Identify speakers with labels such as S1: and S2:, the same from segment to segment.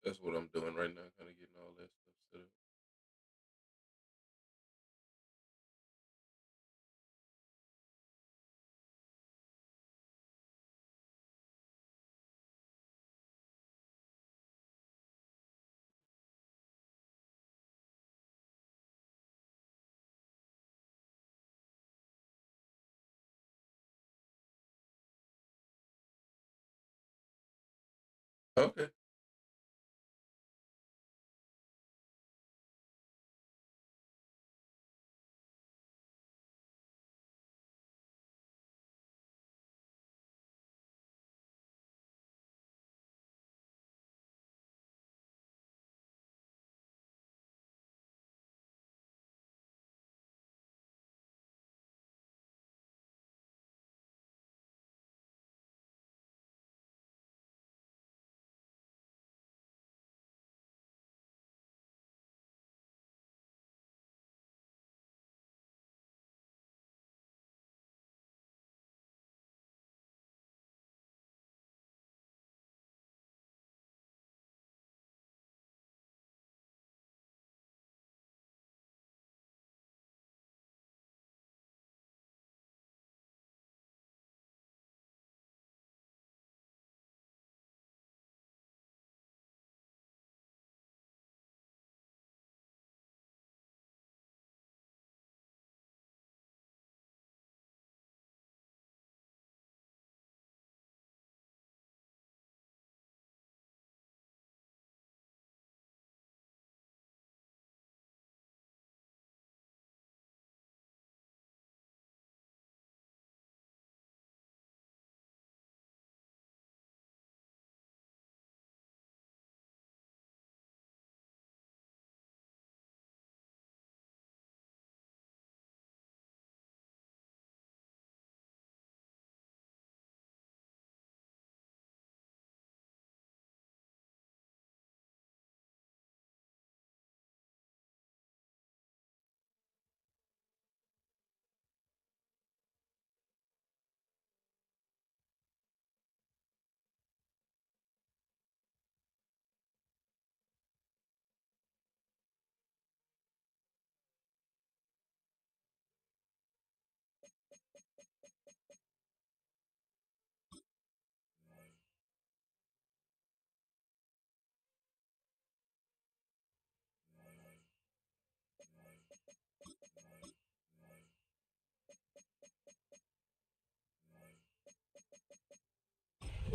S1: That's what I'm doing right now, kind of getting all that stuff set up. Okay.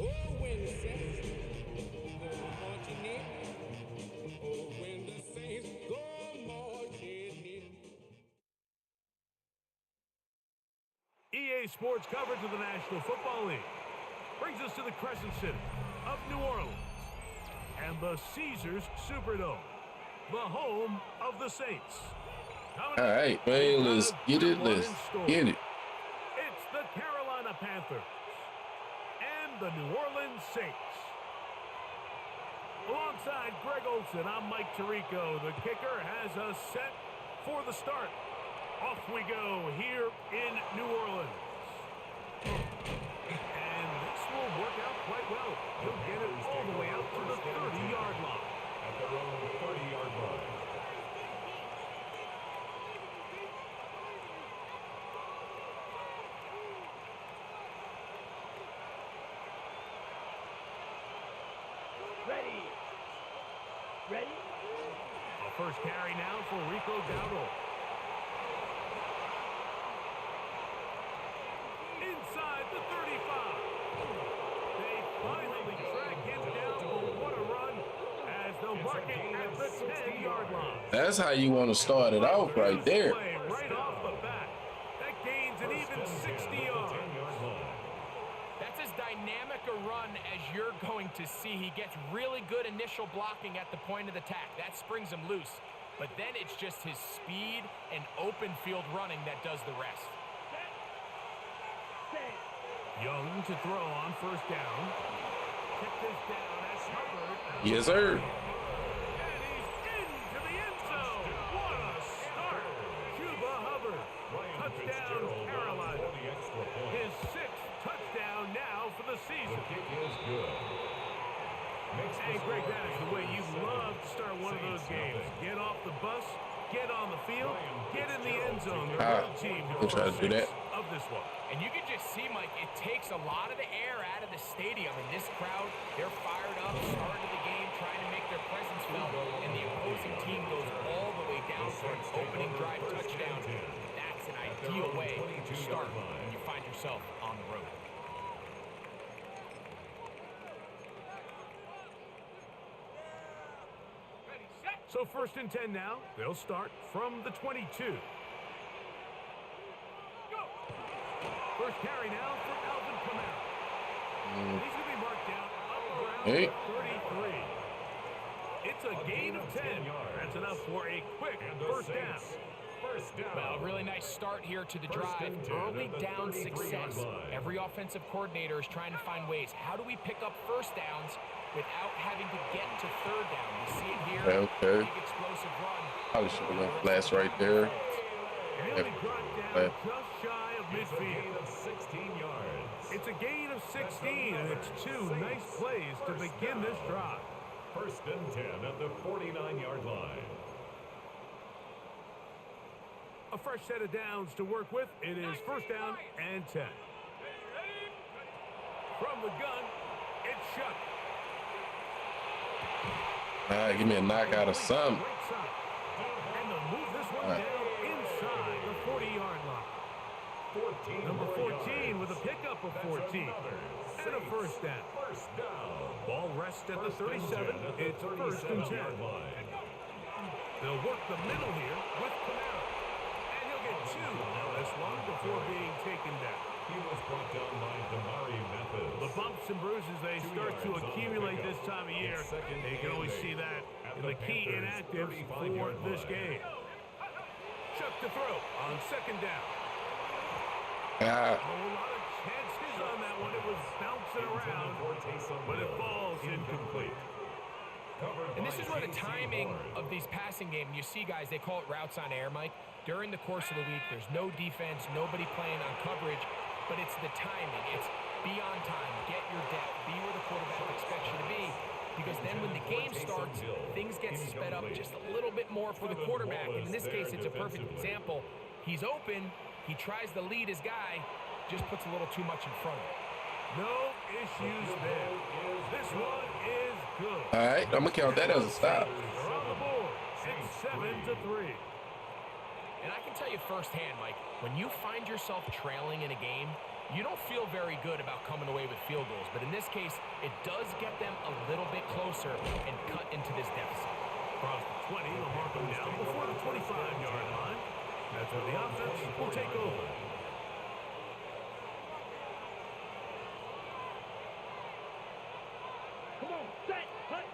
S2: Oh, when the saints go marching in. Oh, when the saints go marching in. EA Sports coverage of the National Football League brings us to the Crescent City of New Orleans and the Caesars Superdome, the home of the Saints.
S1: All
S2: Coming up,
S1: right,
S2: we've
S1: man.
S2: got
S1: Let's
S2: a
S1: get
S2: good
S1: it.
S2: one
S1: Let's
S2: in store.
S1: get it.
S2: It's the Carolina Panthers and the New Orleans Saints. Alongside Greg Olson, I'm Mike Tirico. The kicker has us set for the start. Off we go here in New Orleans. And this will work out quite well. He'll get it all the way out to the 30-yard line.
S3: At their own 30-yard line.
S4: Ready?
S2: A first carry now for Rico Dowdle. Inside the 35. They finally track him down, but what a run as they'll mark it at the 10-yard line.
S1: That's how you want to start it off right there.
S2: Play right off the bat. That gains an even 60 yards.
S5: That's as dynamic a run as you're going to see. He gets really good initial blocking at the point of attack. That springs him loose. But then it's just his speed and open field running that does the rest.
S2: Young to throw on first down. Kick this down as Hubbard.
S1: Yes, sir.
S2: And he's into the end zone. What a start. Cuba Hubbard. Touchdown, Carolina. His sixth touchdown now for the season.
S3: The kick is good.
S2: Hey, Greg, that is the way you love to start one of those games. Get off the bus, get on the field, get in the end zone. The road team
S1: We'll try to do that.
S2: of this one.
S5: And you can just see, Mike, it takes a lot of the air out of the stadium. And this crowd, they're fired up, starting the game, trying to make their presence felt. And the opposing team goes all the way down for an opening drive touchdown. That's an ideal way to start when you find yourself on the road.
S2: So 1st and 10 now. They'll start from the 22. First carry now for Alvin Kamara. He's going to be marked down up around 33. It's a gain of 10. That's enough for a quick first down.
S5: Well, a really nice start here to the drive. Early down success. Every offensive coordinator is trying to find ways. How do we pick up first downs without having to get to third down? We see it here.
S1: Okay.
S5: Big explosive run.
S1: Probably should have went flash right there.
S2: Nearly brought down just shy of midfield.
S3: 16 yards.
S2: It's a gain of 16, and it's 2 nice plays to begin this drive.
S3: 1st and 10 at the 49-yard line.
S2: A fresh set of downs to work with. It is 1st down and 10. From the gun, it's Shuck.
S1: Give me a knockout or something.
S2: And they'll move this one down inside the 40-yard line. Number 14 with a pickup of 14. And a first down. Ball rests at the 37. It's 1st and 10. They'll work the middle here with Kamara. And he'll get 2 on this one before being taken down.
S3: He was brought down by Damari Mathis.
S2: The bumps and bruises, they start to accumulate this time of year. And you can always see that in the key inactives for this game. Chuck to throw on 2nd down. A lot of chances on that one. It was bouncing around, but it falls incomplete.
S5: And this is where the timing of these passing games, you see guys, they call it routes on air, Mike. During the course of the week, there's no defense, nobody playing on coverage, but it's the timing. It's be on time, get your depth, be where the quarterback expects you to be. Because then when the game starts, things get sped up just a little bit more for the quarterback. And in this case, it's a perfect example. He's open, he tries to lead his guy, just puts a little too much in front of him.
S2: No issues there. This one is good.
S1: All right, I'm going to count that as a stop.
S2: They're on the board. It's 7-3.
S5: And I can tell you firsthand, Mike, when you find yourself trailing in a game, you don't feel very good about coming away with field goals. But in this case, it does get them a little bit closer and cut into this deficit.
S2: Across the 20, they'll mark them down before the 25-yard line. That's where the offense will take over.
S4: Come on, set, cut.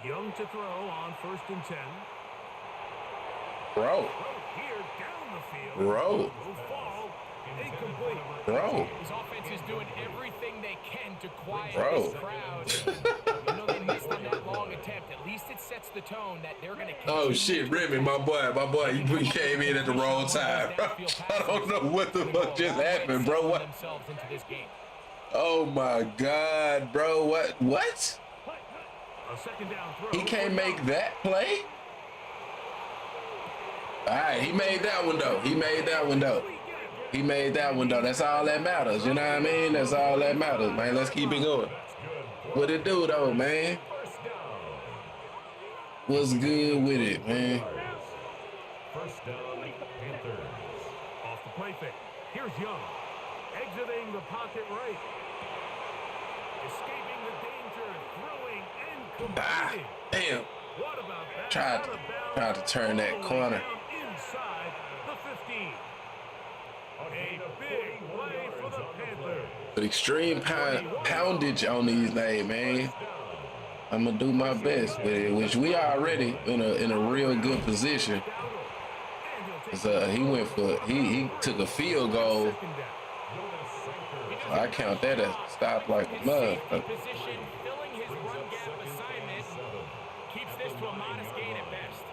S2: Young to throw on 1st and 10.
S1: Bro.
S2: Here down the field.
S1: Bro.
S2: Will fall. Incomplete.
S1: Bro.
S5: His offense is doing everything they can to quiet
S1: Bro.
S5: this crowd. You know, they missed on that long attempt. At least it sets the tone that they're going to continue.
S1: Oh, shit, Remy, my boy, you came in at the wrong time. I don't know what the fuck just happened, bro. What?
S5: Themselves into this game.
S1: Oh, my God, bro. What?
S2: A 2nd down throw.
S1: He can't make that play? All right, he made that one, though. He made that one, though. That's all that matters. You know what I mean? That's all that matters, man. Let's keep it going. What it do, though, man? What's good with it, man?
S3: 1st down, Panthers.
S2: Off the play fake. Here's Young. Exiting the pocket right. Escaping the danger. Throwing and completing.
S1: Damn.
S2: What about that?
S1: Tried to turn that corner.
S2: Inside the 15. A big play for the Panthers.
S1: Extreme poundage on these days, man. I'm gonna do my best with it, which we are already in a real good position. He went for he took a field goal. I count that as a stop like a mug.
S5: Position, filling his run gap assignment, keeps this to a modest gain at best.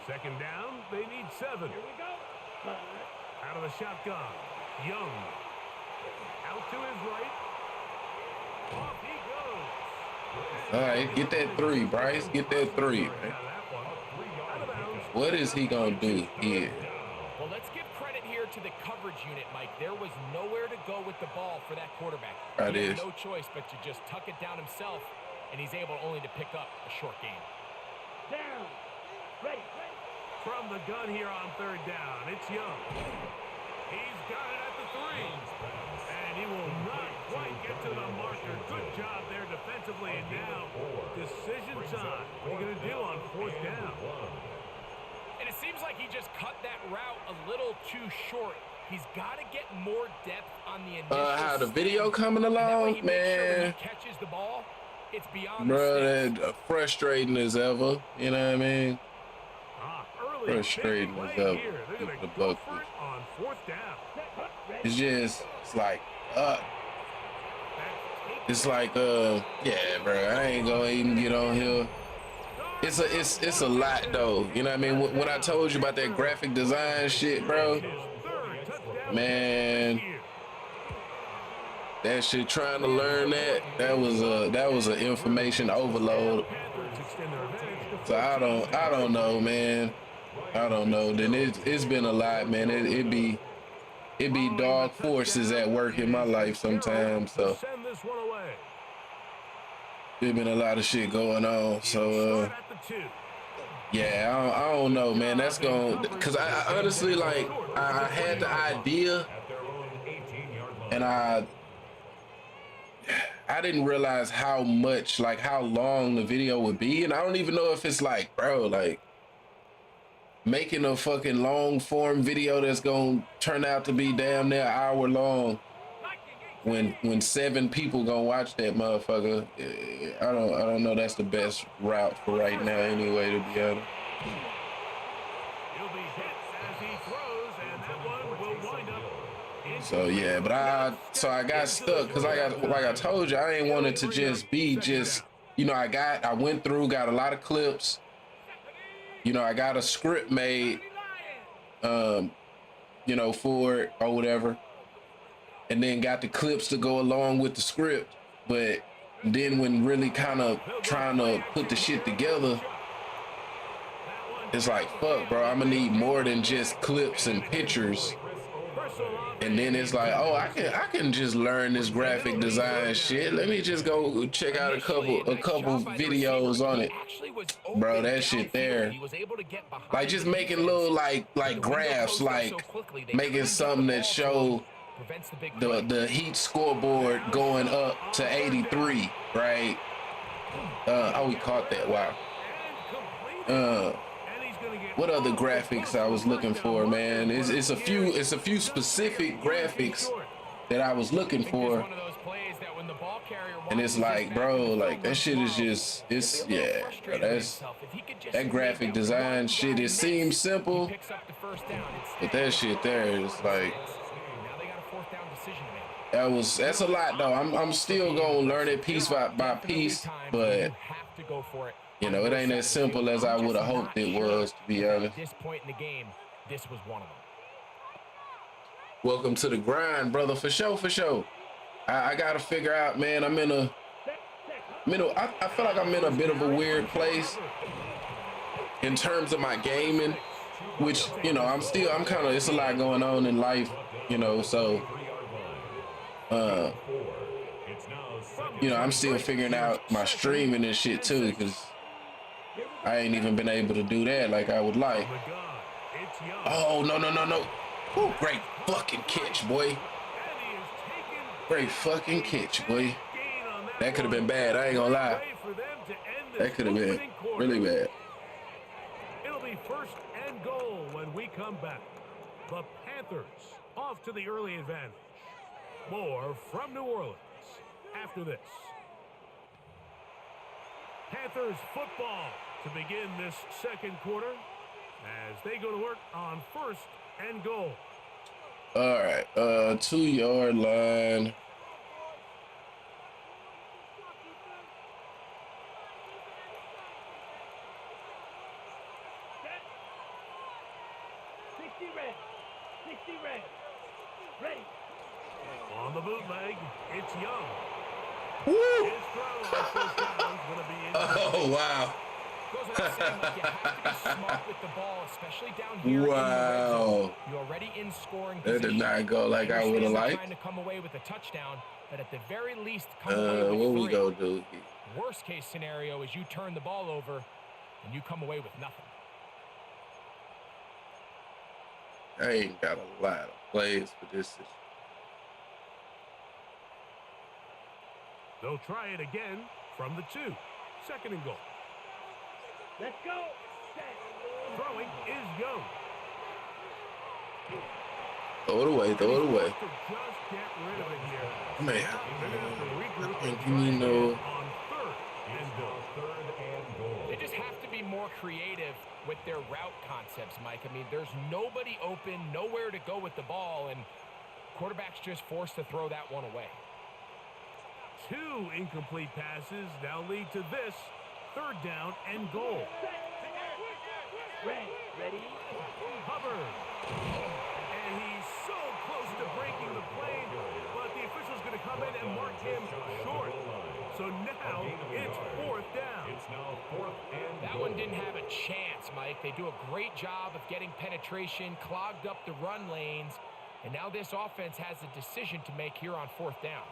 S2: 2nd down, they need 7.
S4: Here we go.
S2: Out of the shotgun, Young. Out to his right. Off he goes. And
S1: All right, get that 3, Bryce. Get that 3, man. What is he gonna do here?
S5: Well, let's give credit here to the coverage unit, Mike. There was nowhere to go with the ball for that quarterback.
S1: That
S5: He had
S1: is.
S5: no choice but to just tuck it down himself, and he's able only to pick up a short gain.
S4: Down. Ready.
S2: From the gun here on third down, it's Young. He's got it at the 3. And he will not quite get to the marker. Good job there defensively. And now, decision time. What are you going to do on fourth down?
S5: And it seems like he just cut that route a little too short. He's got to get more depth on the initial
S1: How the
S5: snap.
S1: video coming
S5: And that way
S1: along,
S5: he makes sure when
S1: man.
S5: he catches the ball, it's beyond the
S1: Bro,
S5: sticks.
S1: that frustrating as ever. You know what I mean?
S2: Early
S1: Frustrating
S2: big
S1: as
S2: play
S1: ever.
S2: here. They're going
S1: The
S2: to go
S1: Bucks.
S2: for it on fourth down.
S1: It's just, it's like, it's like, yeah, bro. I ain't gonna even get on here. It's a lot though. You know what I mean? When I told you about that graphic design shit, bro, man, that shit. Trying to learn that was an information overload. So I don't know, man. I don't know. Then it's been a lot, man. It be dark forces at work in my life sometimes. So
S2: Send this one away.
S1: there's been a lot of shit going on. So
S2: Start at the 2.
S1: yeah, I don't know, man. That's going, cause I honestly, like, I had the idea, and I didn't realize how much, like, how long the video would be, and I don't even know if it's like, bro, like, making a fucking long form video that's gonna turn out to be damn near an hour long. When 7 people gonna watch that motherfucker, I don't know. That's the best route for right now, anyway. To be honest.
S2: He'll be hit as he throws, and that one will wind up.
S1: So yeah, but I got stuck because like I told you, I ain't wanted to just be you know, I went through, got a lot of clips. You know, I got a script made, you know, for it or whatever. And then got the clips to go along with the script. But then when really kind of trying to put the shit together, it's like, fuck, bro, I'm gonna need more than just clips and pictures. And then it's like, oh, I can just learn this graphic design shit. Let me just go check out a couple videos on it. Bro, that shit there. Like just making little like graphs, like making something that show the Heat scoreboard going up to 83, right? Oh, we caught that. Wow. What other graphics I was looking for, man? It's a few specific graphics that I was looking for. And it's like, bro, like that shit is just, it's, yeah, bro, that graphic design shit, it seems simple, but that shit there is like, that's a lot though. I'm still gonna learn it piece by piece, but you know, it ain't as simple as I would have hoped it was, to be honest.
S5: At this point in the game, this was one of them.
S1: Welcome to the grind, brother, for sure, for sure. I gotta figure out, man, I feel like I'm in a bit of a weird place in terms of my gaming, which, you know, I'm kind of, it's a lot going on in life, you know, so, you know, I'm still figuring out my streaming and shit too, because I ain't even been able to do that like I would like. Oh, no. Ooh, great fucking catch, boy. Great fucking catch, boy. That could have been bad, I ain't gonna lie. That could have been really bad.
S2: It'll be first and goal when we come back. The Panthers off to the early advantage. More from New Orleans after this. Panthers football to begin this second quarter as they go to work on first and goal.
S1: All right, 2-yard line.
S4: Ready.
S2: On the bootleg, it's Young.
S1: Woo!
S2: His throw on first down is going to
S1: Oh, wow.
S5: Goes without saying, Mike, you have to be smart with the ball, especially down here in the red zone.
S1: Wow.
S5: You're already in scoring
S1: That
S5: position.
S1: did not go like I would have liked.
S5: Trying to come away with a touchdown, but at the very least, come away with
S1: What
S5: 3.
S1: we gonna do here?
S5: Worst case scenario is you turn the ball over and you come away with nothing.
S1: I ain't got a lot of plays for this.
S2: They'll try it again from the 2. 2nd and goal.
S4: Let's go.
S2: Throwing is Young.
S1: Throw it away. Throw it away.
S2: Just get rid of it here.
S1: Man,
S2: They're gonna have to regroup and
S1: give me
S2: try
S1: no.
S2: again on 3rd and goal.
S3: Third and goal.
S5: They just have to be more creative with their route concepts, Mike. I mean, there's nobody open, nowhere to go with the ball, and quarterback's just forced to throw that one away.
S2: 2 incomplete passes now lead to this 3rd down and goal.
S4: Ready?
S2: Hubbard. And he's so close to breaking the plane, but the official's going to come in and mark him short. So now it's 4th down.
S3: It's now 4th and
S5: That one didn't have a chance, Mike. They do a great job of getting penetration, clogged up the run lanes, and now this offense has a decision to make here on 4th down.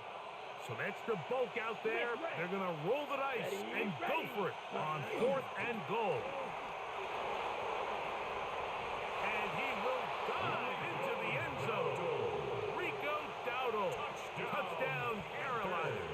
S2: Some extra bulk out there. They're going to roll the dice and go for it on 4th and goal. And he will dive into the end zone. Rico Dowdle. Touchdown, Carolina.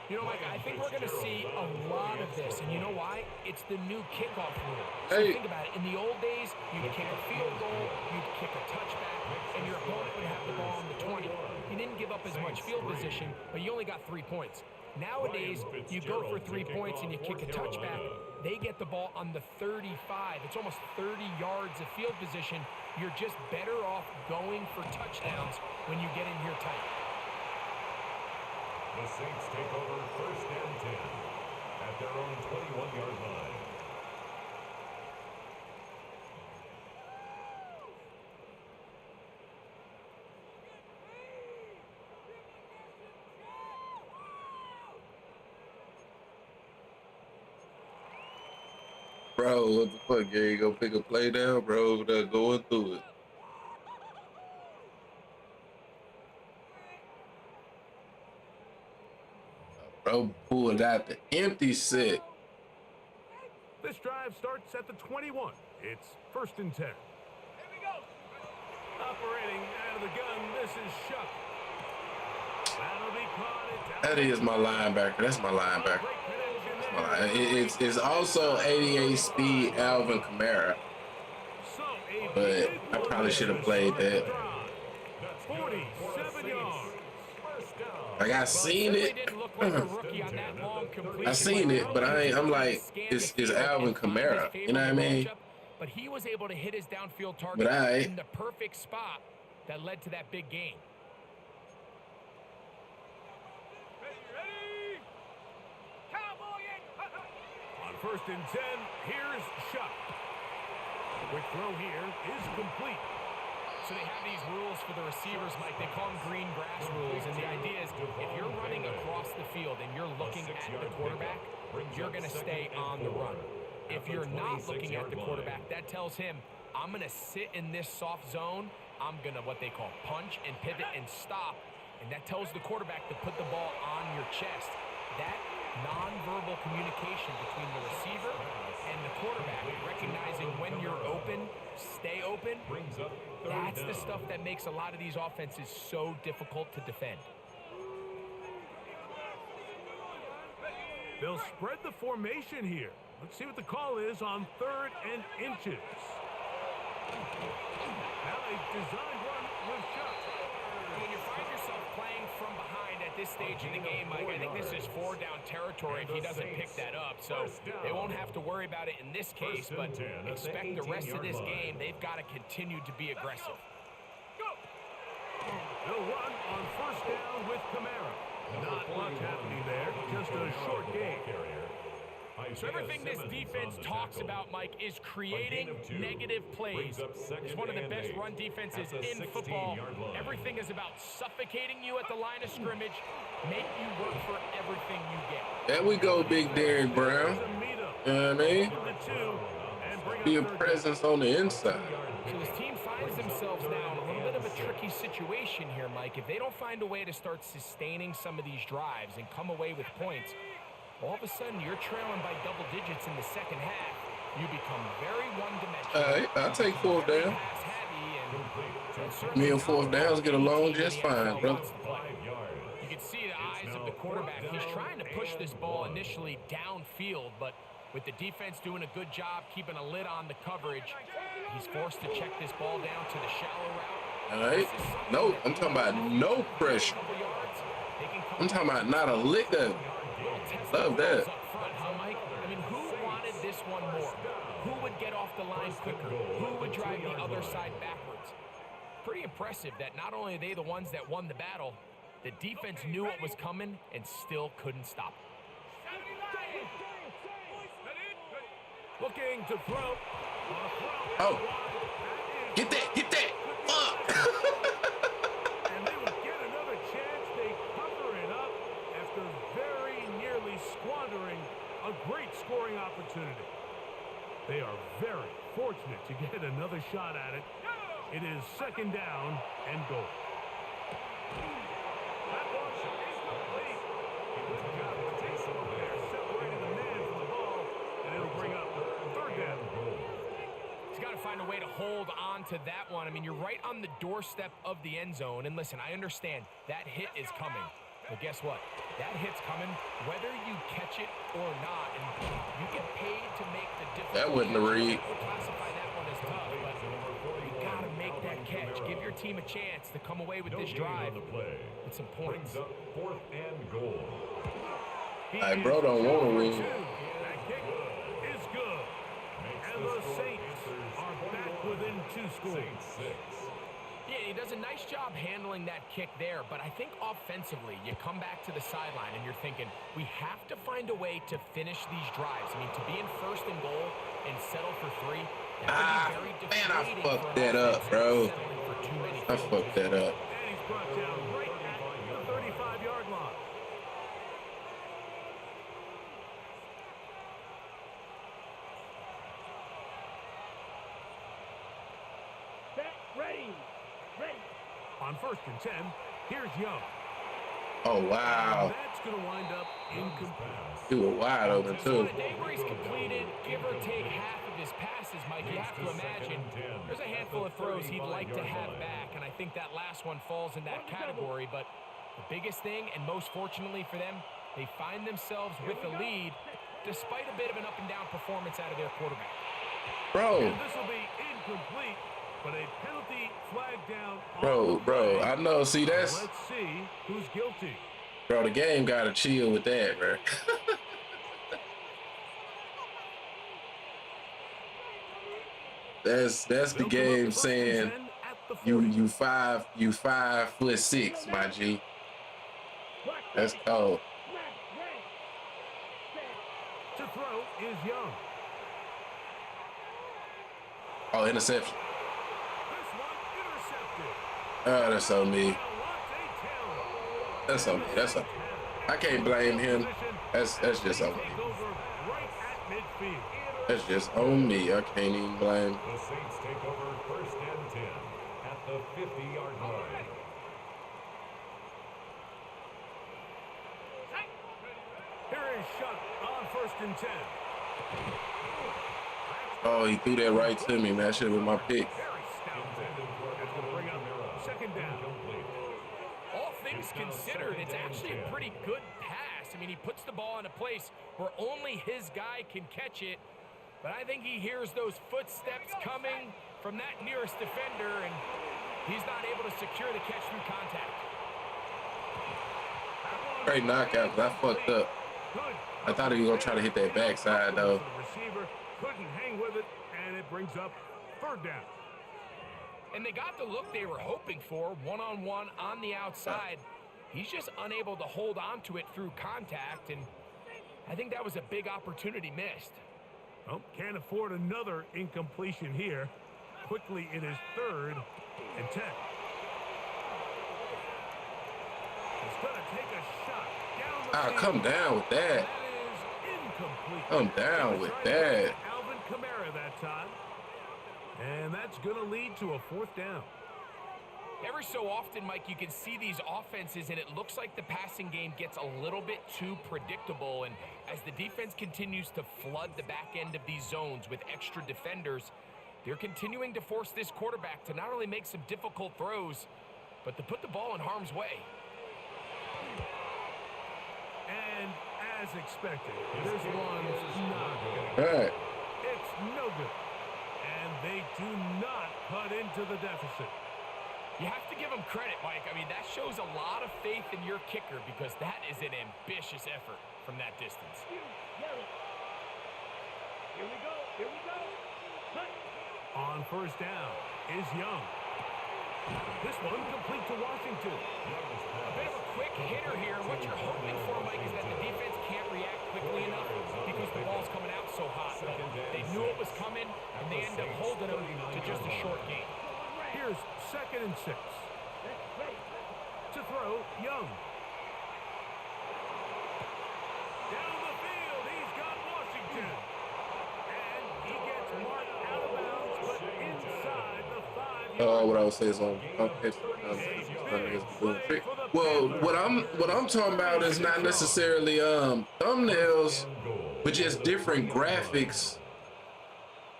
S5: You know, Mike, I think we're going to see a lot of this, and you know why? It's the new kickoff rule. So
S1: Hey.
S5: think about it. In the old days, you'd kick a field goal, you'd kick a touchback, and your opponent would have the ball on the 20. You didn't give up as much field position, but you only got 3 points. Nowadays, you go for 3 points and you kick a touchback. They get the ball on the 35. It's almost 30 yards of field position. You're just better off going for touchdowns when you get in here tight.
S3: The Saints take over 1st and 10 at their own 21-yard line.
S1: Bro, what the fuck? Yeah, you go pick a play down, bro. They're going through it. Bro pulled out the empty set.
S2: This drive starts at the 21. It's 1st and 10. Operating out of the gun, this is Shuck. That'll be caught.
S1: That is my linebacker. That's my linebacker. It's also 88 speed Alvin Kamara, but I probably should have played that.
S2: 47 yards.
S1: Like I seen it.
S5: Didn't look like a rookie on that long completion.
S1: I seen it, but I'm like, it's Alvin Kamara. You know what I mean?
S5: But he was able to hit his downfield target
S1: But
S5: in the perfect spot that led to that big gain.
S2: On 1st and 10, here's Shuck. Quick throw here is complete.
S5: So they have these rules for the receivers, Mike. They call them green grass rules. And the idea is if you're running across the field and you're looking at the quarterback, you're going to stay on the run. If you're not looking at the quarterback, that tells him, I'm going to sit in this soft zone. I'm going to what they call punch and pivot and stop. And that tells the quarterback to put the ball on your chest. That nonverbal communication between the receiver and the quarterback, recognizing when you're open, stay open, that's the stuff that makes a lot of these offenses so difficult to defend.
S2: They'll spread the formation here. Let's see what the call is on 3rd and inches. Now a design run with Shuck.
S5: When you find yourself playing from behind at this stage in the game, Mike, I think this is 4 down territory if he doesn't pick that up. So they won't have to worry about it in this case, but expect the rest of this game, they've got to continue to be aggressive.
S2: They'll run on 1st down with Kamara. Not much happening there, just a short game.
S5: So everything this defense talks about, Mike, is creating negative plays. It's one of the best run defenses in football. Everything is about suffocating you at the line of scrimmage, make you work for everything you get.
S1: There we go, Big Derrick Brown. You know what I mean? Be a presence on the inside.
S5: So this team finds themselves now in a little bit of a tricky situation here, Mike. If they don't find a way to start sustaining some of these drives and come away with points, all of a sudden you're trailing by double digits in the second half. You become very one-dimensional.
S1: All right, I'll take fourth down. Me and fourth downs get along just fine, bro.
S5: You can see the eyes of the quarterback. He's trying to push this ball initially downfield, but with the defense doing a good job keeping a lid on the coverage, he's forced to check this ball down to the shallow route.
S1: All right. No, I'm talking about no pressure. I'm talking about not a lick of it. Love that.
S5: I mean, who wanted this one more? Who would get off the line quicker? Who would drive the other side backwards? Pretty impressive that not only are they the ones that won the battle, the defense knew what was coming and still couldn't stop it.
S2: Looking to throw.
S1: Oh. Get that. Fuck.
S2: And they would get another chance. They cover it up after very nearly squandering a great scoring opportunity. They are very fortunate to get another shot at it. It is second down and goal. That one is complete. Good job to take some over there, separating the man from the ball, and it'll bring up third down.
S5: He's got to find a way to hold on to that one. I mean, you're right on the doorstep of the end zone. And listen, I understand that hit is coming. But guess what? That hit's coming whether you catch it or not. And you get paid to make the difference.
S1: That wasn't a read.
S5: We'll classify that one as tough, but you got to make that catch. Give your team a chance to come away with this drive with some points.
S3: Fourth and goal.
S1: Hey, bro, don't want to win.
S2: That kick is good. And the Saints are back within 2 scores.
S5: Yeah, he does a nice job handling that kick there, but I think offensively, you come back to the sideline and you're thinking, we have to find a way to finish these drives. I mean, to be in first and goal and settle for 3, that could be very
S1: Man, I
S5: deflating
S1: fucked
S5: for an
S1: that up,
S5: offense
S1: bro.
S5: settling for too many
S1: I
S5: field
S1: fucked
S5: goals.
S1: that up.
S2: And he's brought down right at the 35-yard line.
S4: Set, ready.
S2: On first and 10, here's Young.
S1: Oh, wow.
S2: That's going to wind up incomplete.
S1: You were wide open,
S5: So
S1: too.
S5: on a day where he's completed, give or take half of his passes, Mike, you have to imagine there's a handful of throws he'd like to have back, and I think that last one falls in that category. But the biggest thing, and most fortunately for them, they find themselves with the lead despite a bit of an up-and-down performance out of their quarterback.
S1: Bro.
S2: And this will be incomplete, but a penalty flag down.
S1: Bro, I know. See, that's...
S2: Let's see who's guilty.
S1: Bro, the game got to chill with that, bro. That's the game saying you 5'6", my G. That's cold.
S2: To throw is Young.
S1: Oh, interception.
S2: This one intercepted.
S1: Oh, that's on me. That's on me. That's on me. I can't blame him. That's just on me.
S2: Take over right at midfield.
S1: That's just on me. I can't even blame.
S3: The Saints take over first and 10 at the 50-yard line.
S2: Here is Shuck on first and 10.
S1: Oh, he threw that right to me, man. That should have been my pick.
S2: Very stout. That's going to bring up second down.
S5: All things considered, it's actually a pretty good pass. I mean, he puts the ball in a place where only his guy can catch it. But I think he hears those footsteps coming from that nearest defender, and he's not able to secure the catch through contact.
S1: Great knockout, 'cause I fucked up. I thought he was going to try to hit that backside, though.
S2: The receiver couldn't hang with it, and it brings up third down.
S5: And they got the look they were hoping for, one-on-one on the outside. He's just unable to hold on to it through contact, and I think that was a big opportunity missed.
S2: Oh, can't afford another incompletion here. Quickly it is 3rd and 10. He's going to take a shot down the field.
S1: Come down with that.
S2: That is incomplete.
S1: Come down with that.
S2: Alvin Kamara that time. And that's going to lead to a 4th down.
S5: Every so often, Mike, you can see these offenses, and it looks like the passing game gets a little bit too predictable. And as the defense continues to flood the back end of these zones with extra defenders, they're continuing to force this quarterback to not only make some difficult throws, but to put the ball in harm's way.
S2: And as expected, this one's not
S1: All
S2: good.
S1: right.
S2: It's no good. And they do not cut into the deficit.
S5: You have to give him credit, Mike. I mean, that shows a lot of faith in your kicker because that is an ambitious effort from that distance.
S4: Here we go. Here we go. Cut.
S2: On 1st down is Young. This one complete to Washington.
S5: A bit of a quick hitter here. What you're hoping for, Mike, is that the defense can't react quickly enough because the ball's coming out so hot. But they knew it was coming, and they end up holding them to just a short gain.
S2: Here's 2nd and 6.
S4: Ready.
S2: To throw, Young. Down the field, he's got Washington. And he gets marked out of bounds, but inside the 5-yard.
S1: What I would say is well, what I'm talking about is not necessarily thumbnails, but just different graphics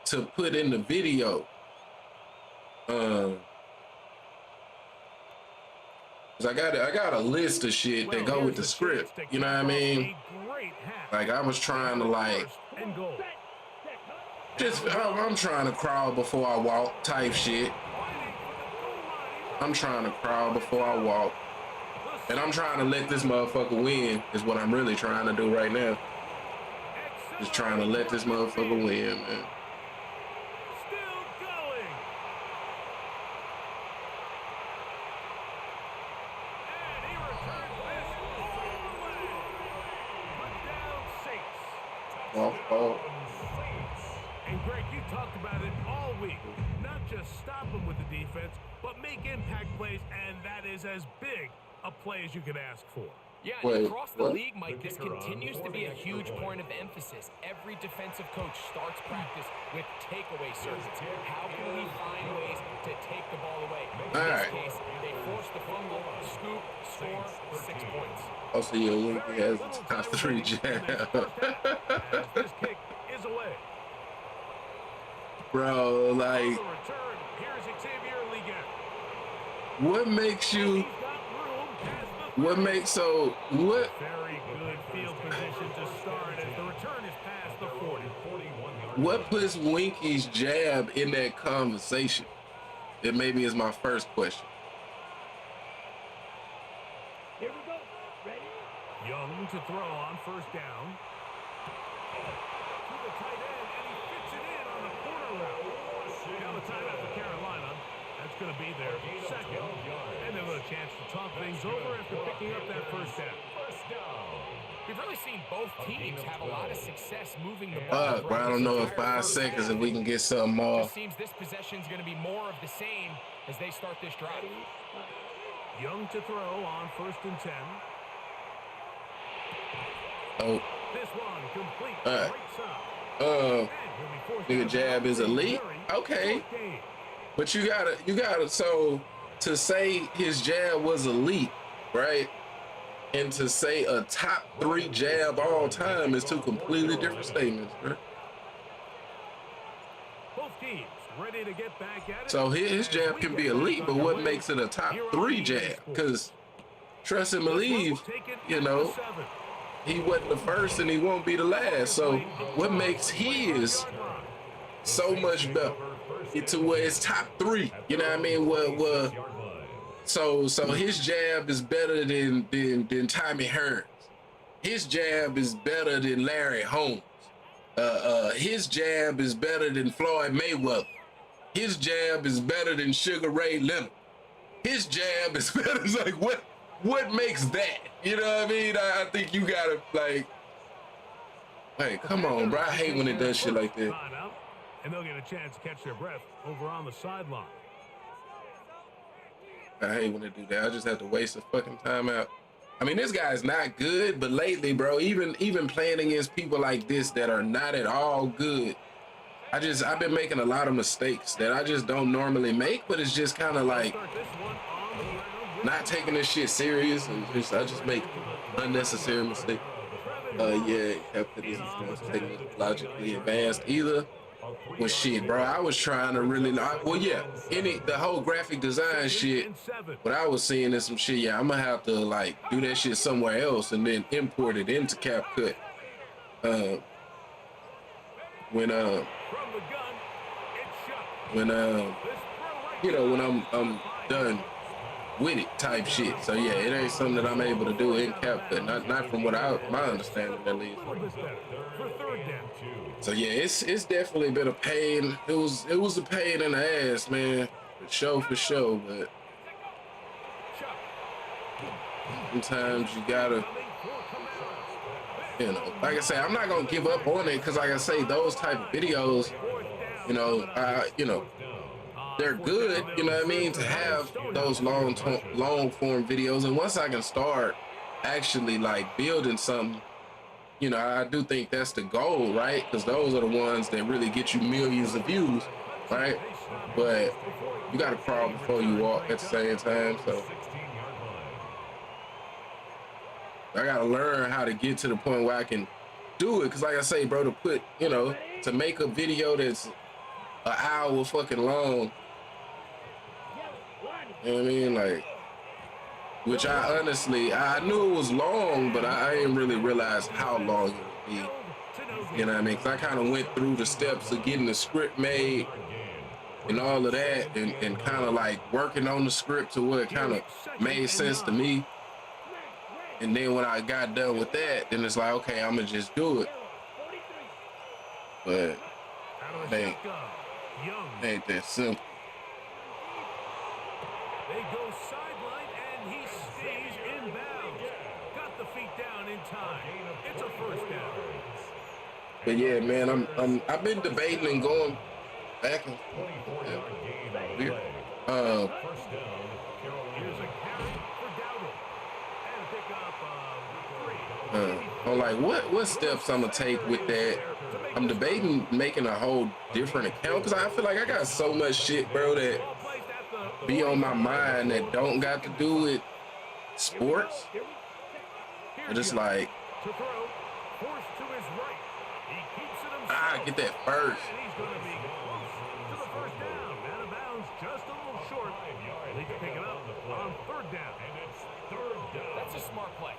S1: to put in the video. 'Cause I got a list of shit that go with the script. You know what I mean? Like I was trying to I'm trying to crawl before I walk type shit. I'm trying to crawl before I walk. And I'm trying to let this motherfucker win is what I'm really trying to do right now. Just trying to let this motherfucker win, man.
S2: And Greg, you talked about it all week. Not just stop them with the defense, but make impact plays, and that is as big a play as you could ask for.
S5: Yeah, and across the league, Mike, this continues to be a huge point of emphasis. Every defensive coach starts practice with takeaway circuits. How can we find ways to take the ball away? In this case, they force the fumble, scoop, score, 6 points.
S1: Also, he has a top 3 jab.
S2: This kick is away.
S1: Bro, like, what makes you, what makes, so, what?
S2: Very good field position to start as the return is past the 40.
S1: What puts Winky's jab in that conversation? It maybe is my first question.
S4: Here we go. Ready?
S2: Young to throw on 1st down. To the tight end, and he fits it in on the corner route. Now the timeout for Carolina. That's going to be their 2nd. And they'll have a chance to talk things over after picking up that 1st down.
S5: We've really seen both teams have a lot of success moving the ball.
S1: Bro, I don't know in 5 seconds if we can get something more.
S5: It seems this possession is going to be more of the same as they start this drive.
S2: Young to throw on 1st and 10.
S1: Oh.
S2: This one complete.
S1: Right nigga jab is elite. Okay. But you gotta, so to say his jab was elite, right? And to say a top 3 jab all time is 2 completely different statements, right?
S2: Both teams ready to get back at it.
S1: So his jab can be elite, but what makes it a top 3 jab? Because trust and believe, you know, he wasn't the first and he won't be the last. So what makes his so much better to where it's top 3? You know what I mean? So his jab is better than Tommy Hearns. His jab is better than Larry Holmes. His jab is better than Floyd Mayweather. His jab is better than Sugar Ray Leonard. His jab is better. It's like what makes that? You know what I mean? I think you gotta like Hey, come on, bro. I hate when it does shit like that.
S2: Timeout, and they'll get a chance to catch their breath over on the sideline.
S1: I hate when they do that. I just have to waste a fucking timeout. I mean, this guy's not good, but lately, bro, even playing against people like this that are not at all good, I've been making a lot of mistakes that I just don't normally make, but it's just kind of like not taking this shit serious, and I just make unnecessary mistakes. Yeah, Captain isn't technologically advanced either. Well, shit, bro, I was trying to really, well, yeah, the whole graphic design shit, what I was seeing is some shit, yeah, I'm gonna have to, like, do that shit somewhere else and then import it into CapCut. When you know, when I'm done with it type shit. So yeah, it ain't something that I'm able to do in CapCut, not from what my understanding at least. So yeah, it's definitely been a pain. It was a pain in the ass, man, for sure. But sometimes you gotta, you know, like I say, I'm not gonna give up on it because, like I say, those type of videos, you know, they're good, you know what I mean, to have those long form videos. And once I can start actually like building something, you know, I do think that's the goal, right? Because those are the ones that really get you millions of views, right? But you got to crawl before you walk at the same time. So I got to learn how to get to the point where I can do it. Because like I say, bro, to make a video that's an hour fucking long, you know what I mean? Like, which I honestly, I knew it was long, but I didn't really realize how long it would be. You know what I mean? Because I kind of went through the steps of getting the script made and all of that, and kind of like working on the script to where it kind of made sense to me. And then when I got done with that, then it's like, okay, I'm going to just do it. But it ain't that simple.
S2: They go sideline, and he stays inbounds. Got the feet down in time. It's a first down.
S1: But yeah, man, I've been debating and going back and forth.
S2: Here's a carry for Dowdle. And pick up 3.
S1: I'm like, what steps I'm gonna take with that? I'm debating making a whole different account because I feel like I got so much shit, bro, that be on my mind that don't got to do with sports. But it's like, get that first.
S2: He's going to be close to the first down. Out of bounds, just a little short. They can pick it up on third down. And it's third down.
S5: That's a smart play.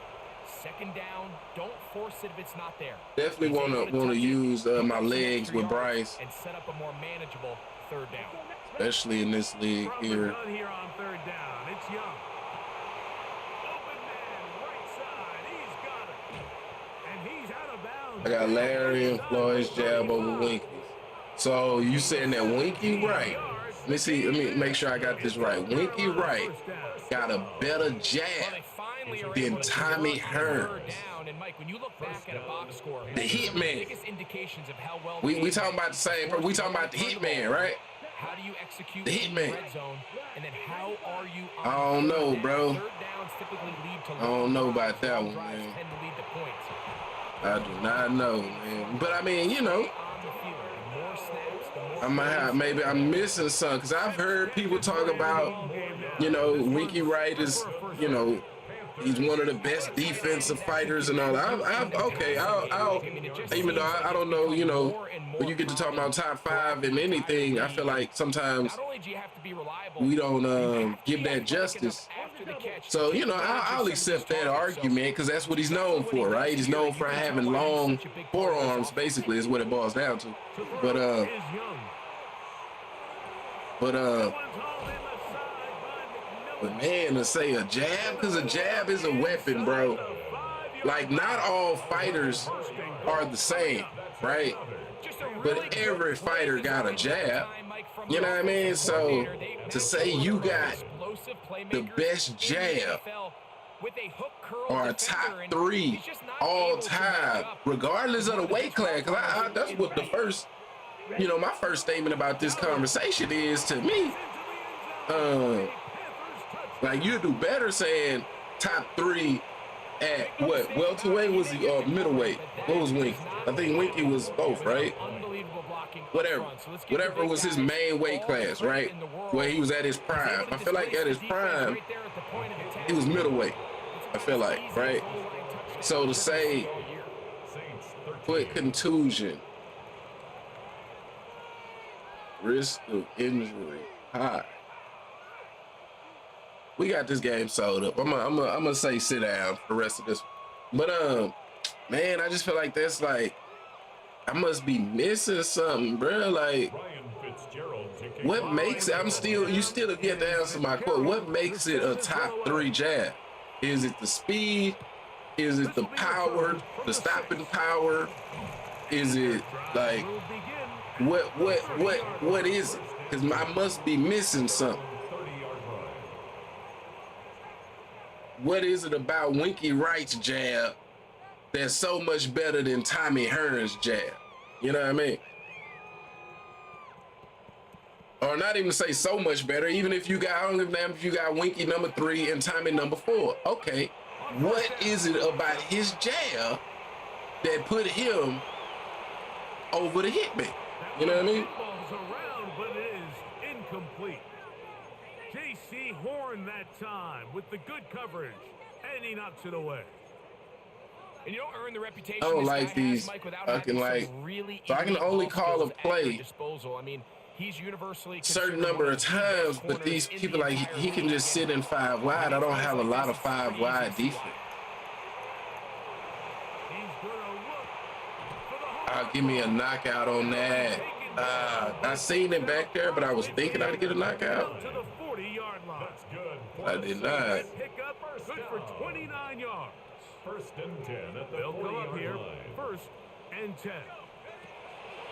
S5: Second down, don't force it if it's not there.
S1: Definitely want to use my legs with Bryce
S5: and set up a more manageable third down.
S1: Especially in this league here.
S2: Here on third down, it's Young. Open man, right side, he's got it. And he's out of bounds.
S1: I got Larry and Floyd's jab over Winky. So you saying that Winky Wright? Let me make sure I got this right. Winky Wright got a better jab than Tommy Hearns.
S5: And Mike, when you look back at a box score,
S1: the Hitman.
S5: Indications of how well
S1: we talking about the same. We talking about the Hitman, right?
S5: How do you execute
S1: the Hitman?
S5: Red zone, and then how are you?
S1: I don't know, bro.
S5: Third downs typically lead to
S1: I don't know about that one, man. I do not know, man. But I mean, you know, I might have, maybe I'm missing some because I've heard people talk about, you know, Winky Wright is, you know, he's one of the best defensive fighters and all that. I'll even though I don't know, you know, when you get to talk about top 5 in anything, I feel like sometimes we don't give that justice. So, you know, I'll accept that argument because that's what he's known for, right? He's known for having long forearms, basically, is what it boils down to. But man, to say a jab, because a jab is a weapon, bro. Like, not all fighters are the same, right? But every fighter got a jab. You know what I mean? So to say you got the best jab or a top 3 all time, regardless of the weight class. Because that's what the first, my first statement about this conversation is to me. Like, you do better saying top 3 at what? Welterweight was he, or middleweight? What was Winky? I think Winky was both, right? Whatever was his main weight class, right? Where he was at his prime. I feel like at his prime, he was middleweight. I feel like, right? So to say, foot contusion, risk of injury high. We got this game sold up. I'm gonna say sit down for the rest of this. But man, I just feel like that's like I must be missing something, bro. Like, what makes it? You still have yet to answer my quote. What makes it a top 3 jab? Is it the speed? Is it the power, the stopping power? Is it like what is it? Because I must be missing something. What is it about Winky Wright's jab that's so much better than Tommy Hearn's jab? You know what I mean? Or not even say so much better, even if you got, I don't give a damn if you got Winky number 3 and Tommy number 4. Okay, what is it about his jab that put him over the hitman? You know what I mean?
S2: Around, but it is incomplete. J.C. Horn that time with the good coverage, and he knocks it away.
S5: And you don't earn the reputation.
S1: I don't like these fucking like, so I can only call a play
S5: disposal. I mean, he's universally
S1: certain number of times, but these people like he can just sit in 5 wide. I don't have a lot of 5 wide defense. Give me a knockout on that. I seen it back there, but I was thinking I'd get a knockout.
S2: To the 40-yard line.
S1: I did not.
S2: Pick up good for 29 yards.
S3: First and 10 at the
S2: They'll come up
S3: 40-yard
S2: here.
S3: line.
S2: First and 10.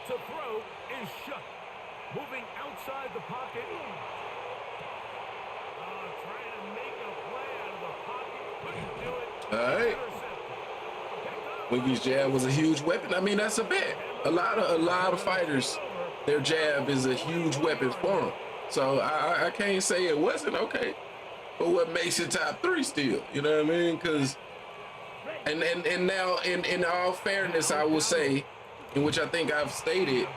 S2: To throw is shut. Moving outside the pocket. Trying to make a play out of the pocket. Couldn't do it.
S1: All right. Winky's jab was a huge weapon. I mean, that's a bet. A lot of fighters, their jab is a huge weapon for them. So I can't say it wasn't okay. But what makes it top 3 still? You know what I mean? Because and now in all fairness, I will say, in which I think I've stated,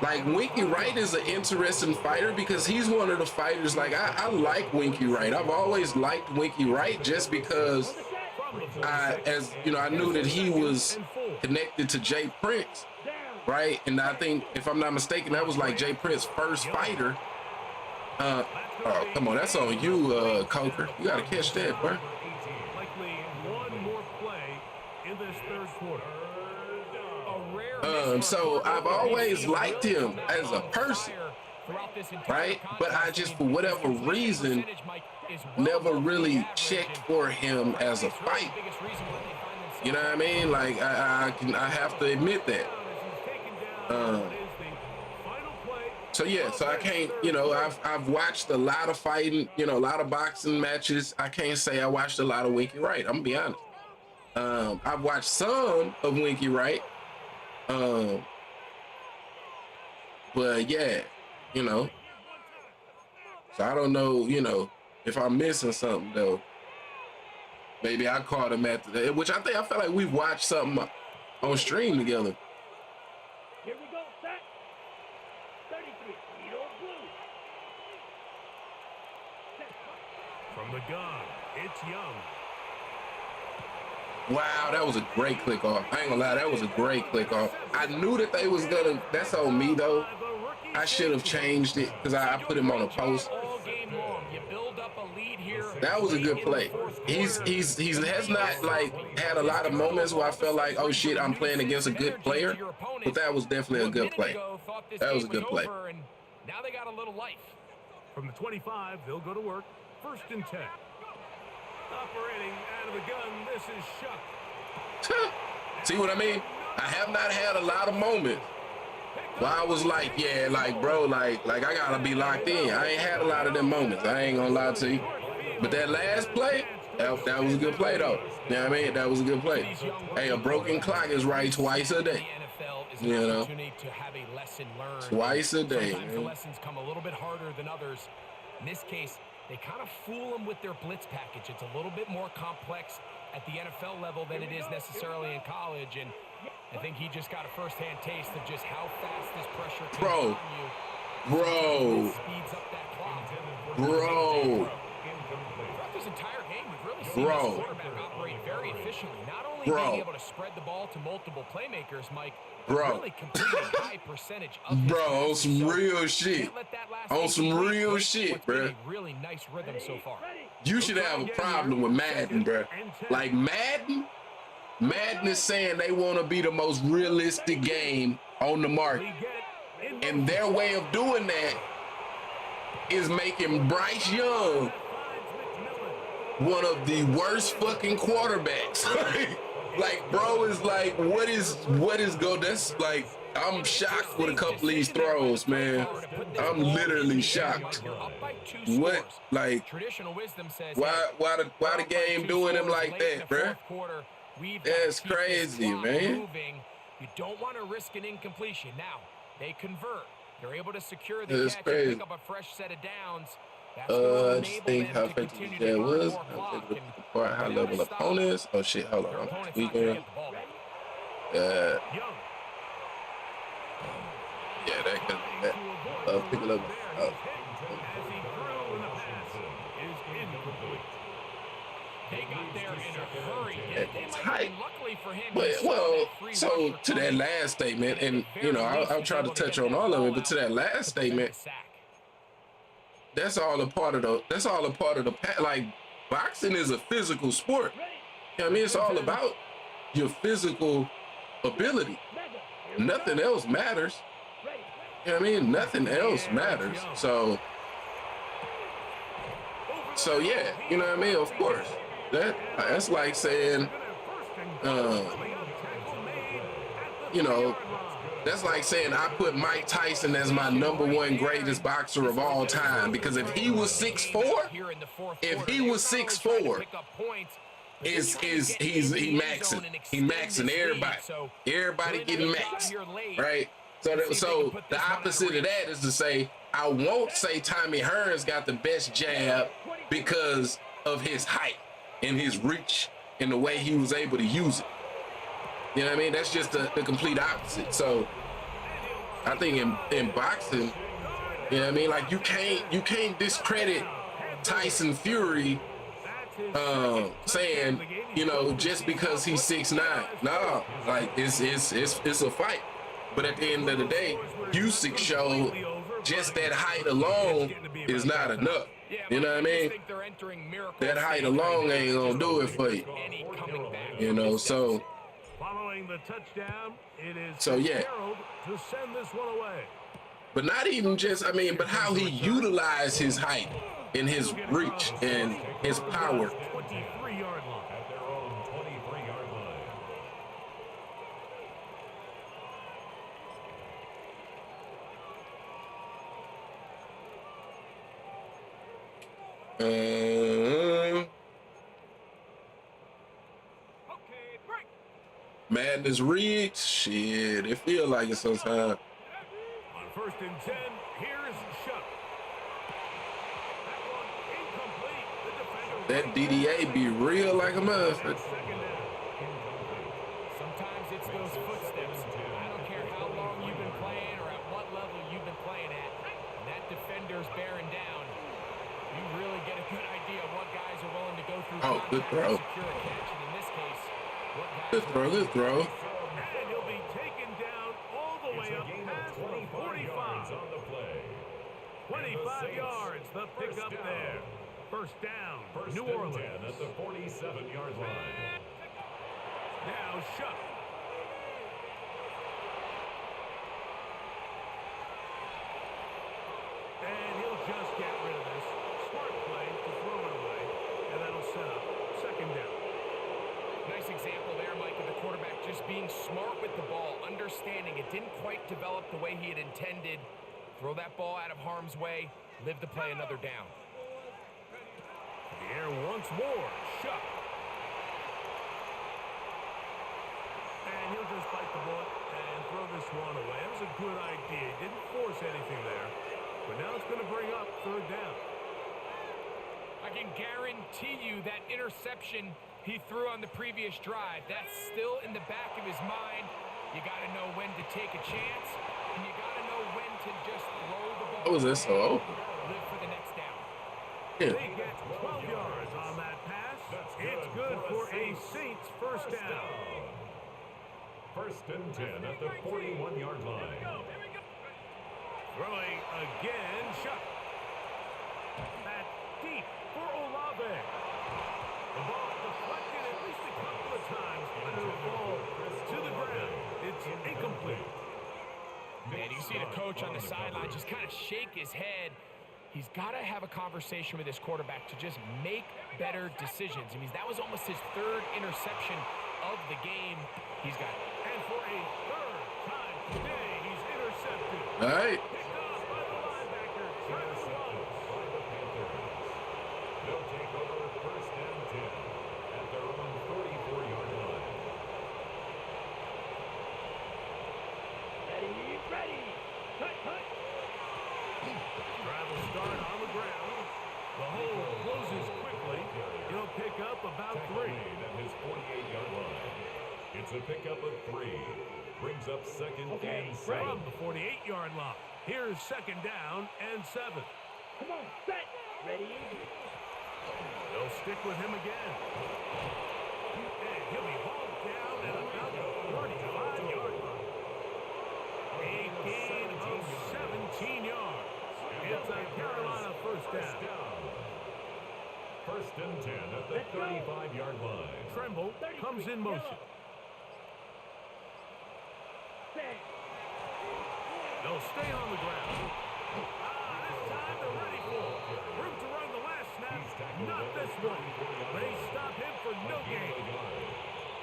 S1: like Winky Wright is an interesting fighter because he's one of the fighters. Like I like Winky Wright. I've always liked Winky Wright just because I knew that he was connected to Jay Prince, right? And I think, if I'm not mistaken, that was like Jay Prince's first fighter. Oh, come on, that's on you, Coker. You gotta catch that, bro.
S2: Likely one more play in this third quarter.
S1: So I've always liked him as a person, right? But I just, for whatever reason, never really checked for him as a fight. You know what I mean? Like I have to admit that. So yeah, so I can't, I've watched a lot of fighting, a lot of boxing matches. I can't say I watched a lot of Winky Wright. I'm gonna be honest. I've watched some of Winky Wright. But yeah, so I don't know, if I'm missing something though. Maybe I caught him at the, which I felt like we've watched something on stream together.
S4: Here we go, set. 33, Edo Blue.
S2: From the gun, it's Young.
S1: Wow, that was a great click off. I ain't gonna lie, that was a great click off. I knew that they was gonna, that's on me though. I should have changed it because I put him on a post. That was a good play. He has not like had a lot of moments where I felt like, oh shit, I'm playing against a good player. But that was definitely a good play. That was a good play.
S5: Now they got a little life.
S2: From the 25, they'll go to work. First and 10. Operating out of the gun, this is Shuck.
S1: See what I mean? I have not had a lot of moments where I was like, yeah, like, bro, like I gotta be locked in. I ain't had a lot of them moments. I ain't gonna lie to you. But that last play, That was a good play, though. You know what I mean? That was a good play. Hey, a broken clock is right twice a day.
S5: The NFL is an opportunity to have a lesson learned.
S1: Twice a day,
S5: Sometimes the
S1: man.
S5: lessons come a little bit harder than others. In this case, they kind of fool them with their blitz package. It's a little bit more complex at the NFL level than it is necessarily in college, and I think he just got a first-hand taste of just how fast this pressure can
S1: Bro.
S5: on you.
S1: Bro.
S5: Speeds up that clock.
S1: Bro.
S5: Throughout this entire game, we've really seen
S1: Bro.
S5: this quarterback operate very efficiently. Not only
S1: Bro.
S5: being able to spread the ball to multiple playmakers, Mike,
S1: Bro.
S5: but really completing a high percentage of his
S1: Bro, on
S5: passes.
S1: some
S5: So,
S1: real shit.
S5: can't let that last
S1: On
S5: eight
S1: some
S5: complete
S1: real
S5: break
S1: shit,
S5: what's been
S1: bruh.
S5: a really nice rhythm so far.
S1: You should have a problem with Madden, bro. Like Madden is saying they want to be the most realistic game on the market. And their way of doing that is making Bryce Young one of the worst fucking quarterbacks. Like, bro, is like, what is go? That's like, I'm shocked with a couple of these throws, man. I'm literally shocked. What, like,
S5: Traditional wisdom says,
S1: why the game doing him like that, bruh? That's crazy, man.
S5: You don't want to risk an incompletion. Now, they convert. They're able to secure the
S1: That's
S5: catch
S1: crazy.
S5: and pick up a fresh set of downs. That's
S1: I just think how effective that was. For high level opponents. Oh shit, hold on. I'm tweaking. Yeah, that could be that. Pick it up.
S5: They got there in a hurry.
S1: Tight.
S5: Luckily for him,
S1: But, well, so to that last statement, and you know, I'll try to touch on all of it, but to that last statement, that's all a part of the like boxing is a physical sport. You know what I mean? It's all about your physical ability. Nothing else matters. You know what I mean? Nothing else matters. So yeah, you know what I mean? Of course. That's like saying, you know, that's like saying I put Mike Tyson as my #1 greatest boxer of all time, because if he was 6'4", he maxing everybody getting maxed, right? So the opposite of that is to say I won't say Tommy Hearns got the best jab because of his height and his reach and the way he was able to use it. You know what I mean? That's just the complete opposite. So I think in boxing, you know what I mean? Like you can't discredit Tyson Fury saying, you know, just because he's 6'9". No, like it's a fight. But at the end of the day, Usyk showed just that height alone is not enough. You know what I mean? That height alone ain't gonna do it for you. You know, so
S2: Following the touchdown, it is
S1: So, yeah.
S2: Harold to send this one away.
S1: but not even just, I mean, but how he utilized his height and his reach and his power.
S2: 23-yard line.
S3: At their own 23-yard line.
S2: Okay, break.
S1: Madness rigged? Shit, it feel like it sometimes.
S2: On 1st and 10, here's Shuck. That one incomplete. The defender.
S1: That DDA be real like a motherfucker.
S2: Second down.
S5: Sometimes it's those footsteps. I don't care how long you've been playing or at what level you've been playing at. When that defender's bearing down, you really get a good idea of what guys are willing to go through.
S1: Oh, good throw.
S5: To secure a catch, and in this case, what guys
S1: Good throw, good throw.
S2: And he'll be taken down all the way up past the 45.
S3: On the play.
S2: 25 yards, the pickup there. First down,
S3: First
S2: New
S3: and
S2: Orleans.
S3: 10 at the 47-yard line.
S2: Now Shuck. And he'll just get rid of this. Smart play to throw it away. And that'll set up second down.
S5: Nice example there, Mike, of the quarterback just being smart with the ball, understanding it didn't quite develop the way he had intended. Throw that ball out of harm's way, live to play another down.
S2: The Here once more, Shuck. And he'll just bite the bullet and throw this one away. That was a good idea. He didn't force anything there. But now it's going to bring up third down.
S5: I can guarantee you that interception he threw on the previous drive, that's still in the back of his mind. You got to know when to take a chance, and you got to know when to just throw the ball.
S1: How was this so open?
S5: Live for the next down.
S1: Yeah.
S2: They get 12 yards on that pass. It's good for a Saints first down.
S3: First and 10 at the 41-yard line.
S2: Throwing again, Shuck. That deep for Olave. The ball deflected at least a couple of times, but it'll fall to the ground. It's incomplete.
S5: Man, you see the coach on the sideline just kind of shake his head. He's got to have a conversation with his quarterback to just make better decisions. I mean, that was almost his third interception of the game. He's got it.
S2: And for a third time today, he's intercepted.
S1: All right.
S2: Picked off by the linebacker, Trevor Lawrence.
S3: By the Panthers. They'll take over first and 10 at their own 44-yard line.
S4: Ready. Cut.
S2: Drive will start on the ground. The hole closes quickly. He'll pick up about
S3: Tackle
S2: 3.
S3: made at his 48-yard line. It's a pickup of 3. Brings up second and 7.
S2: From the 48-yard line. Here's second down and 7.
S4: Come on, set. Ready.
S2: They'll stick with him again. And he'll be hauled down at about the 45-yard line. A gain of 17 yards. It's a Carolina first down.
S3: First and 10 at the 35-yard line.
S2: Tremble comes in motion.
S4: Set.
S2: They'll stay on the ground. This time they're ready for it. Room to run the last snap. Not this one. They stop him for no gain.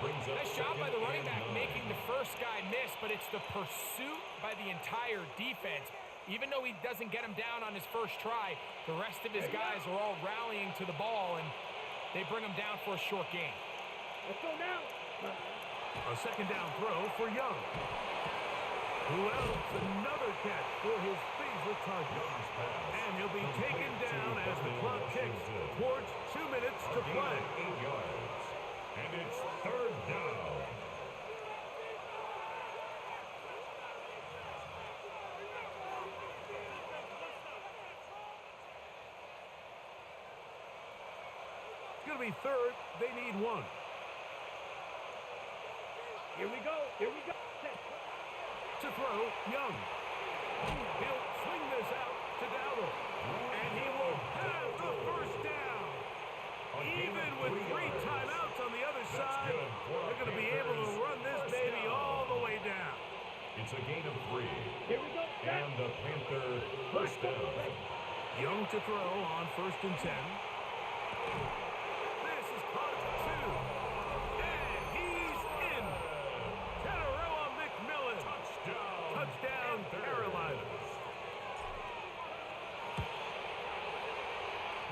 S5: Nice job by the running back making the first guy miss, but it's the pursuit by the entire defense. Even though he doesn't get him down on his first try, the rest of his guys are all rallying to the ball, and they bring him down for a short gain.
S4: Let's go now.
S2: A second down throw for Young. Who else? Another catch for his favorite target. And he'll be taken down as the clock ticks towards 2 minutes to play.
S3: 8 yards. And it's third down.
S2: It's going to be third. They need 1.
S4: Here we go. Set.
S2: To throw, Young. He'll swing this out to Dowdle. And he will have the first down. Even with 3 timeouts on the other side, they're going to be able to run this baby all the way down.
S3: It's a gain of 3.
S4: Here we go. Set.
S3: And the Panther first down.
S2: Young to throw on first and 10. This is caught at 2. And he's in. Tataroa McMillan. Touchdown Carolina.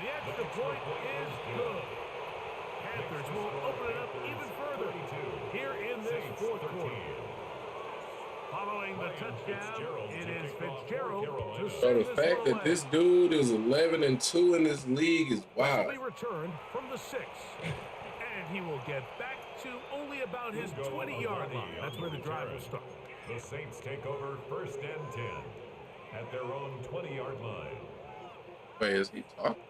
S2: The extra point is good. Panthers will open it up even further here in this fourth quarter. Following the touchdown, it is Fitzgerald to
S1: So
S2: send
S1: the
S2: this
S1: fact
S2: one
S1: that
S2: away.
S1: this dude is 11-2 in this league is wild.
S2: He returned from the 6. And he will get back to only about his 20-yard line. That's where the drive will start.
S3: The Saints take over first and 10 at their own 20-yard line.
S1: Wait, is he talking?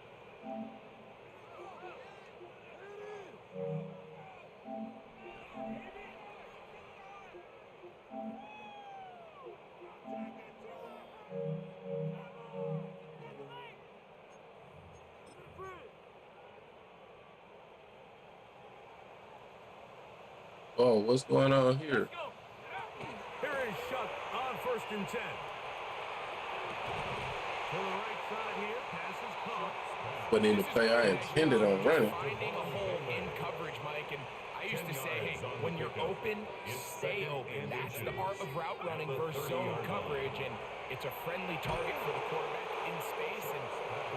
S1: Oh, what's going on here?
S2: Here is Shuck on first and 10. To the right side here, pass is caught.
S1: But in the play I intended on running.
S5: Finding a hole in coverage, Mike, and I used to say, hey, when you're open, stay open. That's the art of route running versus zone coverage, and it's a friendly target for the quarterback in space, and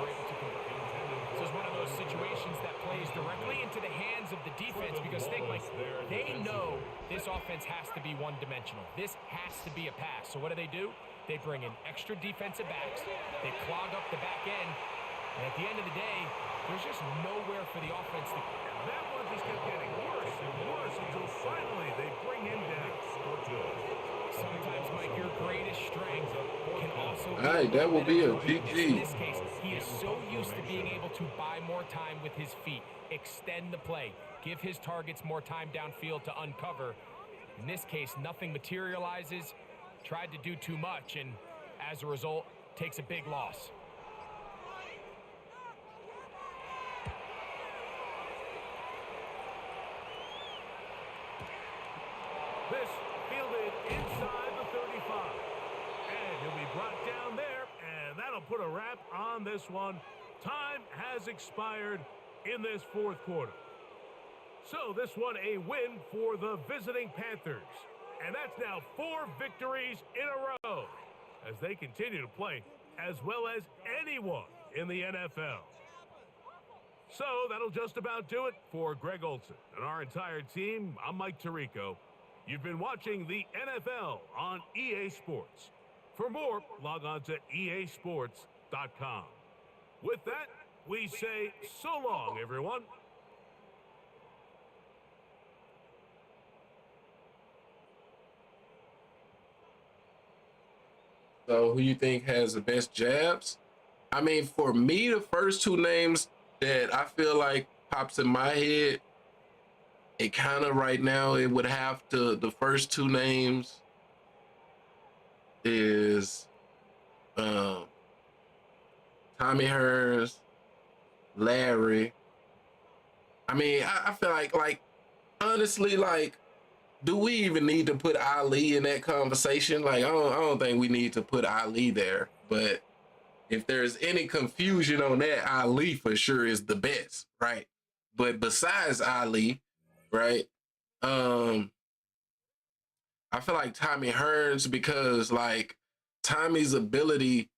S5: we're able to convert. This is one of those those situations that plays directly into the hands of the defense because think, like, they know this offense has to be one-dimensional. This has to be a pass. So what do? They bring in extra defensive backs. They clog up the back end. And at the end of the day, there's just nowhere for the offense to go.
S2: That one just kept getting worse and worse until finally they bring him down.
S5: Sometimes, Mike, your greatest strength can also be...
S1: All right, that will be a
S5: In
S1: GG.
S5: this case, he is so used to being able to buy more time with his feet, extend the play, give his targets more time downfield to uncover. In this case, nothing materializes, tried to do too much, and as a result, takes a big loss.
S2: This fielded inside the 35. And he'll be brought down there, and that'll put a wrap on this one. Time has expired in this fourth quarter. So this one a win for the visiting Panthers. And that's now 4 victories in a row as they continue to play as well as anyone in the NFL. So that'll just about do it for Greg Olson and our entire team. I'm Mike Tirico. You've been watching the NFL on EA Sports. For more, log on to easports.com. With that, we say so long, everyone.
S1: So who you think has the best jabs? I mean, for me, the first 2 names that I feel like pops in my head, it kind of right now, it would have to, the first 2 names is Tommy Hearns, Larry. I mean, I feel like, honestly, like, do we even need to put Ali in that conversation? Like, I don't think we need to put Ali there. But if there's any confusion on that, Ali for sure is the best, right? But besides Ali, right? I feel like Tommy Hearns, because like Tommy's ability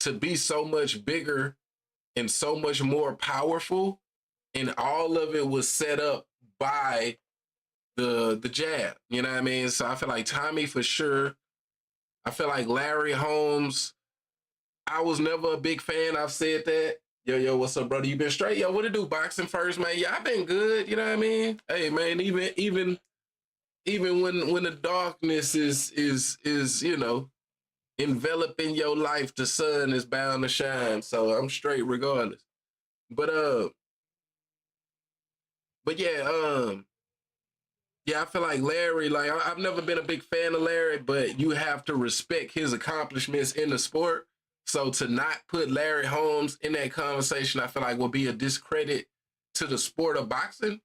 S1: to be so much bigger and so much more powerful, and all of it was set up by the jab, you know what I mean? So I feel like Tommy for sure. I feel like Larry Holmes, I was never a big fan. I've said that. Yo, what's up, brother? You been straight? Yo, what it do? Boxing first, man. Yeah, I've been good. You know what I mean? Hey, man, even when the darkness is you know, enveloping your life, the sun is bound to shine. So I'm straight regardless. But yeah, yeah, I feel like Larry, like I've never been a big fan of Larry, but you have to respect his accomplishments in the sport. So to not put Larry Holmes in that conversation, I feel like will be a discredit to the sport of boxing,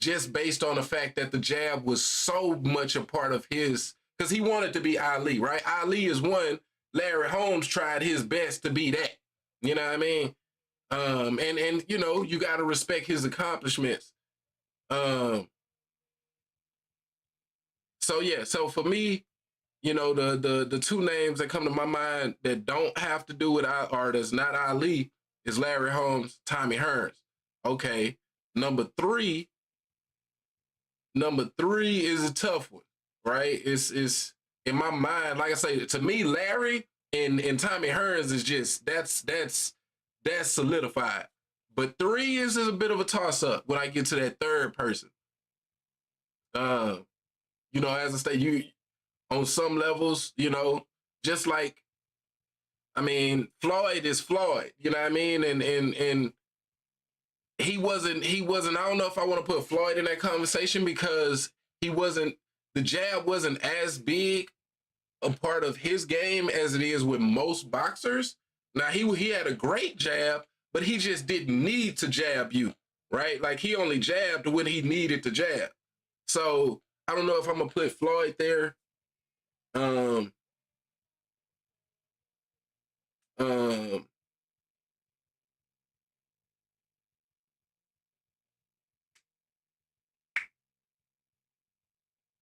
S1: just based on the fact that the jab was so much a part of his, because he wanted to be Ali, right? Ali is one. Larry Holmes tried his best to be that. You know what I mean? And you know, you got to respect his accomplishments. So yeah, so for me, you know, the 2 names that come to my mind that don't have to do with or that's not Ali is Larry Holmes, Tommy Hearns. Okay, number three is a tough one, right? It's in my mind, like I say, to me, Larry and Tommy Hearns is just that's solidified. But 3 is a bit of a toss up when I get to that third person. You know, as I say, you on some levels, you know, just like, I mean, Floyd is Floyd, you know what I mean? And he wasn't, I don't know if I want to put Floyd in that conversation because the jab wasn't as big a part of his game as it is with most boxers. Now, he had a great jab, but he just didn't need to jab you, right? Like, he only jabbed when he needed to jab. So I don't know if I'm going to put Floyd there. I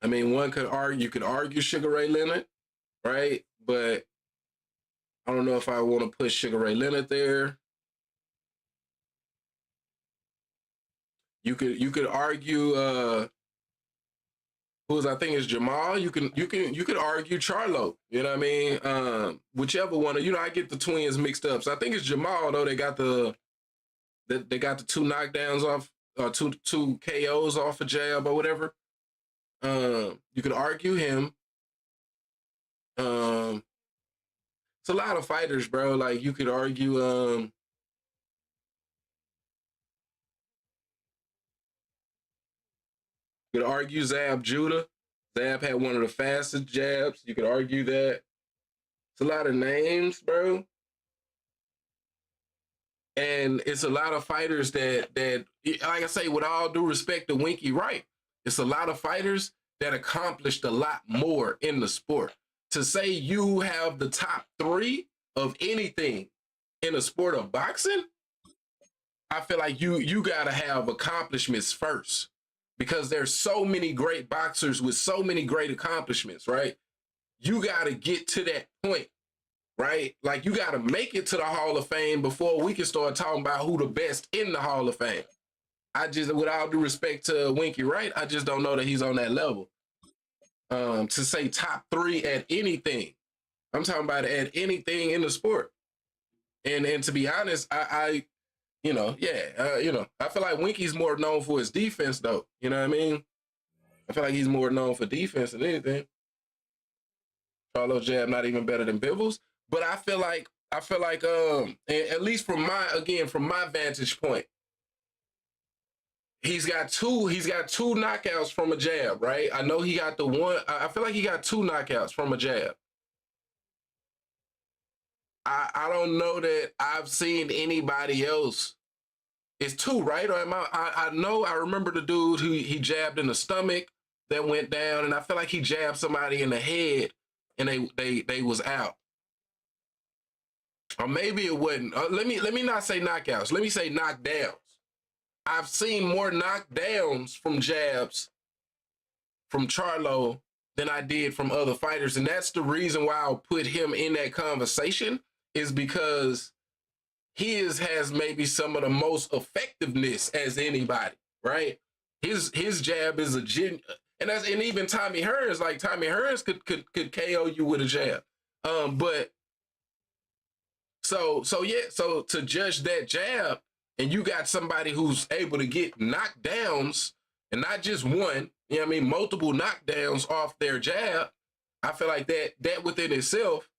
S1: mean, you could argue Sugar Ray Leonard, right? But I don't know if I want to put Sugar Ray Leonard there. You could argue who's I think is Jamal. You could argue Charlo. You know what I mean? Whichever one. I get the twins mixed up. So I think it's Jamal though. They got the two knockdowns off, two KOs off a jab or whatever. You could argue him. It's a lot of fighters, bro. Like you could argue. You could argue Zab Judah. Zab had one of the fastest jabs. You could argue that. It's a lot of names, bro. And it's a lot of fighters that like I say, with all due respect to Winky Wright, it's a lot of fighters that accomplished a lot more in the sport. To say you have the top three of anything in a sport of boxing, I feel like you gotta have accomplishments first. Because there's so many great boxers with so many great accomplishments, right? You gotta get to that point, right? Like you got to make it to the Hall of Fame before we can start talking about who the best in the Hall of Fame. I just, with all due respect to Winky Wright, I just don't know that he's on that level. To say top three at anything, I'm talking about at anything in the sport. And to be honest, I I feel like Winky's more known for his defense, though. You know what I mean? I feel like he's more known for defense than anything. Charlo jab not even better than Bivens. But I feel like at least from my vantage point, he's got two knockouts from a jab, right? I know he got the one. I feel like he got two knockouts from a jab. I don't know that I've seen anybody else. It's two, right? Or am I know I remember the dude who he jabbed in the stomach that went down, and I feel like he jabbed somebody in the head and they was out. Or maybe it wasn't. Let me not say knockouts. Let me say knockdowns. I've seen more knockdowns from jabs from Charlo than I did from other fighters, and that's the reason why I'll put him in that conversation, is because his has maybe some of the most effectiveness as anybody, right? His jab is and even Tommy Hearns, like Tommy Hearns could KO you with a jab. But so to judge that jab, and you got somebody who's able to get knockdowns, and not just one, you know what I mean, multiple knockdowns off their jab, I feel like that within itself,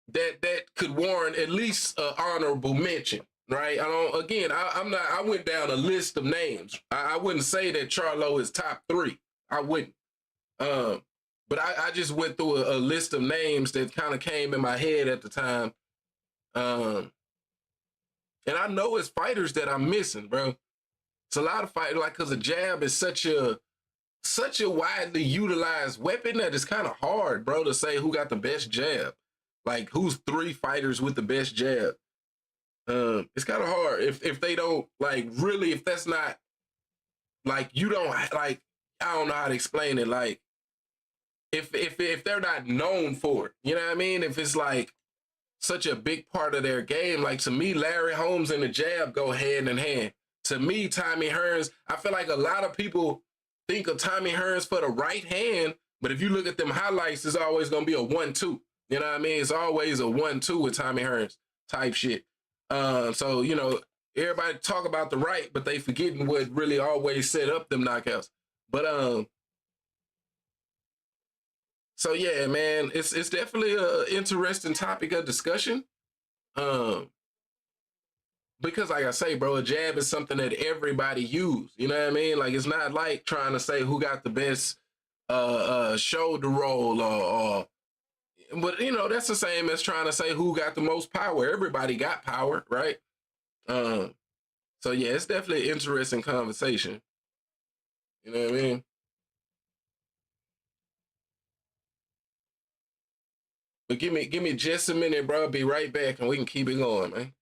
S1: that could warrant at least an honorable mention, right? I went down a list of names. I wouldn't say that Charlo is top three. I wouldn't. But I just went through a list of names that kind of came in my head at the time. And I know it's fighters that I'm missing, bro. It's a lot of fighters, like, because a jab is such a widely utilized weapon that it's kind of hard, bro, to say who got the best jab. Like, who's three fighters with the best jab? It's kind of hard if they don't, like, really, if that's not, like, you don't, like, I don't know how to explain it. Like, if they're not known for it, you know what I mean? If it's like such a big part of their game, like, to me, Larry Holmes and the jab go hand in hand. To me, Tommy Hearns, I feel like a lot of people think of Tommy Hearns for the right hand, but if you look at them highlights, it's always gonna be a 1-2. You know what I mean? It's always a 1-2 with Tommy Hearns type shit. So everybody talk about the right, but they forgetting what really always set up them knockouts. But so yeah, man, it's definitely an interesting topic of discussion. Because like I say, bro, a jab is something that everybody use. You know what I mean? Like, it's not like trying to say who got the best shoulder roll or but that's the same as trying to say who got the most power. Everybody got power, right? So yeah, it's definitely an interesting conversation. You know what I mean? But give me just a minute, bro. I'll be right back and we can keep it going, man.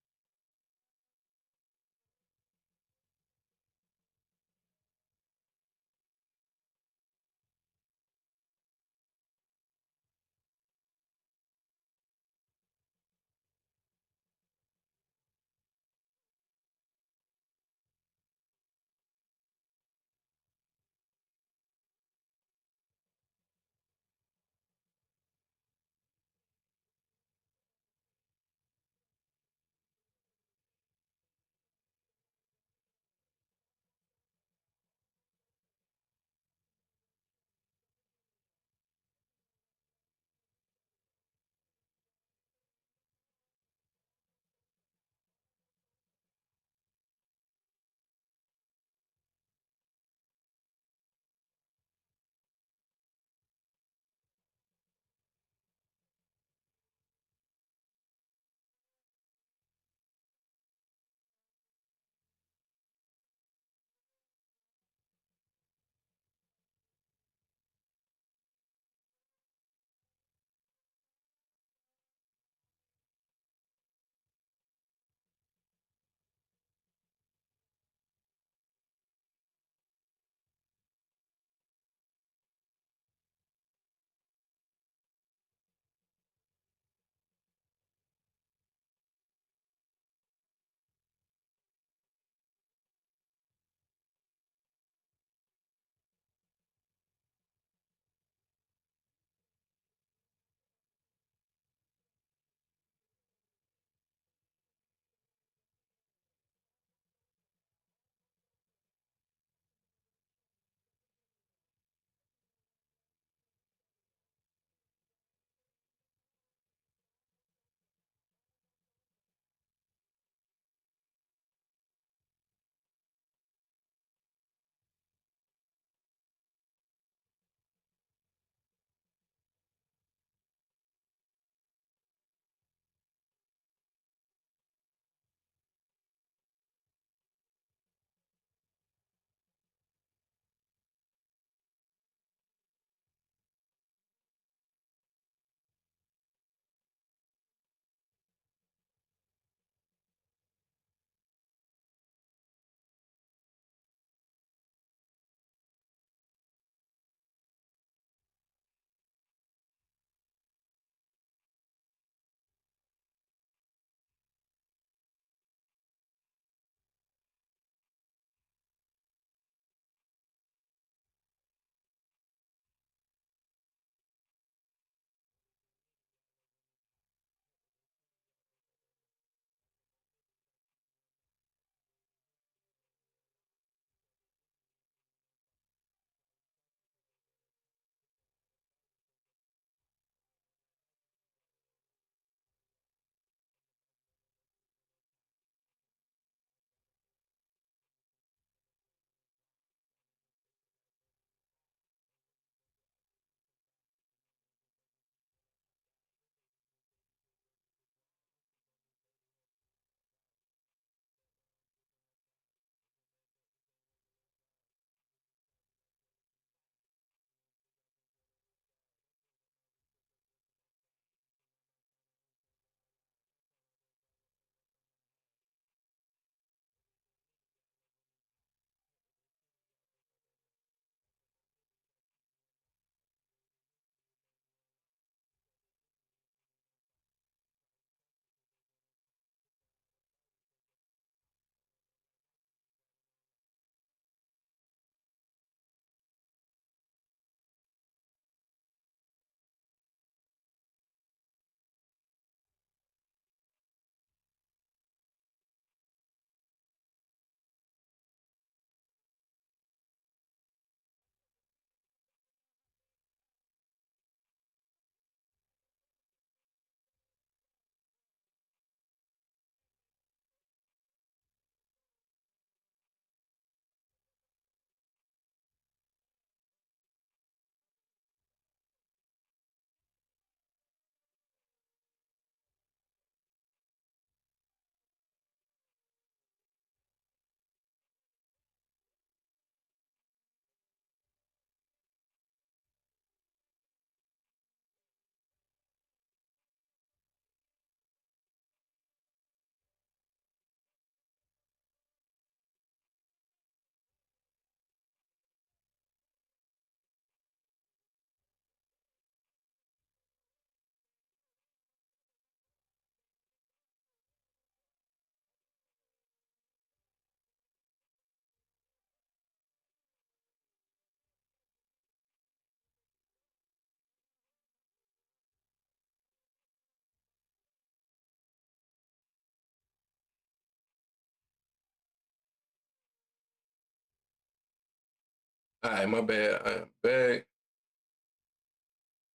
S1: All right, my bad. I am back.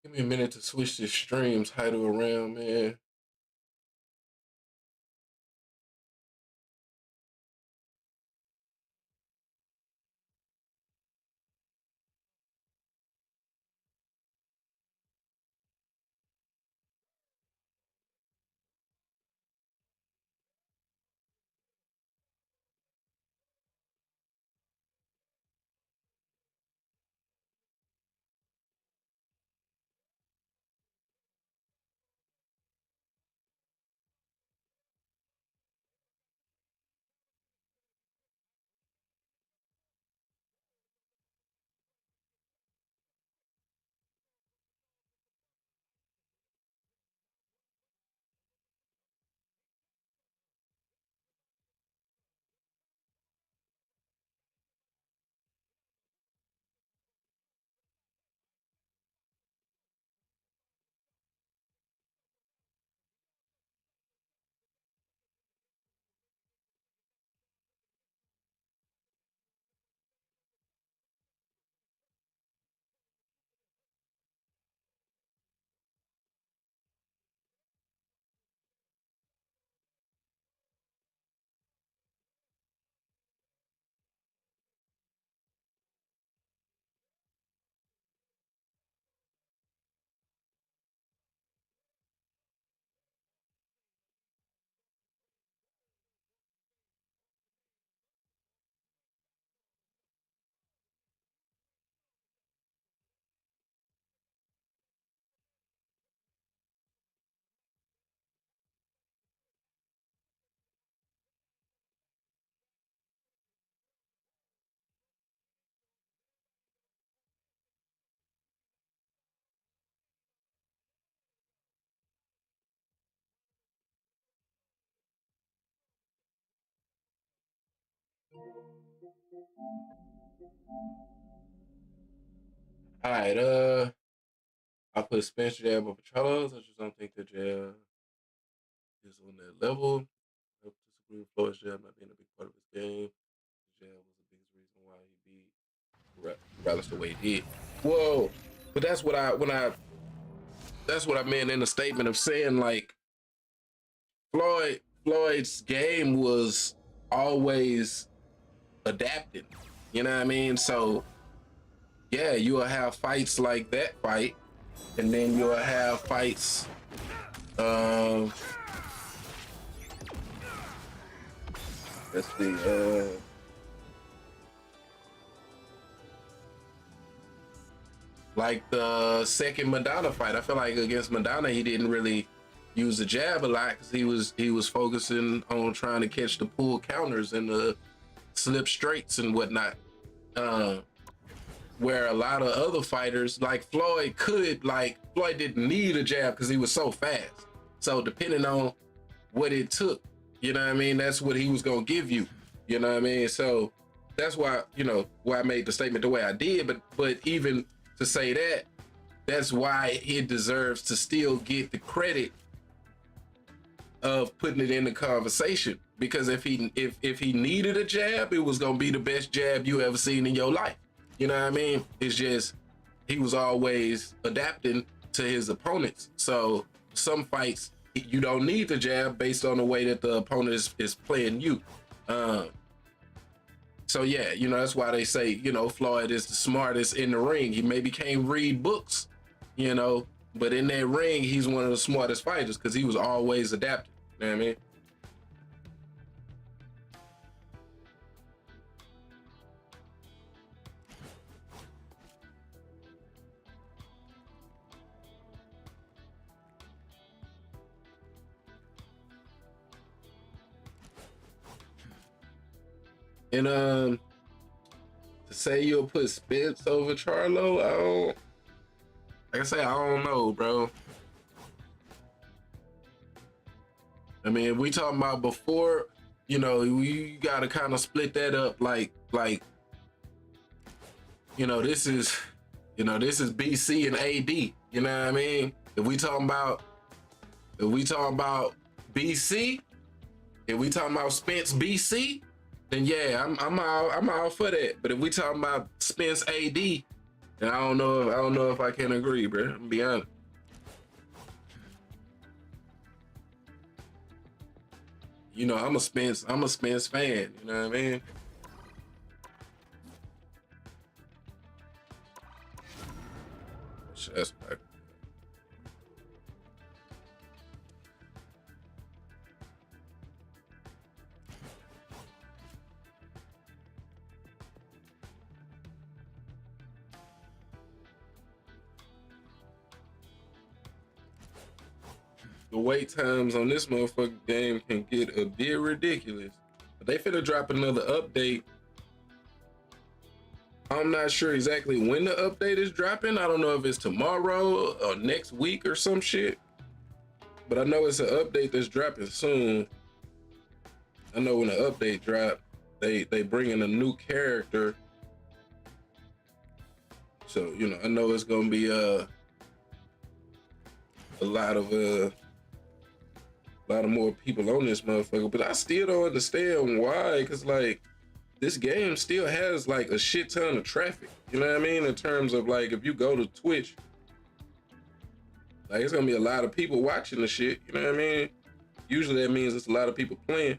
S1: Give me a minute to switch this stream title around, man. All right, I put Spencer jab over Charles. I just don't think the jab is on that level. I disagree with Floyd's jab not being a big part of his game. The jab was the biggest reason why he beat regardless the way he did. Whoa, but that's what I meant in the statement of saying like Floyd's game was always adapting. You know what I mean? So yeah, you'll have fights like that fight, and then you'll have fights. Let's see. Like the second Madonna fight, I feel like against Madonna he didn't really use the jab a lot because he was focusing on trying to catch the pull counters and the slip straights and whatnot. Where a lot of other fighters like Floyd didn't need a jab because he was so fast. So depending on what it took, you know what I mean, that's what he was gonna give you. You know what I mean? So that's why, why I made the statement the way I did. But even to say that, that's why it deserves to still get the credit of putting it in the conversation. Because if he needed a jab, it was gonna be the best jab you ever seen in your life. You know what I mean? It's just he was always adapting to his opponents. So some fights you don't need the jab based on the way that the opponent is playing you. So yeah, that's why they say, Floyd is the smartest in the ring. He maybe can't read books, but in that ring, he's one of the smartest fighters because he was always adapting. You know what I mean? And to say you'll put Spence over Charlo, I don't know, bro. I mean, if we talking about before, we gotta kind of split that up like, this is BC and AD. You know what I mean? If we talking about BC, if we talking about Spence BC, then yeah, I'm all for that. But if we talking about Spence AD, then I don't know if I can agree, bro. I'm gonna be honest. You know, I'm a Spence fan. You know what I mean? That's back. The wait times on this motherfucking game can get a bit ridiculous. But they finna drop another update. I'm not sure exactly when the update is dropping. I don't know if it's tomorrow or next week or some shit. But I know it's an update that's dropping soon. I know when the update drop, they bring in a new character. So, you know, I know it's gonna be a lot of more people on this motherfucker, but I still don't understand why. Cause like this game still has like a shit ton of traffic. You know what I mean? In terms of like if you go to Twitch, like it's gonna be a lot of people watching the shit. You know what I mean? Usually that means it's a lot of people playing.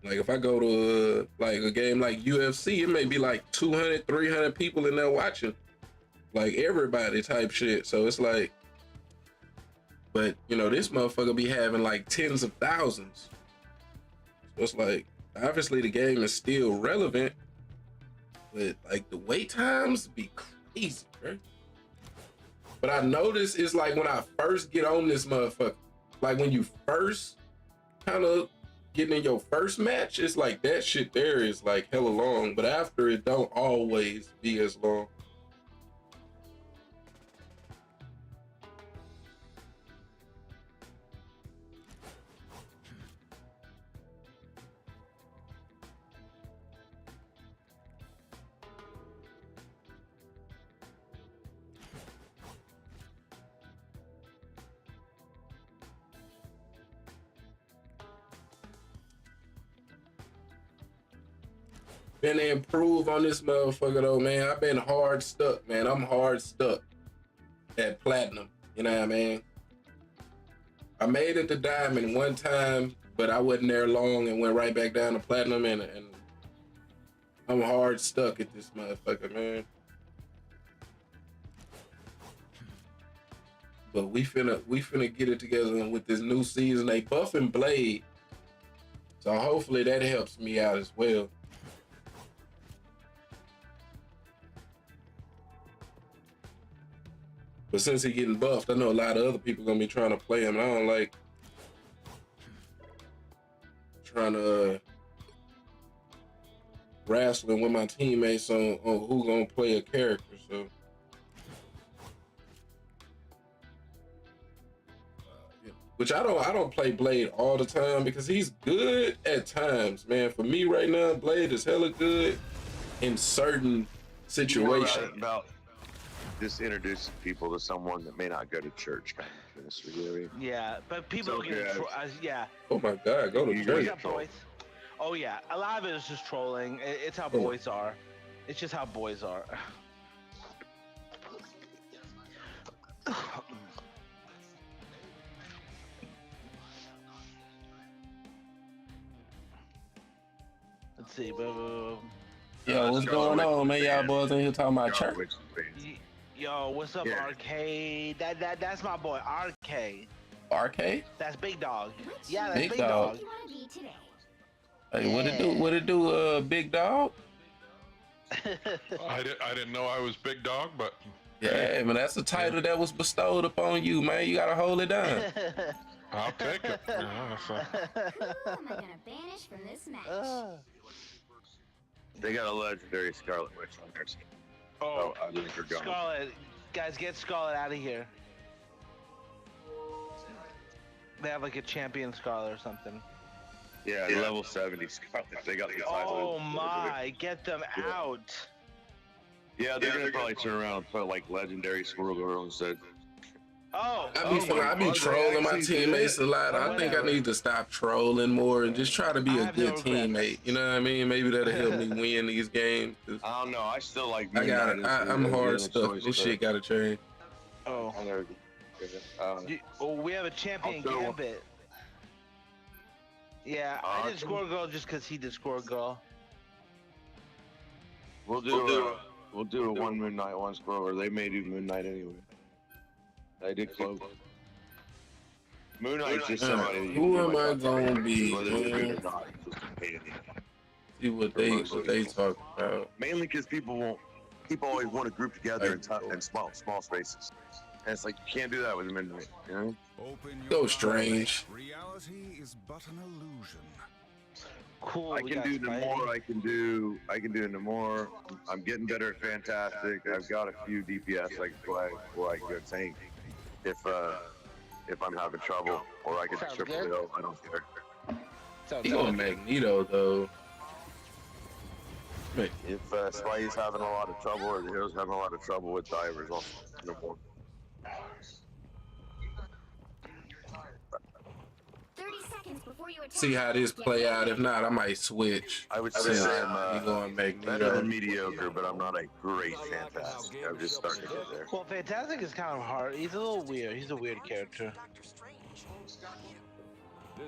S1: Like if I go to like a game like UFC, it may be like 200, 300 people in there watching, like everybody type shit. So it's like, but you know, this motherfucker be having like tens of thousands. So it's like, obviously the game is still relevant, but like the wait times be crazy, bro. But I notice it's like when I first get on this motherfucker, like when you first kind of getting in your first match, it's like that shit there is like hella long, but after it don't always be as long. Been to improve on this motherfucker though, man. I've been hard stuck, man. I'm hard stuck at platinum. You know what I mean? I made it to diamond one time, but I wasn't there long and went right back down to platinum, and I'm hard stuck at this motherfucker, man. But we finna get it together with this new season. They buffing Blade, so hopefully that helps me out as well. But since he getting buffed, I know a lot of other people gonna be trying to play him. And I don't like trying to wrestling with my teammates on who gonna play a character. So, which I don't play Blade all the time because he's good at times, man. For me right now, Blade is hella good in certain situations.
S6: About just introducing people to someone that may not go to church, kind of ministry, you know what I mean?
S7: Yeah, but people
S6: So,
S7: get yeah.
S1: Oh my God, go to
S6: You
S1: church.
S6: got
S7: Boys. Oh yeah, a lot of it is just trolling. It's how boys are. It's just how boys are. Let's see.
S1: Yo, what's going on, man? Y'all boys in here talking about church.
S7: Yo, what's up,
S6: Yeah.
S7: Arcade? That's my boy, Arcade.
S1: Arcade?
S7: That's Big Dog. Yeah, that's
S1: Big
S7: Big,
S1: Dog.
S7: Dog.
S1: Hey, what it do? What it do, big dog?
S8: I didn't know I was big dog, but
S1: Yeah, man, that's a title that was bestowed upon you, man. You gotta hold it down.
S8: I'll take it. Yeah, so.
S9: Who am I gonna banish from this match?
S6: They got a legendary Scarlet Witch on there.
S7: Oh,
S6: I think they're going.
S7: Scarlet. Guys, get Scarlet out of here. They have like a champion Scarlet or something.
S6: Yeah, level 70 Scarlet. They got the
S7: Oh my, get them out.
S6: Yeah, they're gonna probably turn around and put like legendary Squirrel Girl instead.
S7: Oh,
S1: I be trolling my teammates a lot. I think I
S7: Whatever.
S1: need to stop trolling more and just try to be
S7: I
S1: a
S7: have no
S1: good
S7: regrets.
S1: teammate. You know what I mean? Maybe that'll help me win these games. 'Cause
S6: I don't know. I still like
S1: I
S6: Moon
S1: got
S6: Knight
S1: it.
S6: as
S1: I'm
S6: the
S1: hard
S6: other
S1: stuff.
S6: choice,
S1: This
S6: but
S1: shit gotta change.
S7: Oh.
S6: I never.
S7: We have a champion
S6: I'll throw one.
S7: Gambit. Yeah, I did score a goal just because he did score a goal.
S6: We'll do a one Moon Knight, one Squirrel, or they may do Moon Knight anyway. I did close. Moon Knight's just somebody. that you
S1: Who
S6: can
S1: am
S6: do
S1: I
S6: like
S1: gonna be,
S6: whether they're good or
S1: man?
S6: not, it's just a pain in the ass.
S1: See what they talk about.
S6: Mainly because people always want to group together in small spaces, and it's like you can't do that with Moon Knight. You know?
S1: So strange.
S10: Reality is but an illusion.
S7: Cool.
S6: I can do Namor. I can do Namor. I'm getting better at Fantastic. I've got a few DPS I can play, or I can go tank if I'm having trouble, or I can
S7: Sounds
S6: triple
S7: good.
S6: kill. I don't care.
S7: Sounds
S1: He
S7: good.
S1: going Magneto though. Man,
S6: If Spidey's having a lot of trouble, or the hero's having a lot of trouble with divers, I'll Namor.
S9: 30 seconds before you attack.
S1: see how this play out. If not, I might switch.
S6: I would say
S1: Since
S6: I'm
S1: he going
S6: better
S1: Magneto.
S6: than mediocre, but I'm not a great Fantastic. I'm just starting to get there.
S7: Well, Fantastic is kind of hard. He's a little weird. He's a weird character.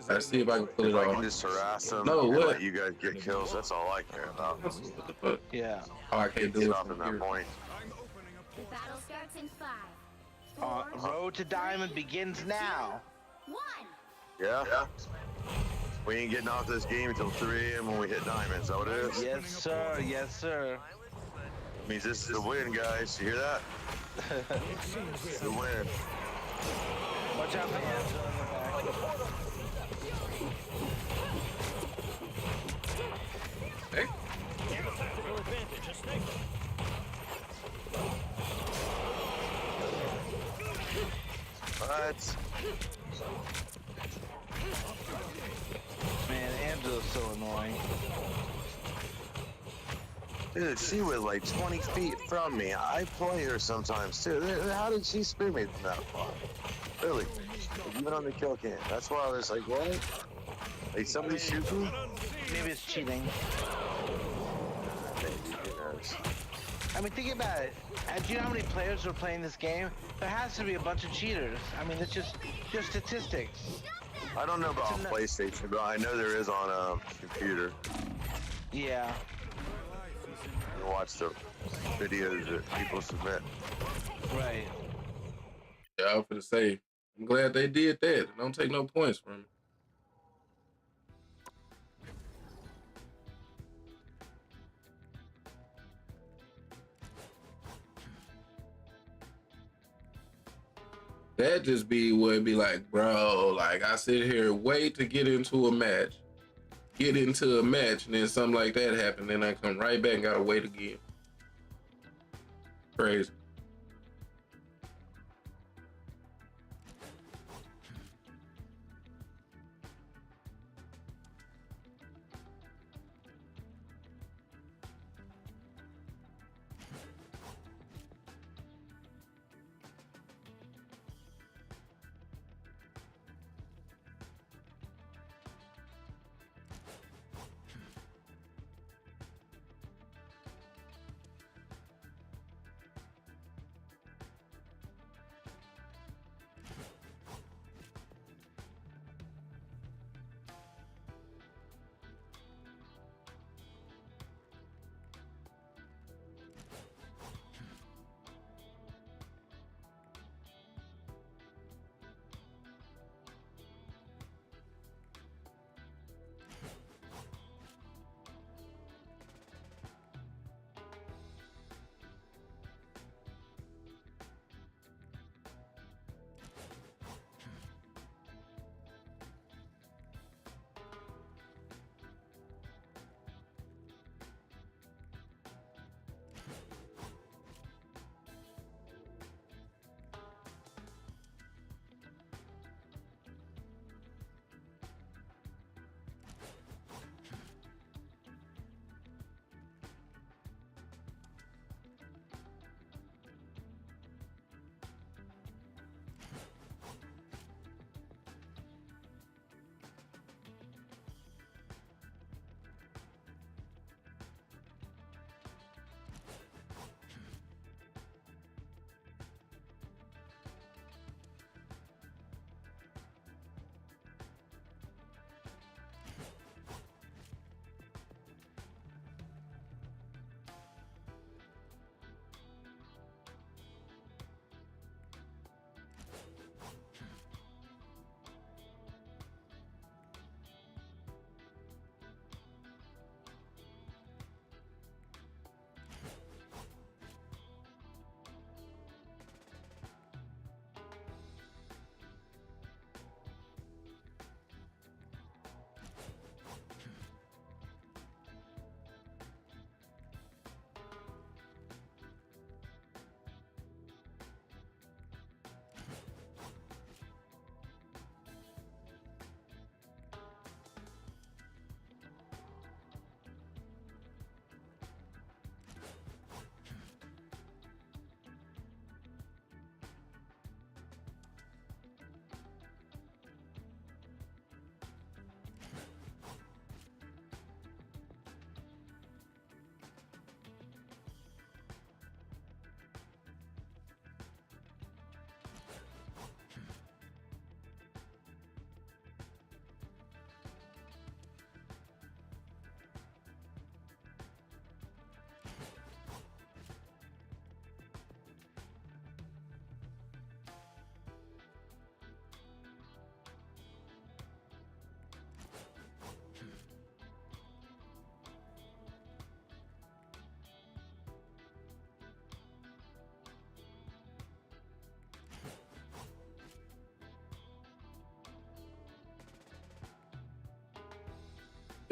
S1: Let's see if I can pull it
S6: If I can
S1: off.
S6: just harass them
S1: No,
S6: and
S1: what?
S6: let you guys get kills, that's all I care about.
S1: What the fuck?
S7: Yeah.
S1: Oh, I can't do it
S6: Stop
S1: from
S6: in that
S1: here.
S6: point.
S9: The battle starts in 5, 4,
S7: Road to Diamond begins now.
S9: 1.
S6: Yeah? We ain't getting off this game until 3 a.m. when we hit diamond. Is that what it is?
S7: Yes, sir. Yes, sir.
S6: Means this is the win, guys. You hear that? It's the win.
S7: Watch out for Angela in the back.
S1: Hey,
S2: Tactical advantage, a snake.
S6: What?
S7: Man, Angela's so annoying.
S6: Dude, she was like 20 feet from me. I play her sometimes too. How did she spear me from that far? Really? Even on the kill cam. That's why I was like, what? Like somebody shoot me?
S7: Maybe it's cheating.
S6: Maybe, who knows?
S7: I mean, think about it. Do you know how many players are playing this game? There has to be a bunch of cheaters. I mean, it's just statistics.
S6: I don't know about PlayStation, but I know there is on a computer.
S7: Yeah.
S6: You can watch the videos that people submit.
S7: Right.
S1: yeah, I was gonna say. I'm glad they did that. Don't take no points from it. That just be what it'd be like, bro. Like I sit here, wait to get into a match, and then something like that happen, then I come right back and gotta wait again. Crazy.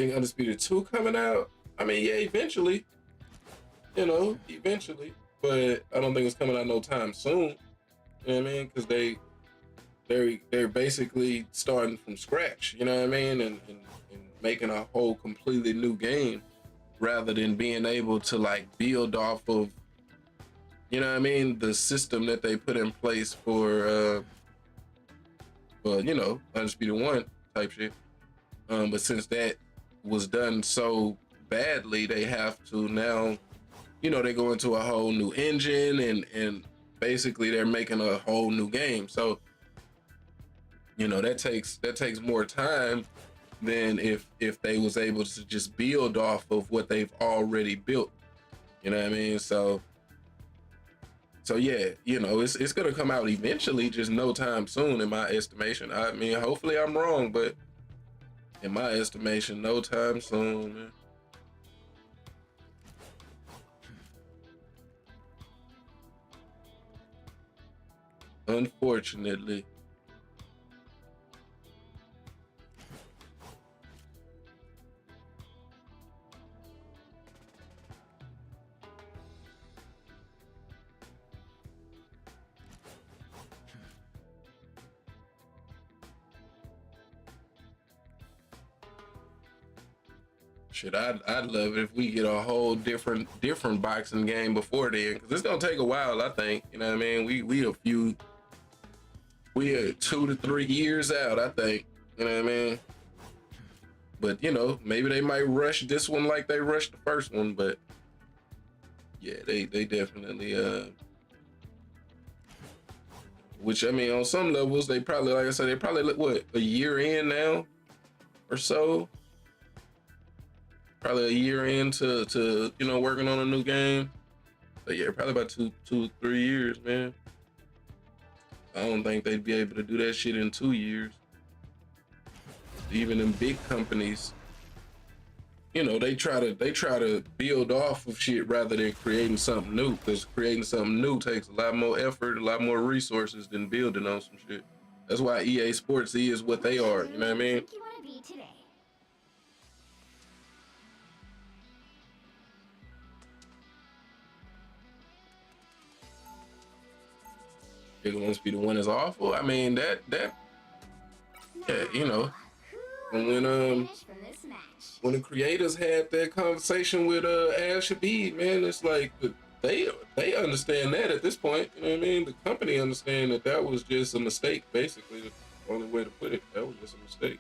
S1: think Undisputed 2 coming out. I mean, yeah, eventually. You know, eventually. But I don't think it's coming out no time soon. You know what I mean? Because they're basically starting from scratch, you know what I mean? And making a whole completely new game rather than being able to like build off of, you know what I mean, the system that they put in place for you know, Undisputed 1 type shit. But since that was done so badly, they have to now, you know, they go into a whole new engine and basically they're making a whole new game. So, you know, that takes more time than if they was able to just build off of what they've already built. You know what I mean? So yeah, you know, it's gonna come out eventually, just no time soon in my estimation. I mean, hopefully I'm wrong, but in my estimation, no time soon, man. Unfortunately. Shit, I'd love it if we get a whole different boxing game before then, because it's gonna take a while, I think. You know what I mean? We are 2 to 3 years out, I think. You know what I mean? But you know, maybe they might rush this one like they rushed the first one, but yeah, they definitely which I mean, on some levels, they probably, like I said, they probably what, a year in now or so. Probably a year into you know, working on a new game. But yeah, probably about 3 years, man. I don't think they'd be able to do that shit in 2 years. Even in big companies, you know, they try to build off of shit rather than creating something new, because creating something new takes a lot more effort, a lot more resources than building on some shit. That's why EA Sports is what they are, you know what I mean?
S9: You want to be today.
S1: Big Undisputed 1 is awful. I mean, that yeah, you know, when the creators had that conversation with Ash Habib, man, it's like they understand that at this point. You know what I mean? The company understand that was just a mistake. Basically, the only way to put it, that was just a mistake.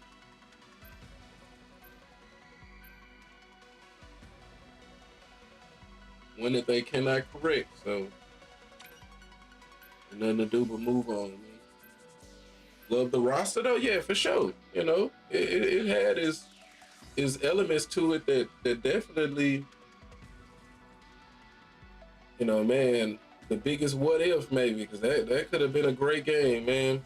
S1: One that they cannot correct. So nothing to do but move on, man. Love the roster though, yeah, for sure. You know, it had its elements to it that definitely, you know, man, the biggest what if maybe, because that could have been a great game, man.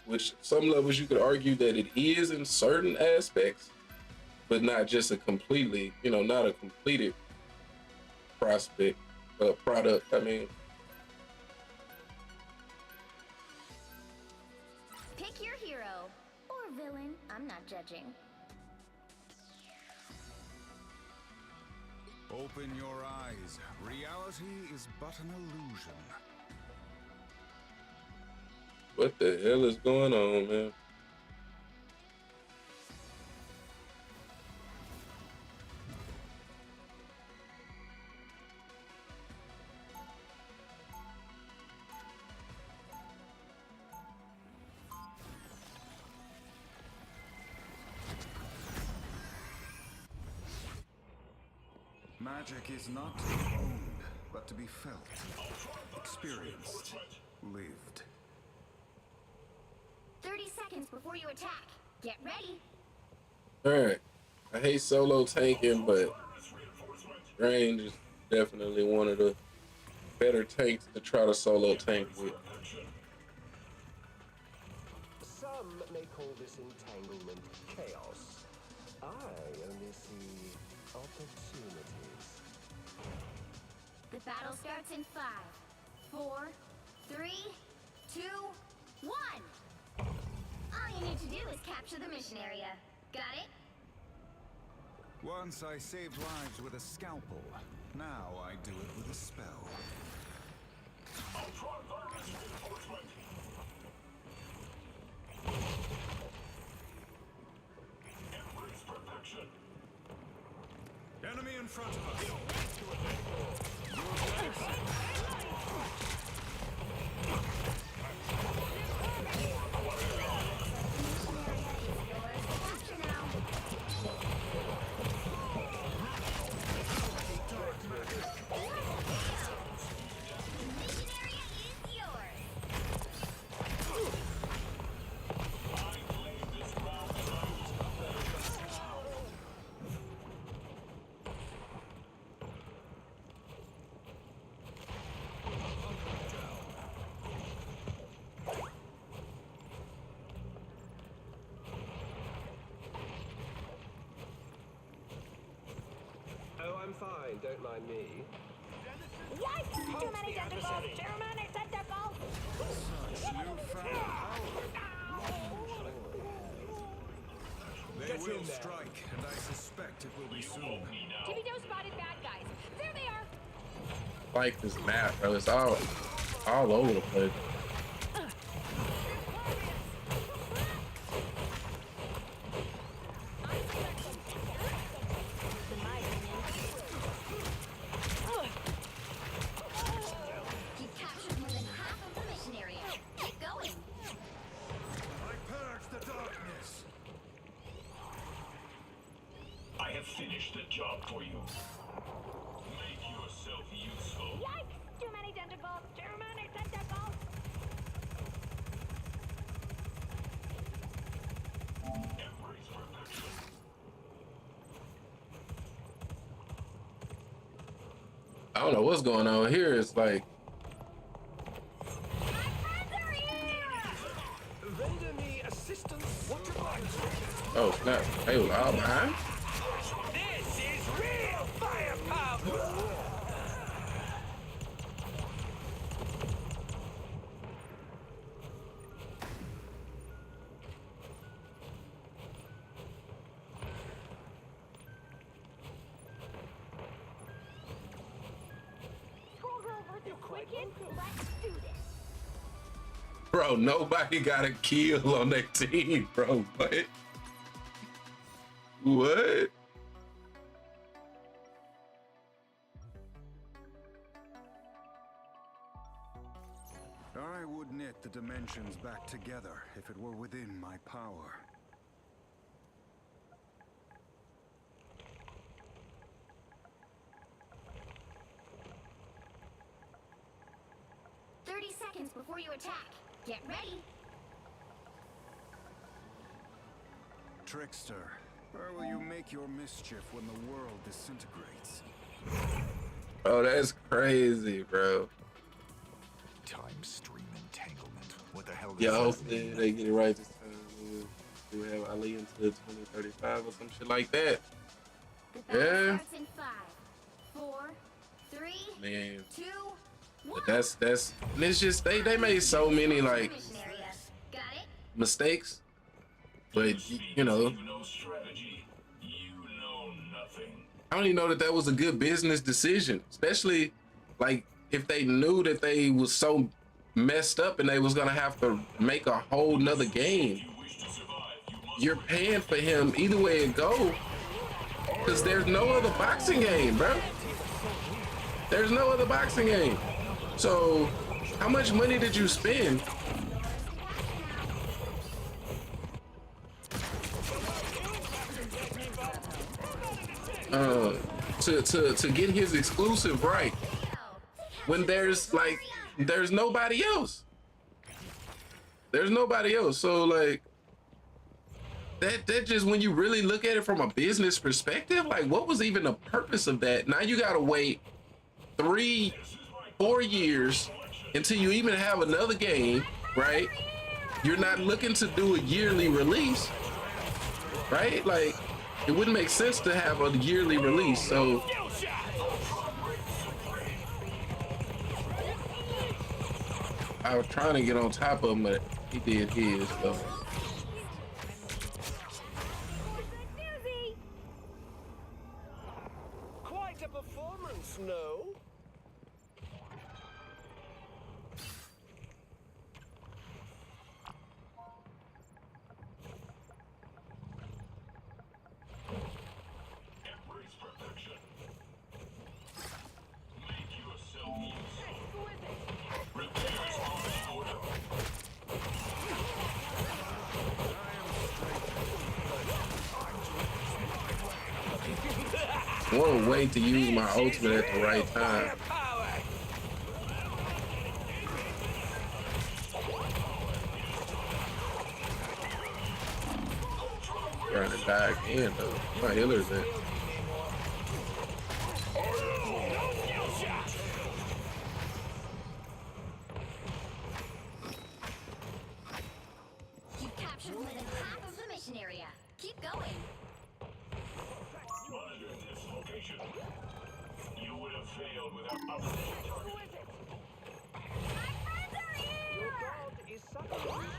S1: Which some levels you could argue that it is in certain aspects, but not just a completely, you know, not a completed product. I mean.
S9: Pick your hero or villain. I'm not judging.
S10: Open your eyes. Reality is but an illusion.
S1: What the hell is going on, man?
S10: Magic is not to be owned, but to be felt, experienced, lived.
S9: 30 seconds before you attack. Get ready.
S1: Alright. I hate solo tanking, but Range is definitely one of the better tanks to try to solo tank with.
S11: Some may call this entanglement chaos. I only see opportunities.
S9: The battle starts in 5, 4, 3, 2, 1. All you need to do is capture the mission area. Got it?
S10: Once I saved lives with a scalpel. Now I do it with a spell. Enemy in front of us.
S11: Oh, I'm fine. Don't mind me.
S4: Yikes! Too many tentacles! Too many tentacles!
S10: Such newfound power. They will strike, and I suspect it will be soon.
S9: Tibido spotted bad guys. There they are.
S1: Like this map, bro. It's all over the place.
S9: He captured more than half of the mission area. Keep going.
S10: I purge the darkness.
S3: I have finished the job for you. Make yourself useful.
S4: Yikes! Too many tentacles! Too many tentacles!
S3: Embrace perfection.
S1: I don't know what's going on here. It's like,
S11: Render me assistance. What you like?
S1: oh snap! They was all behind.
S4: This is real firepower!
S9: Let's do this.
S1: Bro, nobody got a kill on their team, bro. What? What?
S10: I would knit the dimensions back together if it were within my power.
S9: Seconds before you attack. Get ready.
S10: Trickster, where will you make your mischief when the world disintegrates?
S1: Oh, that's crazy, bro.
S12: Time stream entanglement. What the hell?
S1: Yeah, hopefully they get it right this time. We have Ali until 2035 or some shit like that. Yeah.
S9: Starts in 5, 4, 3,
S1: Man.
S9: 2,
S1: But that's and it's just they made so many like
S9: mission area. Got it?
S1: mistakes. But you know,
S3: You know strategy. You know nothing.
S1: I don't even know that was a good business decision, especially like if they knew that they was so messed up and they was gonna have to make a whole nother game. You're paying for him either way it go, because there's no other boxing game, bro. There's no other boxing game. So how much money did you spend to get his exclusive right when there's nobody else? There's nobody else. So like that just, when you really look at it from a business perspective, like what was even the purpose of that? Now you gotta wait 3-4 years until you even have another game, right? You're not looking to do a yearly release, right? Like it wouldn't make sense to have a yearly release. So I was trying to get on top of him, but he did his. So
S11: No.
S3: Embrace perfection. Make yourself useful. Repairs are in order.
S1: What a way to use my ultimate at the right time. Trying to die again though. My healer's in.
S9: You've captured more than half of the mission area. Keep going.
S3: Monitor this location. You would have failed without updating target.
S11: Your dog is suffering.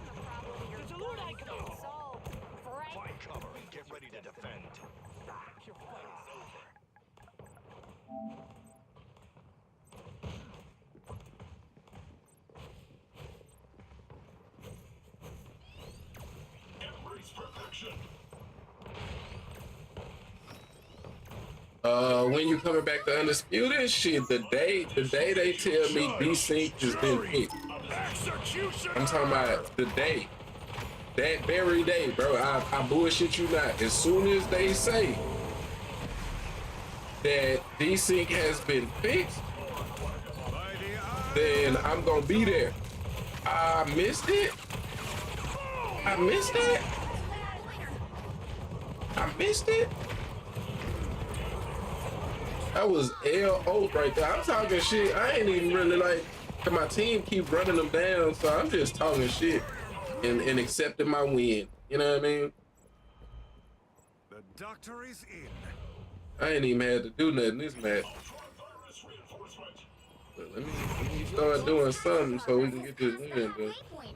S11: There's a loot I can
S4: So, Frank,
S3: Find cover. Get ready to defend.
S5: Your fight is over.
S3: Embrace perfection.
S1: When you coming back to Undisputed? Shit, the day they tell me D-Sync has been picked. I'm talking about the day. That very day, bro. I bullshit you not. As soon as they say that D-Sync has been picked, then I'm gonna be there. I missed it. I missed it. I missed it. That was L.O. right there. I'm talking shit. I ain't even really like, cause my team keep running them down, so I'm just talking shit and accepting my win. You know what I mean?
S10: The doctor is in.
S1: I ain't even had to do nothing this match. But let me start doing something so we can get this win, bro.
S9: Waypoint.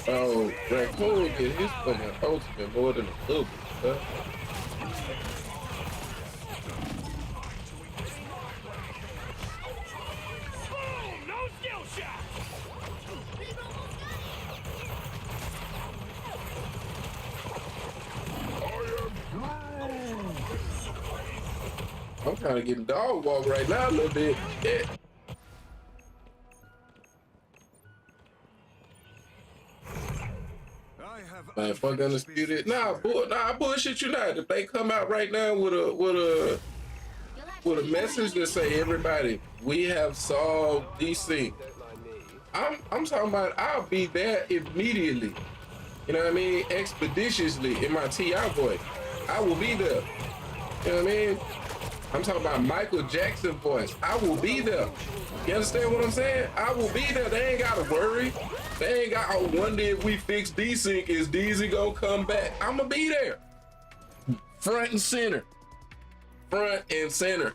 S1: Oh, Raccoon get his fucking ultimate more than a little bit, huh?
S2: No skill shot.
S1: I'm kind of getting dog walk right now a little bit. Yeah.
S10: I have
S1: Man, fuck Undisputed. Nah, I bullshit you not. If they come out right now with a message that say, everybody, we have solved D-Sync. I'm talking about I'll be there immediately. You know what I mean? Expeditiously in my TI voice. I will be there. You know what I mean? I'm talking about Michael Jackson voice. I will be there. You understand what I'm saying? I will be there. They ain't gotta worry. They ain't got, oh, one day if we fix D-Sync, is DZ gonna come back? I'ma be there. Front and center. Front and center.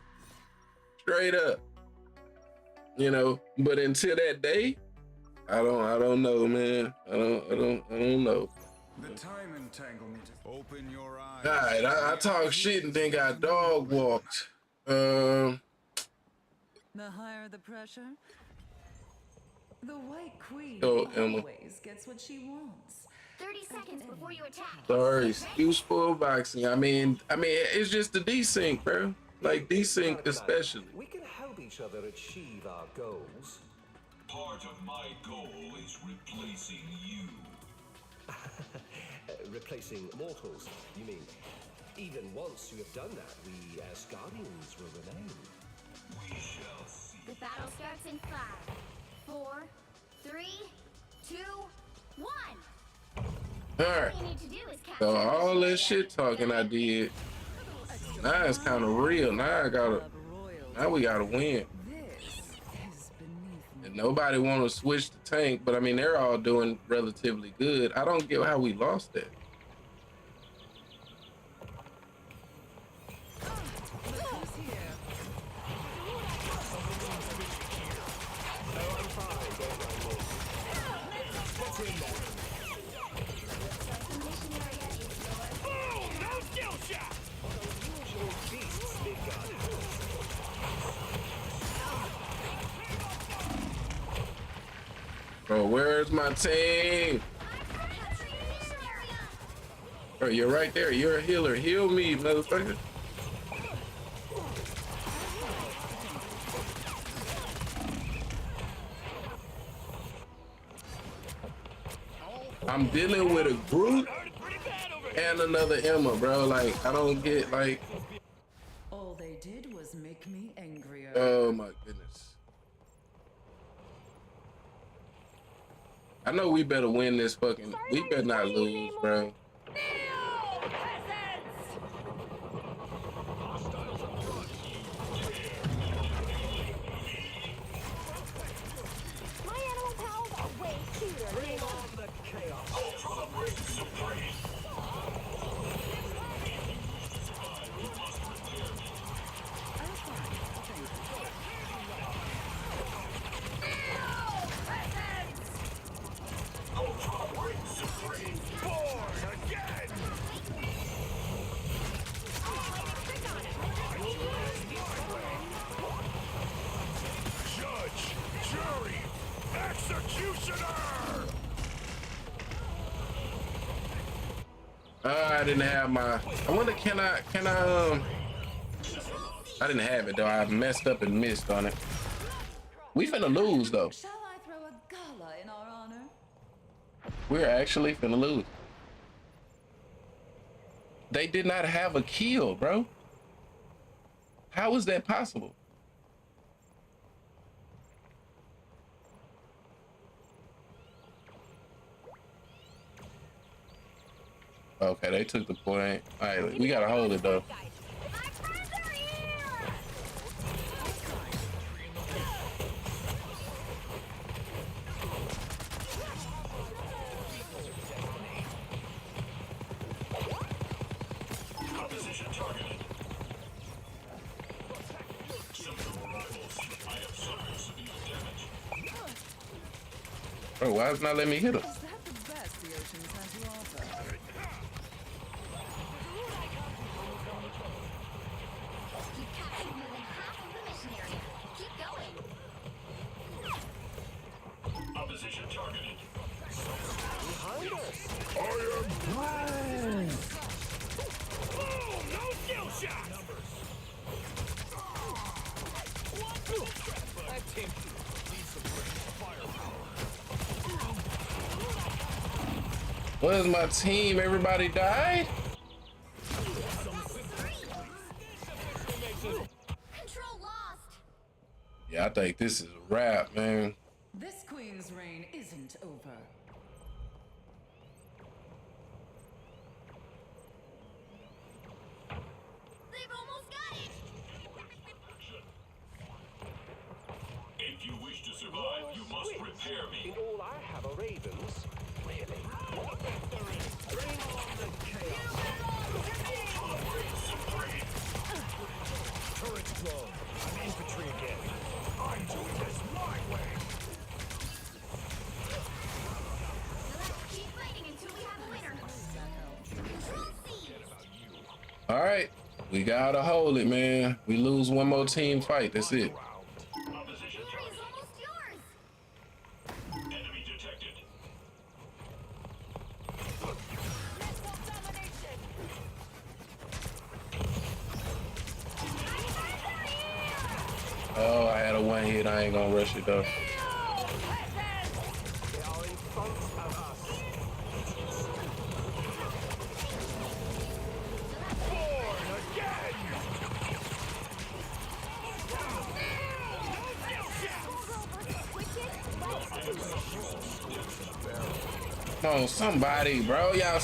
S1: Straight up. You know, but until that day, I don't know, man. I don't know.
S10: the time entanglement. Open your eyes.
S1: All right, I talk shit and then got dog walked.
S13: The higher the pressure, the White Queen
S1: Emma.
S13: always gets what she wants.
S9: 30 seconds before you attack.
S1: Sorry, excuse for boxing. I mean, it's just the D-Sync, bro. Like D-Sync especially.
S11: We can help each other achieve our goals.
S3: Part of my goal is replacing you.
S11: Replacing mortals, you mean? Even once you have done that, we as Guardians will remain.
S3: We shall see.
S9: The battle starts in 5, 4, 3, 2, 1.
S1: All right.
S9: All you need to do is capture
S1: So all
S9: the
S1: that
S9: mission
S1: shit talking I did, now it's kind of real. Now we gotta win.
S13: This is beneath me.
S1: And nobody want to switch the tank, but I mean they're all doing relatively good. I don't get how we lost that. Bro, where's my team? Bro, you're right there. You're a healer. Heal me, motherfucker. I'm dealing with a group and another Emma, bro. Like, I don't get, like...
S13: All they did was make me angrier.
S1: Oh, my goodness. I know we better win this fucking... We better not lose, bro. I didn't have my... I wonder, can I, I didn't have it, though. I messed up and missed on it. We finna lose, though.
S13: Shall I throw a gala in our honor?
S1: We're actually finna lose. They did not have a kill, bro. How is that possible? Okay, they took the point. All right, we gotta hold it though. Bro, why is it not letting me hit him?
S13: Is that the best the oceans have to offer?
S9: You've captured more than half of the mission area. Keep going.
S3: Opposition targeted.
S2: Behind us. I am Thru. Oh, no skill shot. That team needs some firepower.
S1: Where's my team? Everybody died?
S9: Control lost.
S1: Yeah, I think this is a wrap, man.
S13: This queen's reign isn't over.
S9: They've almost got it.
S3: If you wish to survive, you must repair me.
S11: And all I have are ravens. Really?
S2: Bring on the chaos. Turret's low. I'm infantry again. I'm doing this my way.
S9: Keep fighting until we have a winner. Control C.
S1: All right, we gotta hold it, man. We lose one more team fight. That's it.
S3: Opposition
S9: Victory is almost yours.
S3: enemy detected.
S1: Oh, I had a one hit. I ain't gonna rush it though.
S11: They are in front of us.
S2: Born again.
S1: Come on, somebody, bro. Y'all.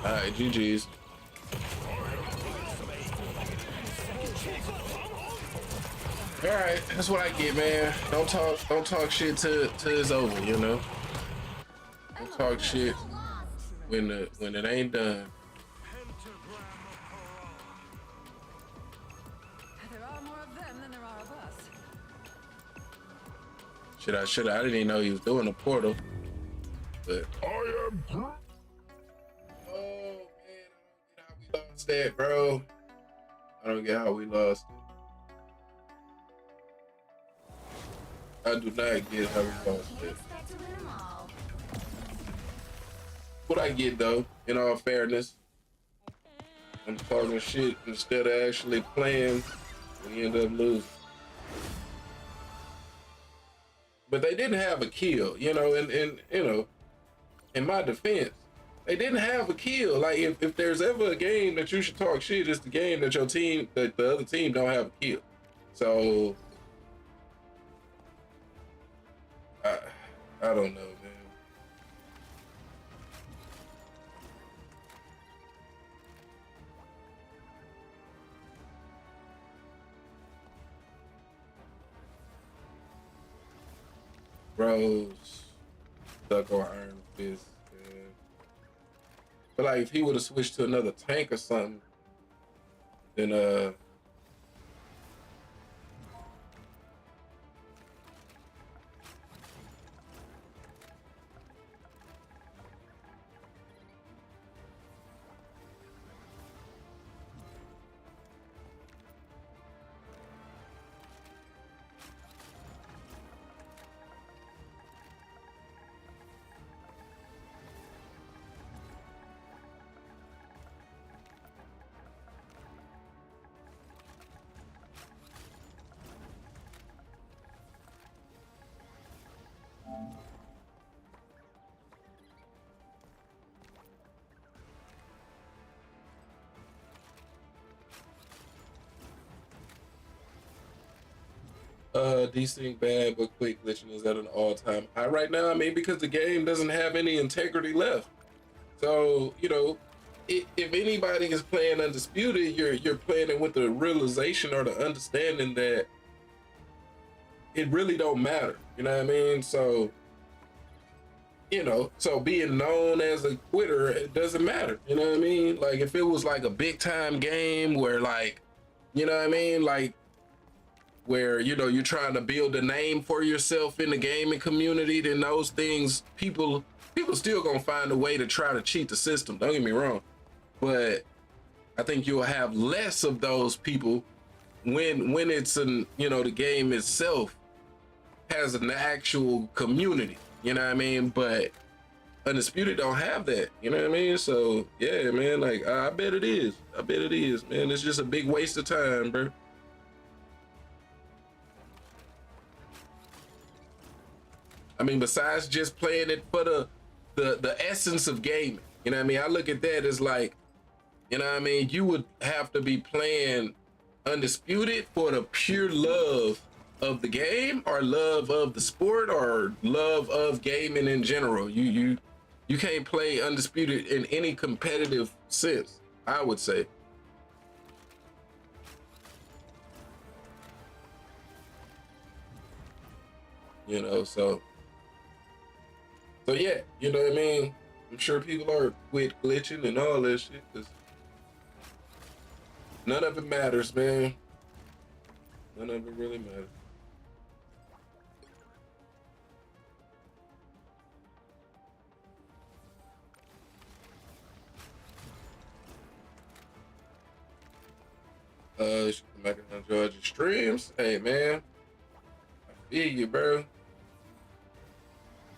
S1: All right, GG's. All right, that's what I get, man. Don't talk shit till it's over, you know. Don't talk shit when it ain't done.
S13: There are more of them than there are of us.
S1: I didn't even know he was doing a portal. But
S2: I am Thru.
S1: oh man, I don't get how we lost that, bro. I don't get how we lost. I do not get how we lost
S9: Can't
S1: that.
S9: expect to win them all.
S1: What I get though, in all fairness, I'm talking shit instead of actually playing. We end up losing. But they didn't have a kill, you know, and you know, in my defense, they didn't have a kill. Like if there's ever a game that you should talk shit, it's the game that your team, that the other team don't have a kill. So I don't know, man. Rose stuck on Iron Fist. Man. But like if he would have switched to another tank or something, then desync bad, but quick glitching is at an all-time high right now. I mean, because the game doesn't have any integrity left. So, you know, if anybody is playing Undisputed, you're playing it with the realization or the understanding that it really don't matter. You know what I mean? So, you know, so being known as a quitter, it doesn't matter. You know what I mean? Like if it was like a big time game where like, you know what I mean? Like where, you know, you're trying to build a name for yourself in the gaming community, then those things, people still gonna find a way to try to cheat the system. Don't get me wrong. But I think you'll have less of those people when it's an, you know, the game itself has an actual community, you know what I mean? But Undisputed don't have that, you know what I mean? So yeah, man, like I bet it is. I bet it is, man. It's just a big waste of time, bro. I mean, besides just playing it for the essence of gaming, you know what I mean? I look at that as like, you know what I mean? You would have to be playing Undisputed for the pure love of the game or love of the sport or love of gaming in general. You can't play Undisputed in any competitive sense, I would say. You know, so yeah, you know what I mean? I'm sure people are quit glitching and all that shit, because none of it matters, man. None of it really matters. You should come back and enjoy your streams. Hey, man, I feel you, bro.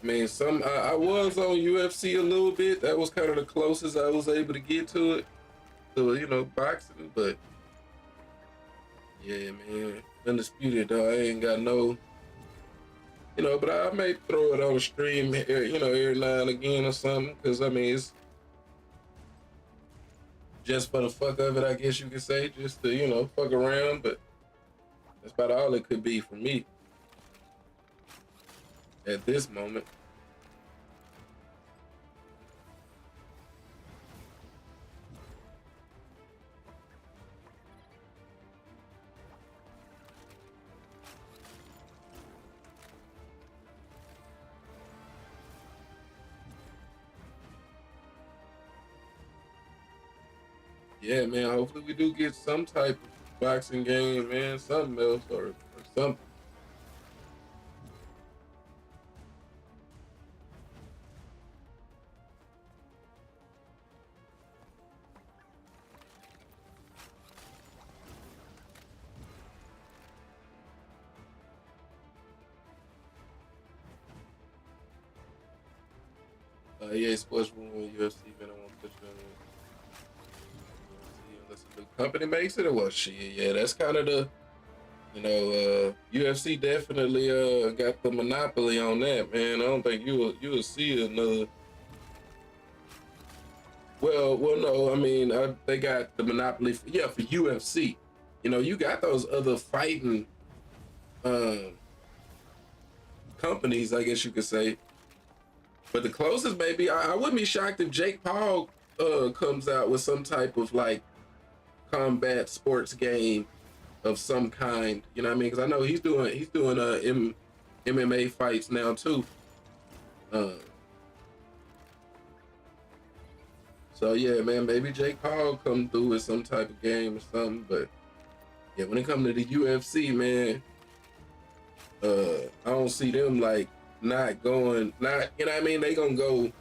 S1: I mean, I was on UFC a little bit. That was kind of the closest I was able to get to it. So, you know, boxing, but yeah, man, Undisputed, though. I ain't got no, you know, but I may throw it on the stream, you know, every now and again or something, because I mean, it's just for the fuck of it, I guess you could say, just to, you know, fuck around, but that's about all it could be for me at this moment. Yeah, man, hopefully we do get some type of boxing game, man, something else or something. EA Sports ruin UFC, man. I won't put you on UFC unless a new company makes it. Or what? Shit, yeah, that's kind of the, UFC definitely got the monopoly on that, man. I don't think you'll see another. Well, no. I mean, they got the monopoly for UFC. You got those other fighting companies, I guess you could say. But the closest, maybe, I wouldn't be shocked if Jake Paul comes out with some type of like combat sports game of some kind. You know what I mean? Because I know he's doing MMA fights now too. So yeah, man, maybe Jake Paul come through with some type of game or something. But yeah, when it comes to the UFC, man, I don't see them like not going, you know what I mean? They gonna go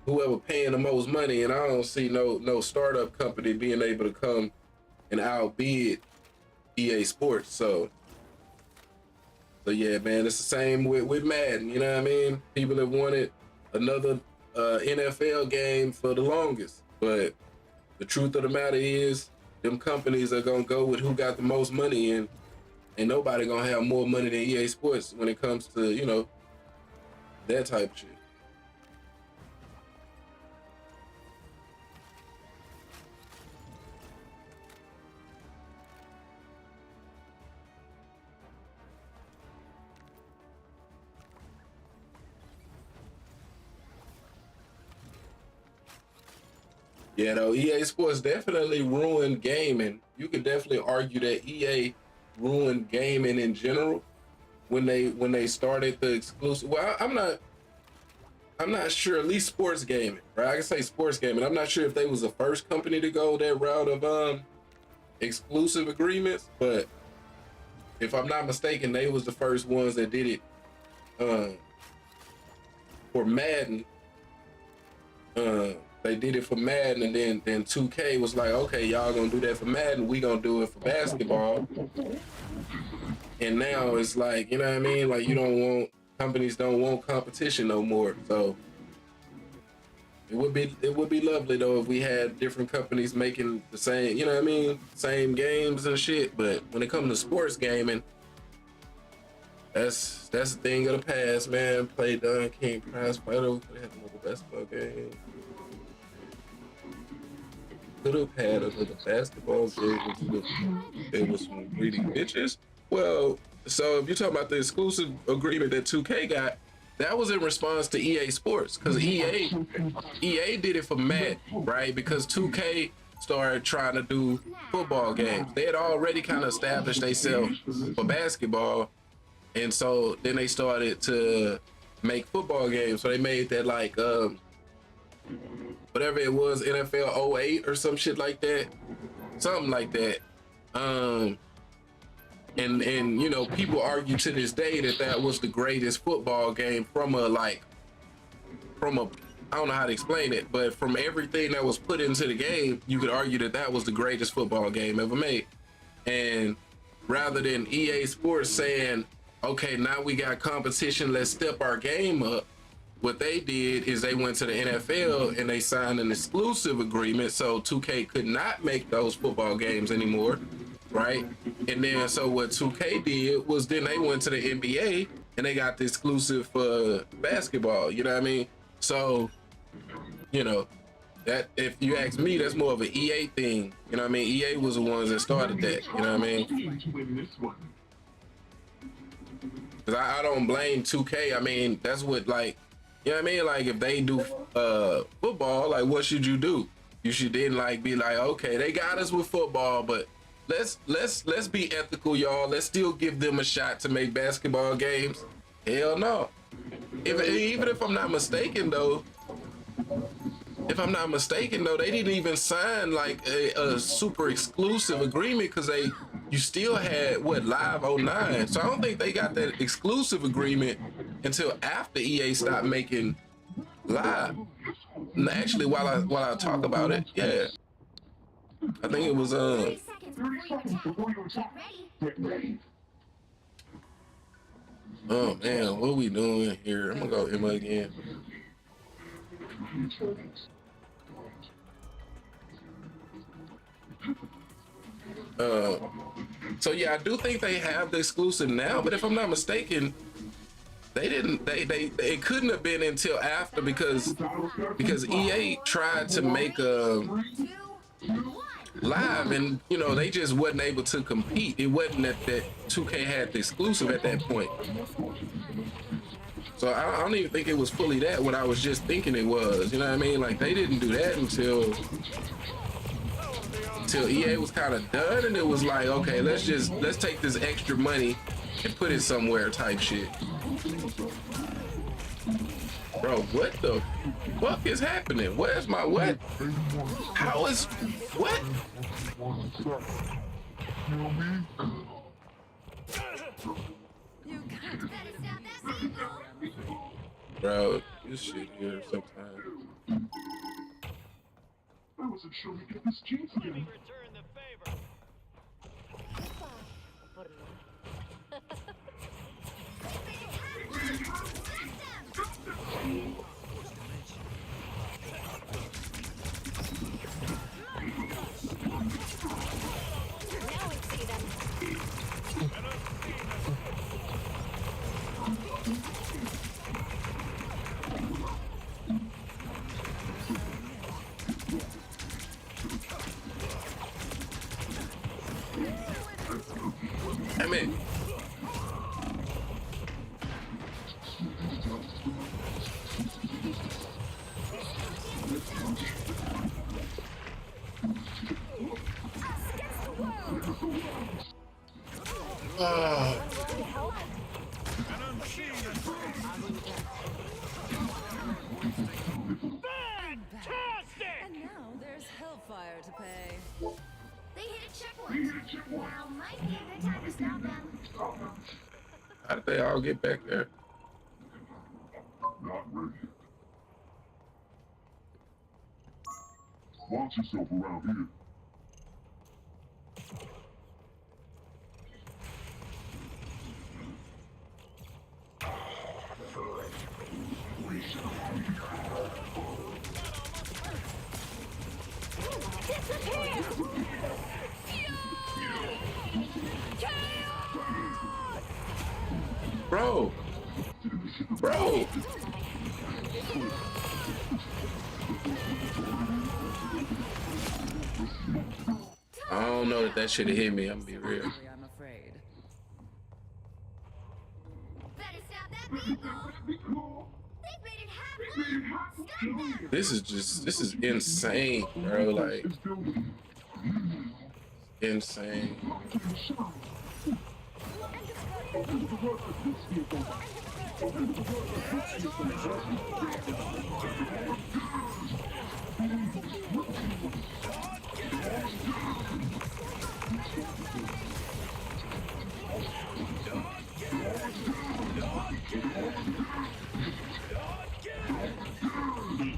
S1: whoever paying the most money, and I don't see no startup company being able to come and outbid EA Sports. So yeah, man, it's the same with Madden. You know what I mean? People have wanted another NFL game for the longest, but the truth of the matter is, them companies are gonna go with who got the most money, and ain't nobody gonna have more money than EA Sports when it comes to that type of shit. Yeah, though, EA Sports definitely ruined gaming. You could definitely argue that EA ruined gaming in general when they started the exclusive. Well, I'm not sure. At least sports gaming, right? I can say sports gaming. I'm not sure if they was the first company to go that route of exclusive agreements, but if I'm not mistaken, they was the first ones that did it for Madden. They did it for Madden, and then 2K was like, okay, y'all gonna do that for Madden, we gonna do it for basketball. And now it's like, you know what I mean? Like, companies don't want competition no more. So it would be lovely though if we had different companies making the same, you know what I mean, same games and shit. But when it comes to sports gaming, that's the thing of the past, man. Play done, King Prize Fighter, could have another basketball game. Could have had another basketball game. There was some greedy bitches. Well, so if you're talking about the exclusive agreement that 2K got, that was in response to EA Sports, because EA did it for Madden, right? Because 2K started trying to do football games. They had already kind of established themselves for basketball, and so then they started to make football games. So they made that like whatever it was, NFL 08 or some shit like that, something like that. And people argue to this day that was the greatest football game from a I don't know how to explain it, but from everything that was put into the game, you could argue that was the greatest football game ever made. And rather than EA Sports saying, okay, now we got competition, let's step our game up, what they did is they went to the NFL and they signed an exclusive agreement so 2K could not make those football games anymore, right? And then so what 2K did was then they went to the NBA and they got the exclusive for basketball, you know what I mean? So, that, if you ask me, that's more of an EA thing, you know what I mean? EA was the ones that started that, you know what I mean? Because I don't blame 2K. I mean, that's what, like, you know what I mean? Like, if they do football, like, what should you do? You should then like be like, okay, they got us with football, but let's be ethical, y'all. Let's still give them a shot to make basketball games. Hell no. Even if I'm not mistaken though, they didn't even sign like a super exclusive agreement because you still had Live 09. So I don't think they got that exclusive agreement until after EA stopped making Live. And actually, while I talk about it, yeah, I think it was
S9: 30 seconds before you attack. Get ready.
S1: oh man, what are we doing here? I'm gonna go Emma again. So yeah, I do think they have the exclusive now, but if I'm not mistaken, they didn't. They it couldn't have been until after because EA tried to make a live, and you know they just wasn't able to compete. It wasn't that 2K had the exclusive at that point. So I don't even think it was fully that what I was just thinking it was. You know what I mean? Like they didn't do that until EA was kind of done, and it was like, okay, let's take this extra money and put it somewhere type shit. Bro, what the fuck is happening? Where's my what? How is what? Bro, this shit here sometimes.
S3: I wasn't sure we get this chance again.
S1: I'm in.
S13: And now there's hellfire to pay.
S9: They hit a checkpoint. Now might be a good time to stop them.
S1: How did they all get back there?
S3: Not ready. Watch yourself around here.
S1: Bro. I don't know that should have hit me. I'm gonna be real.
S13: I'm afraid.
S9: Better stop that vehicle. They've made it happen. Stop them.
S1: This is insane, bro. Like insane.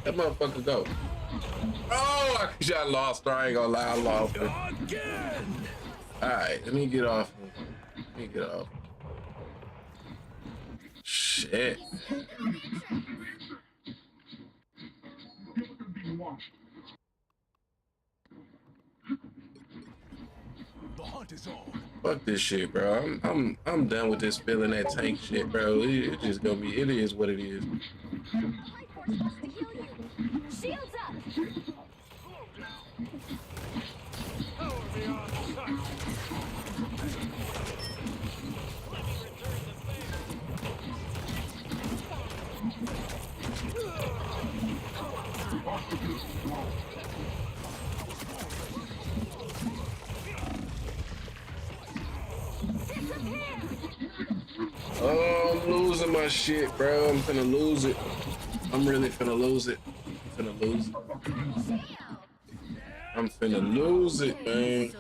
S1: That motherfucker go. Oh, I lost. I ain't gonna lie, I lost it. Alright, let me get off. Shit. Fuck this shit, bro. I'm done with this spilling that tank shit, bro. It just gonna be. It is what it is.
S4: Shields up.
S1: Oh, I'm losing my shit, bro. I'm finna lose it. I'm really finna lose it. I'm finna lose it. I'm finna lose it, man.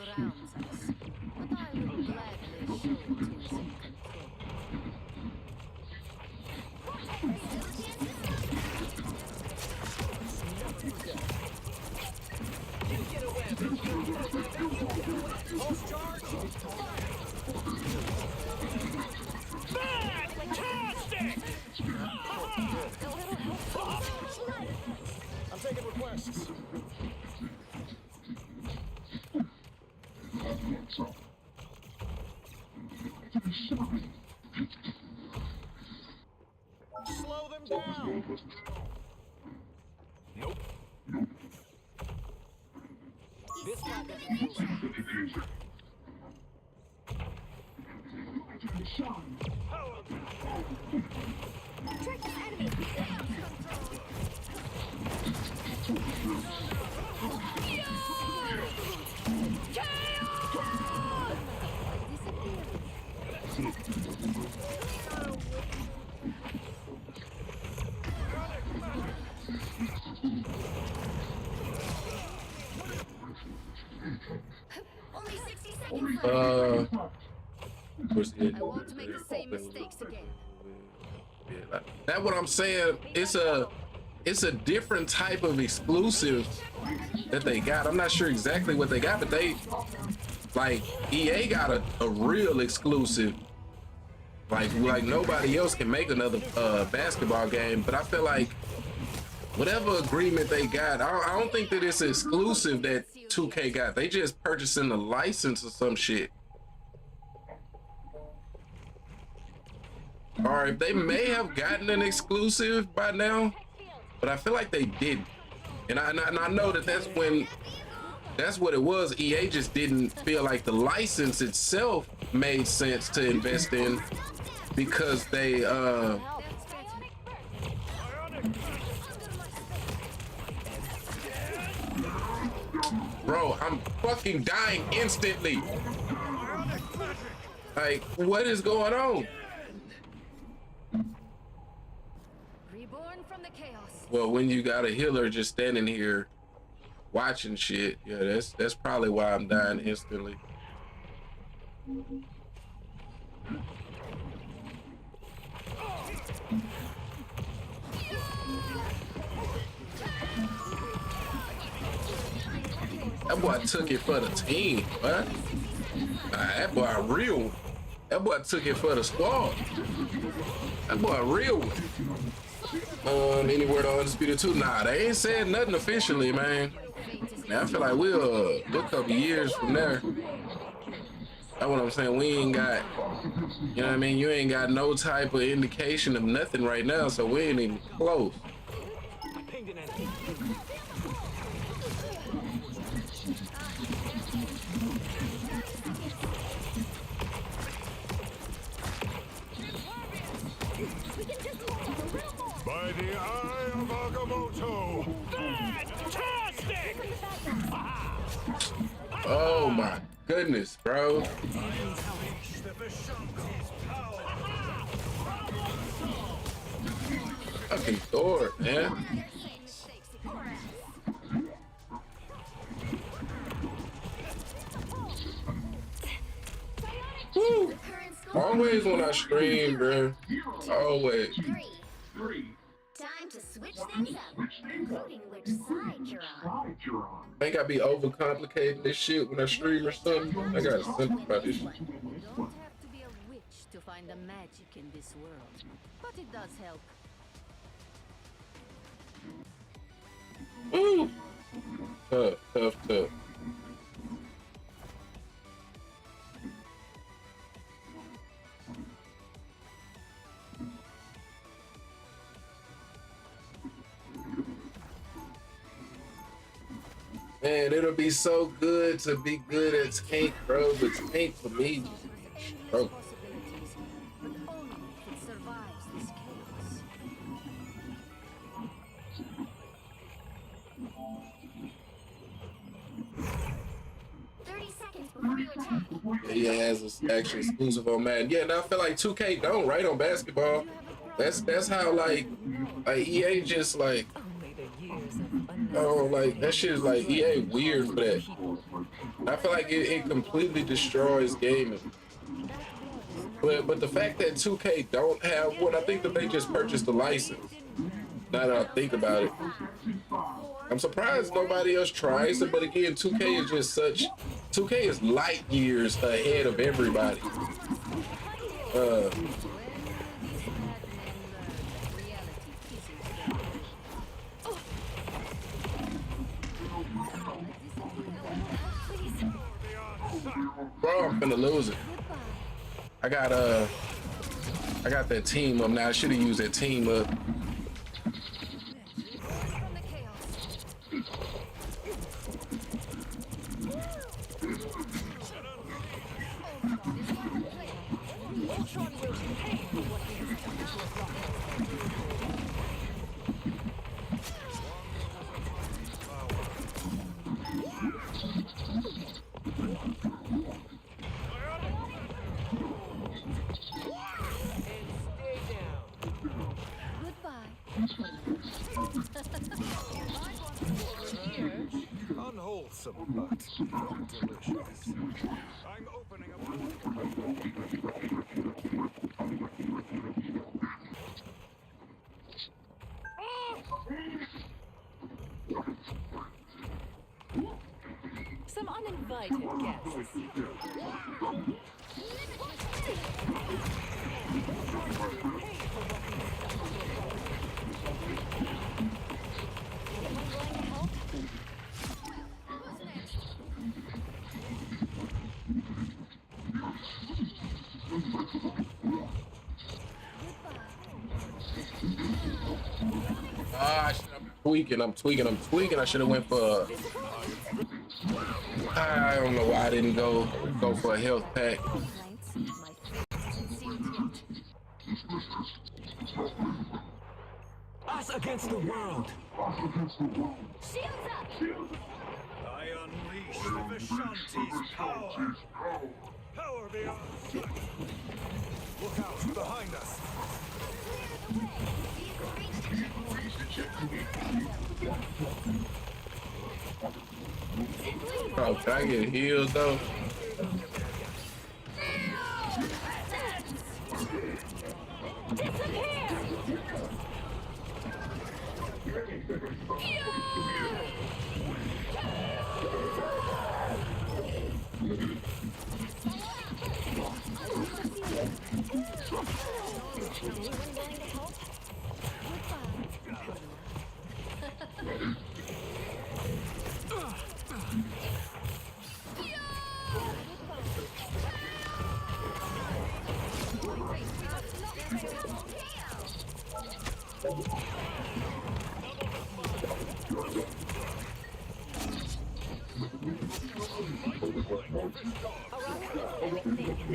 S2: Slow them down. Nope. This guy doesn't feel safe.
S4: Trick this enemy.
S9: Only 60 seconds.
S1: Where's it?
S9: I won't make the same mistakes again.
S1: That's what I'm saying. It's a different type of exclusive that they got. I'm not sure exactly what they got, but they like EA got a real exclusive. Like nobody else can make another basketball game. But I feel like whatever agreement they got, I don't think that it's exclusive that 2K got. They just purchasing the license or some shit. Or they may have gotten an exclusive by now, but I feel like they didn't. And I know that that's what it was. EA just didn't feel like the license itself made sense to invest in because they bro, I'm fucking dying instantly. Like, what is going on?
S9: Reborn from the chaos.
S1: Well, when you got a healer just standing here watching shit, yeah, that's probably why I'm dying instantly. That boy took it for the team, huh? That boy real. That boy took it for the squad. That boy real. Any word on Undisputed 2? Nah, they ain't said nothing officially, man. Man, I feel like we're a couple years from there. That's what I'm saying. We ain't got, you know what I mean? You ain't got no type of indication of nothing right now, so we ain't even close.
S2: By the eye of Agamotto. Fantastic!
S1: Oh my goodness, bro. Fucking Thor, man. Woo. Always when I stream, bro. Always.
S9: Time to switch things up, including which side you're on.
S1: I think I be overcomplicating this shit when I stream or something. I gotta simplify this shit.
S9: You don't have to be a witch to find the magic in this world, but it does help.
S1: Woo. Tough. Man, it'll be so good to be good at tank, bro, but tank for me, bro.
S9: But only if it survives this chaos. 30 seconds before you attack.
S1: Yeah, has an actual exclusive on Madden. Yeah, now I feel like 2K don't, right, on basketball. That's how like EA just like, oh, like that shit is like EA weird for that. I feel like it completely destroys gaming. But the fact that 2K don't have one, I think that they just purchased the license. Now that I think about it, I'm surprised nobody else tries it. But again, 2K is just such. 2K is light years ahead of everybody. Bro, I'm finna lose it. I got that team up now. I should have used that team up.
S12: Unwholesome, but delicious. I'm opening up.
S13: Some uninvited guests.
S1: Ah, I'm tweaking. I should have went for. I don't know why I didn't go for a health pack.
S11: Us against the world.
S4: Shields up!
S12: I unleash the Vishanti's power. Power beyond sight. Look out behind us.
S1: Oh, can I get healed though?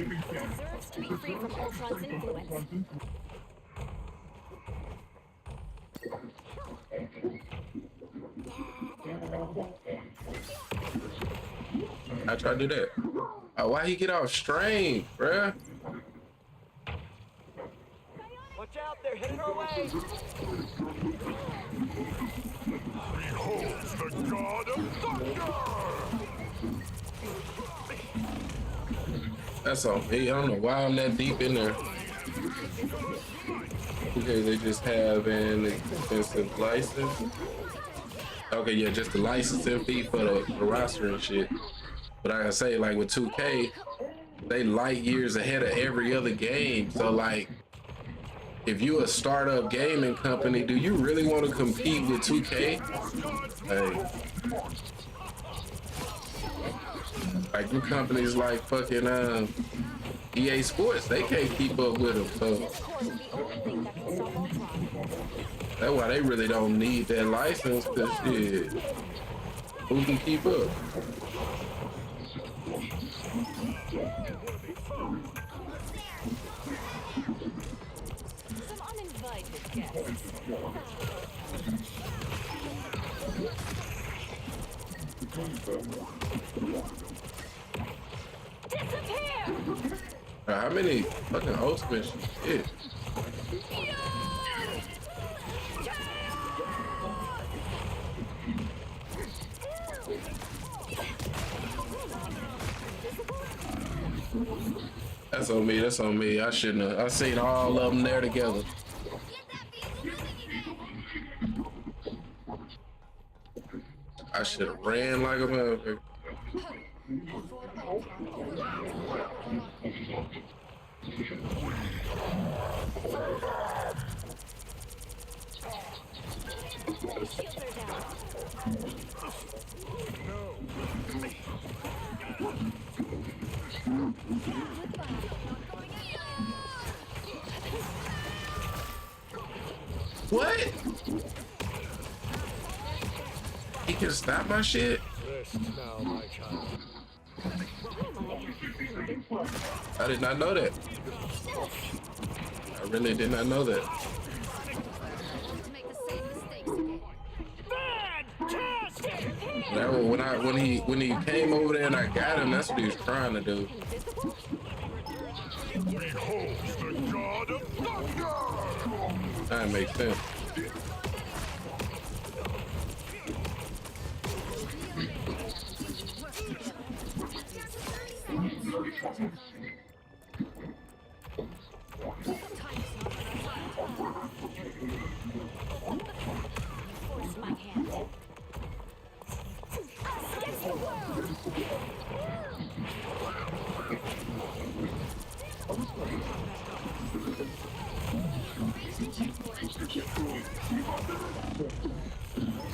S4: Deserves to be free from Ultron's influence.
S1: I tried to do that. Oh, why he get off strain, bruh?
S11: Watch out, they're headed our way.
S2: Behold the god of thunder!
S1: That's on me. I don't know why I'm that deep in there. Okay, they just have an expensive license. Okay, yeah, just the licensing fee for the roster and shit. But I can say, like with 2K, they light years ahead of every other game. So like, if you a startup gaming company, do you really want to compete with 2K? Like you companies like fucking EA Sports, they can't keep up with them. So that's why they really don't need that license, cause shit, who can keep up?
S13: Some uninvited guests.
S1: How many fucking ultimate shit? That's on me. That's on me. I shouldn't have. I seen all of them there together. I should have ran like a motherfucker. What? He can stop my shit?
S2: Rest now, my child.
S1: I did not know that. I really did not know that. That was when he came over there and I got him, that's what he was trying to do.
S2: Behold the god of thunder!
S1: That makes sense.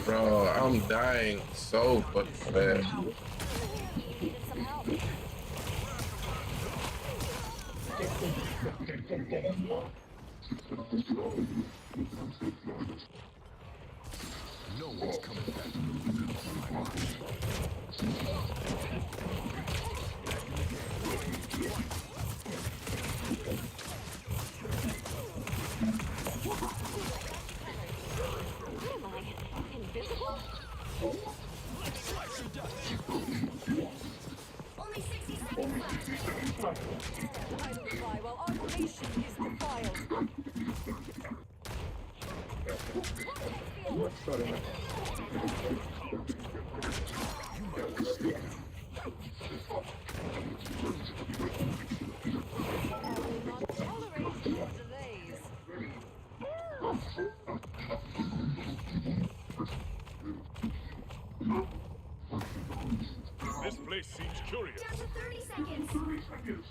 S1: Bro, I'm dying so fucking fast.
S12: No one's coming back.
S4: Invisible? Only 60 seconds left.
S13: Idle fly while our nation is defiled.
S2: This place seems curious.
S4: Down to 30 seconds.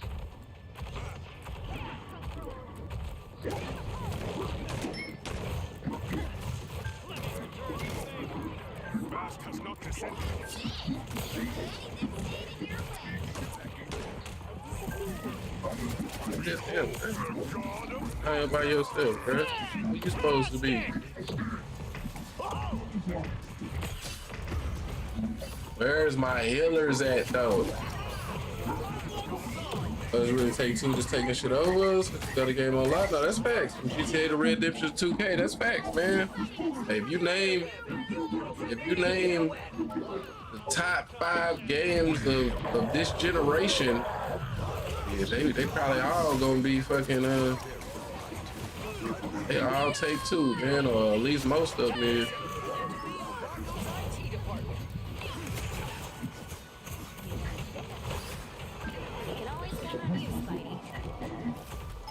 S2: Fast has not descended.
S1: Just him, man. I ain't by yourself, bro. Who you supposed to be? Where's my healers at, though? Does it really take two just taking shit over us? Got a game on lock? No, that's facts. From GTA to Red Dead 2K, that's facts, man. Hey, if you name the top 5 games of this generation, yeah, they probably all gonna be fucking they all take two, man, or at least most of them is.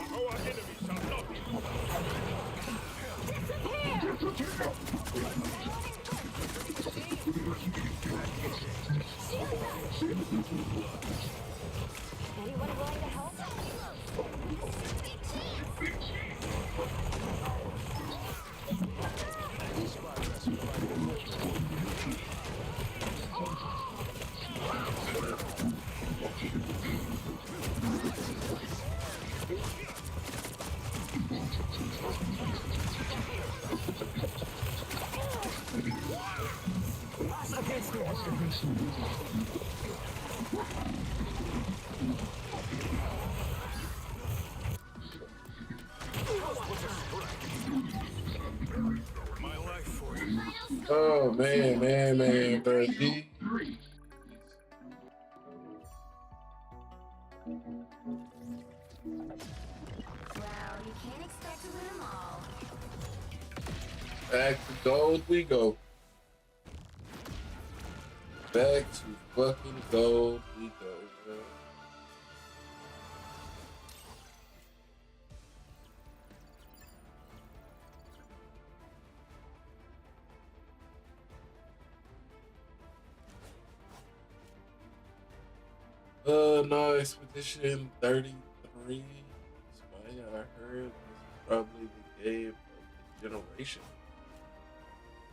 S2: Our enemies shall not be
S4: Anyone willing to help?
S2: my life for you.
S1: Oh man, bro. G.
S4: Well, you can't expect to win them all.
S1: Back to gold we go. Back to fucking gold we go, bro. No, Expedition 33. That's why I heard was probably the game of the generation.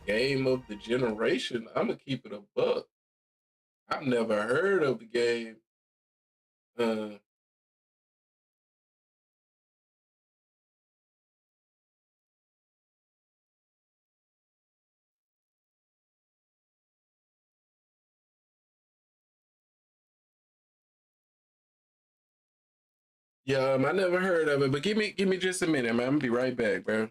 S1: Game of the generation. I'm gonna keep it a buck. I've never heard of the game. Uh, Yeah, I never heard of it, but give me just a minute, man. I'm gonna be right back, bro.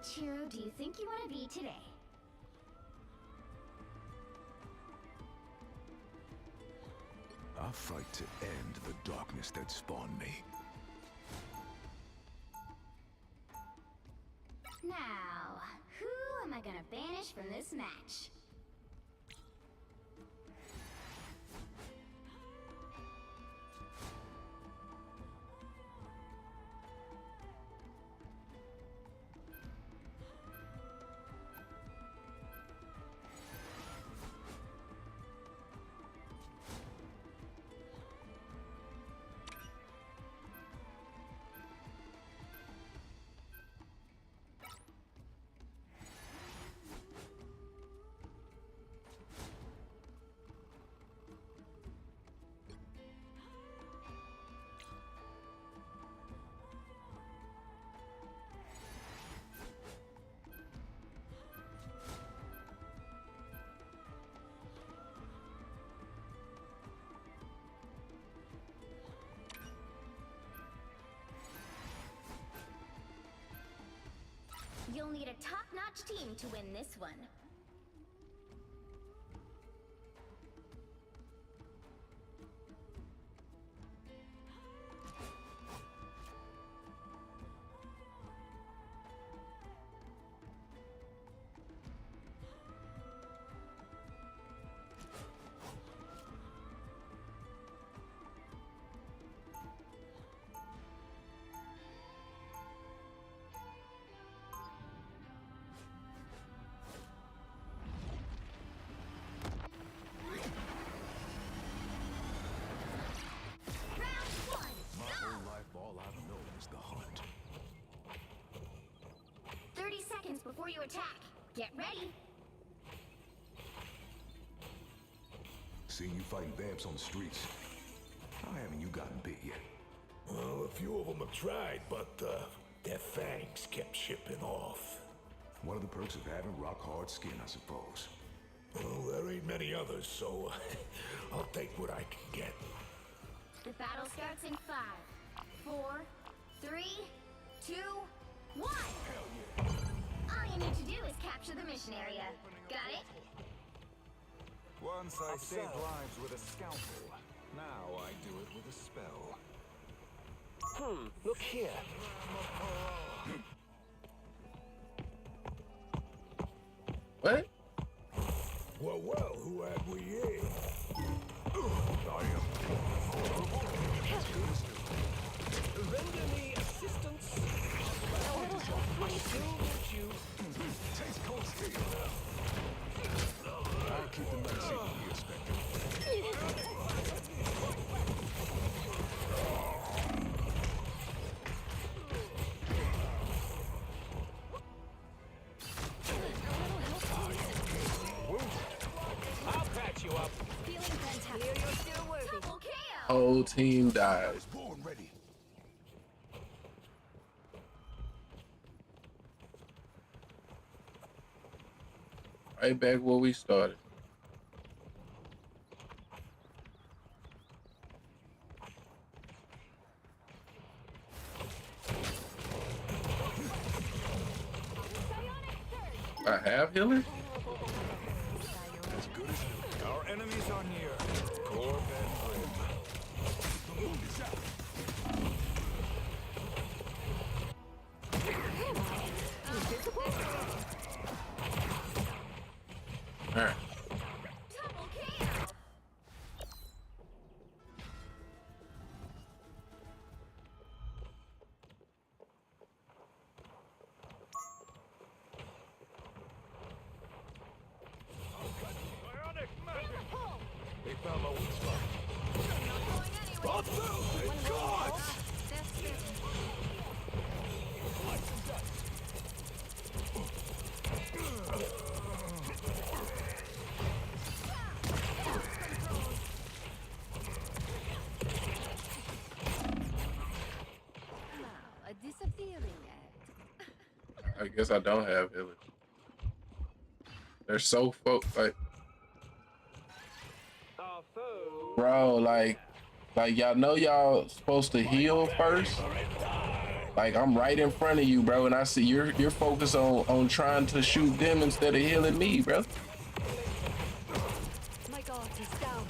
S9: Which hero do you think you want to be today?
S12: I fight to end the darkness that spawned me.
S9: Now, who am I gonna banish from this match? You'll need a top-notch team to win this one. Before you attack, get ready.
S12: Seeing you fighting vamps on the streets. How haven't you gotten bit yet?
S14: Well, a few of them have tried, but their fangs kept chipping off.
S12: One of the perks of having rock-hard skin, I suppose.
S14: Well, there ain't many others, so I'll take what I can get.
S9: The battle starts in 5, 4, 3, 2, 1.
S14: Hell yeah.
S9: All you need to do is capture the mission area. Got it?
S12: Once I saved lives with a scalpel. Now I do it with a spell.
S11: Look here.
S1: What?
S14: Well, who had we here?
S11: Render me assistance. I still need you.
S12: Takes cold steel. I'll keep the night safe from here, Spectre.
S11: I'll patch you up.
S4: Feeling fantastic. You're still worthy.
S9: Double KO.
S1: Whole team died.
S12: I was born ready.
S1: Right back where we started. I have healer?
S12: As good as new.
S14: Our enemies are near. Corp and Grim.
S12: The moon is out.
S1: All right.
S9: Double KO.
S14: Bionic magic.
S11: They found my weak spot.
S14: Brought through. Thank God.
S4: A disappearing act.
S1: I guess I don't have healers. They're so like, bro, like y'all know y'all supposed to heal first. Like I'm right in front of you, bro, and I see you're focused on trying to shoot them instead of healing me, bro.
S4: My god, he's down.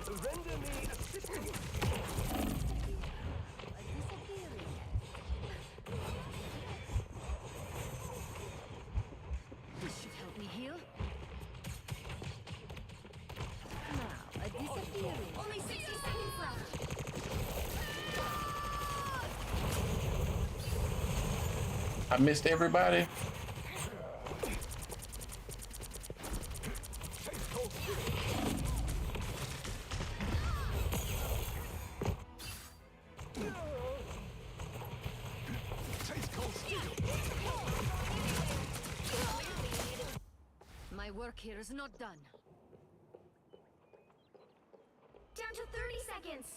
S11: Render me assistance.
S4: This should help me heal. Now, a disappearing. Only 60 seconds left.
S1: I missed everybody.
S4: My work here is not done.
S9: Down to 30 seconds.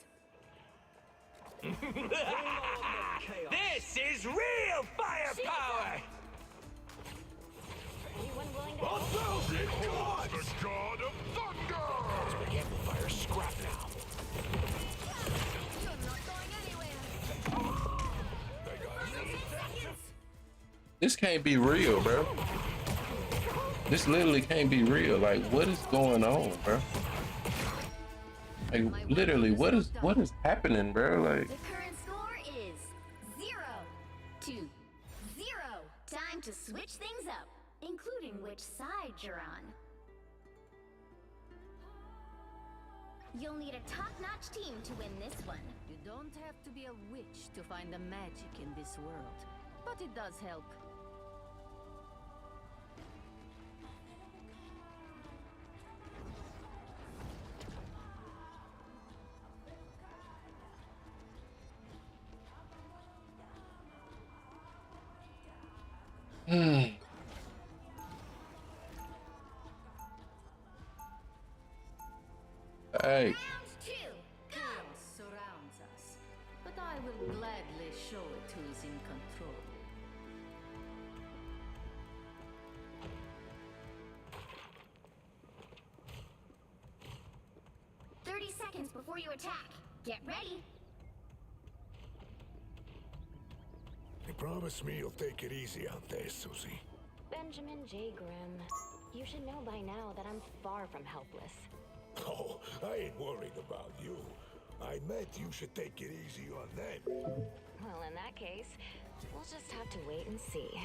S11: This is real firepower!
S4: Anyone willing to
S14: A
S4: help?
S14: thousand gods! The god of thunder!
S11: Cosmic amplifier scrap now.
S9: You're not going anywhere. 10 seconds.
S1: This can't be real, bro. This literally can't be real. Like, what is going on, bro? Like, literally, what is happening, bro? Like,
S9: The current score is 0-0. Time to switch things up, including which side you're on. You'll need a top-notch team to win this one.
S4: You don't have to be a witch to find the magic in this world, but it does help.
S1: Hey.
S9: Round 2, go!
S4: Chaos surrounds us, but I will gladly show it who is in control.
S9: Seconds before you attack. Get ready.
S14: You promise me you'll take it easy out there, Susie.
S15: Benjamin J. Grimm, you should know by now that I'm far from helpless.
S14: Oh, I ain't worried about you. I meant you should take it easy on them.
S15: Well, in that case, we'll just have to wait and see.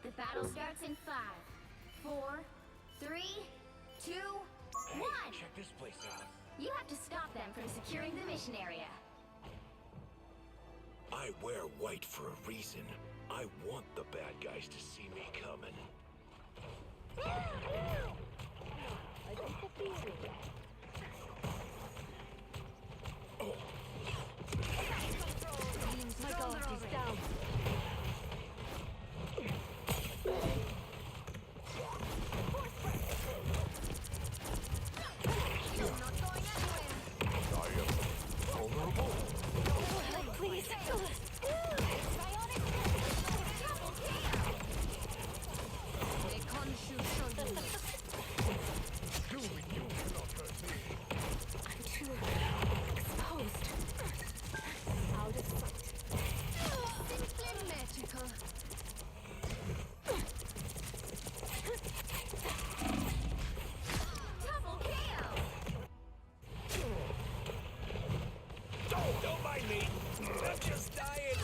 S9: The battle starts in 5, 4, 3, 2, 1.
S11: Check this place out.
S9: You have to stop them from securing the mission area.
S14: I wear white for a reason. I want the bad guys to see me coming.
S15: My god, he's down. Please. I'm too exposed. Out of sight.
S9: Simply magical. Double KO.
S11: Don't mind me. I'm just dying.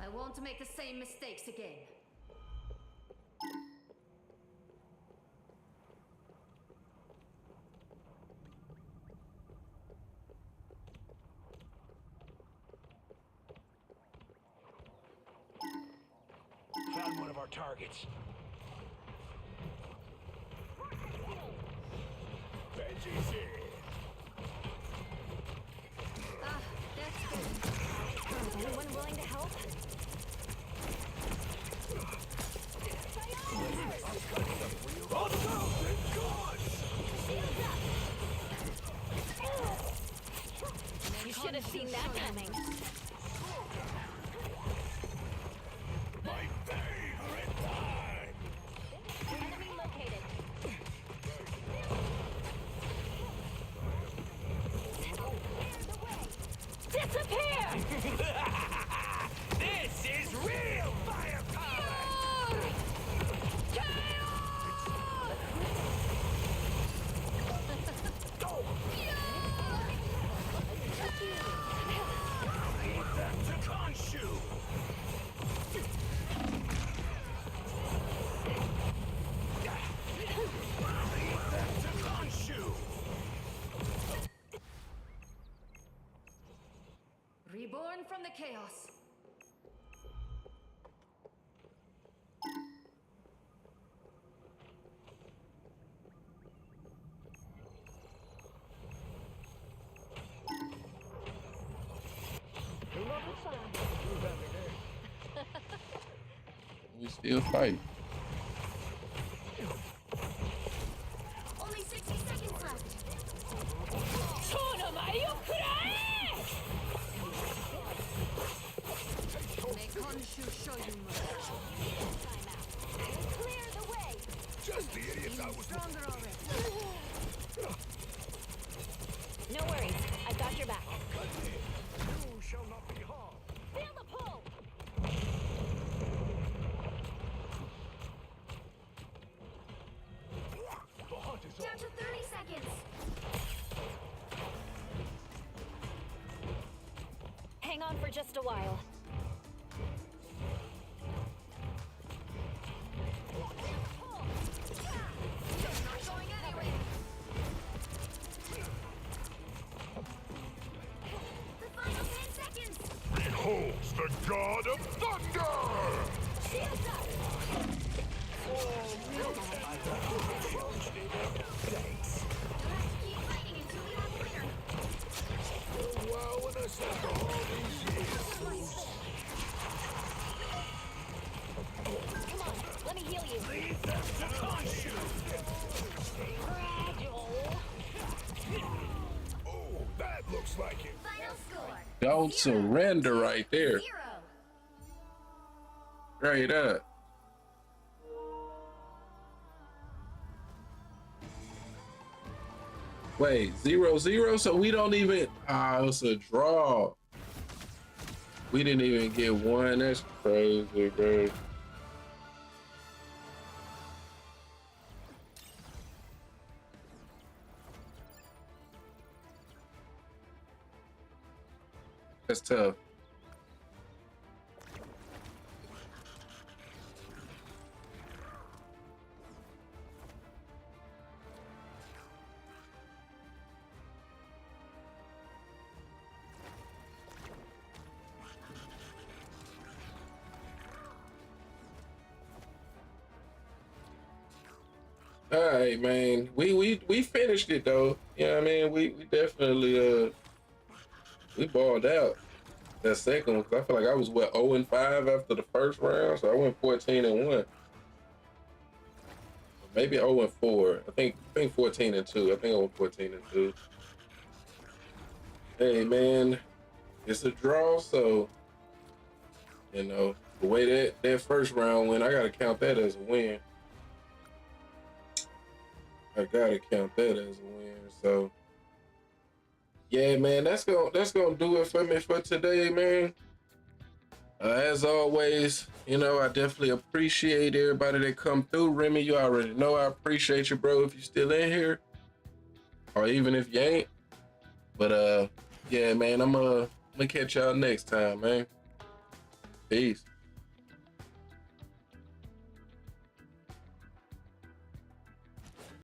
S4: I won't make the same mistakes again.
S11: Found one of our targets.
S14: Benji's here.
S4: Ah, that's good.
S15: Is anyone willing to help?
S14: A thousand gods!
S15: You should have seen that coming.
S14: My favorite time!
S4: from the chaos.
S1: We still fighting.
S9: Only 60 seconds left.
S4: May Khonshu show you mercy.
S9: Clear the way.
S14: Just the idiots I was
S4: Stronger already.
S15: No worries. I've got your back.
S2: You shall not be harmed.
S15: Feel the pull.
S2: The hunt is
S9: Down to 30 seconds.
S15: Hang on for just a while.
S9: Not going anywhere. The final 10 seconds.
S14: Beholds the god of thunder!
S9: Shields up. Keep fighting until you are clear.
S14: Wow, when I said all these years.
S15: Come on, let me heal you.
S14: Oh, that looks like it.
S9: Final score.
S1: Don't surrender right there.
S9: 0.
S1: Straight up. Wait, 0-0? So we don't even, it's a draw. We didn't even get one. That's crazy, bro. That's tough. All right, man. We finished it though. You know what I mean? We definitely we balled out that second one because I feel like I was 0-5 after the first round, so I went 14-1. Maybe 0-4. I think 14-2. I think I went 14-2. Hey man, it's a draw, so you know the way that first round went, I gotta count that as a win. I gotta count that as a win. So yeah, man, that's gonna do it for me for today, man. As always, you know, I definitely appreciate everybody that come through. Remy, you already know I appreciate you, bro, if you're still in here, or even if you ain't. But yeah, man, I'm gonna catch y'all next time, man. Peace.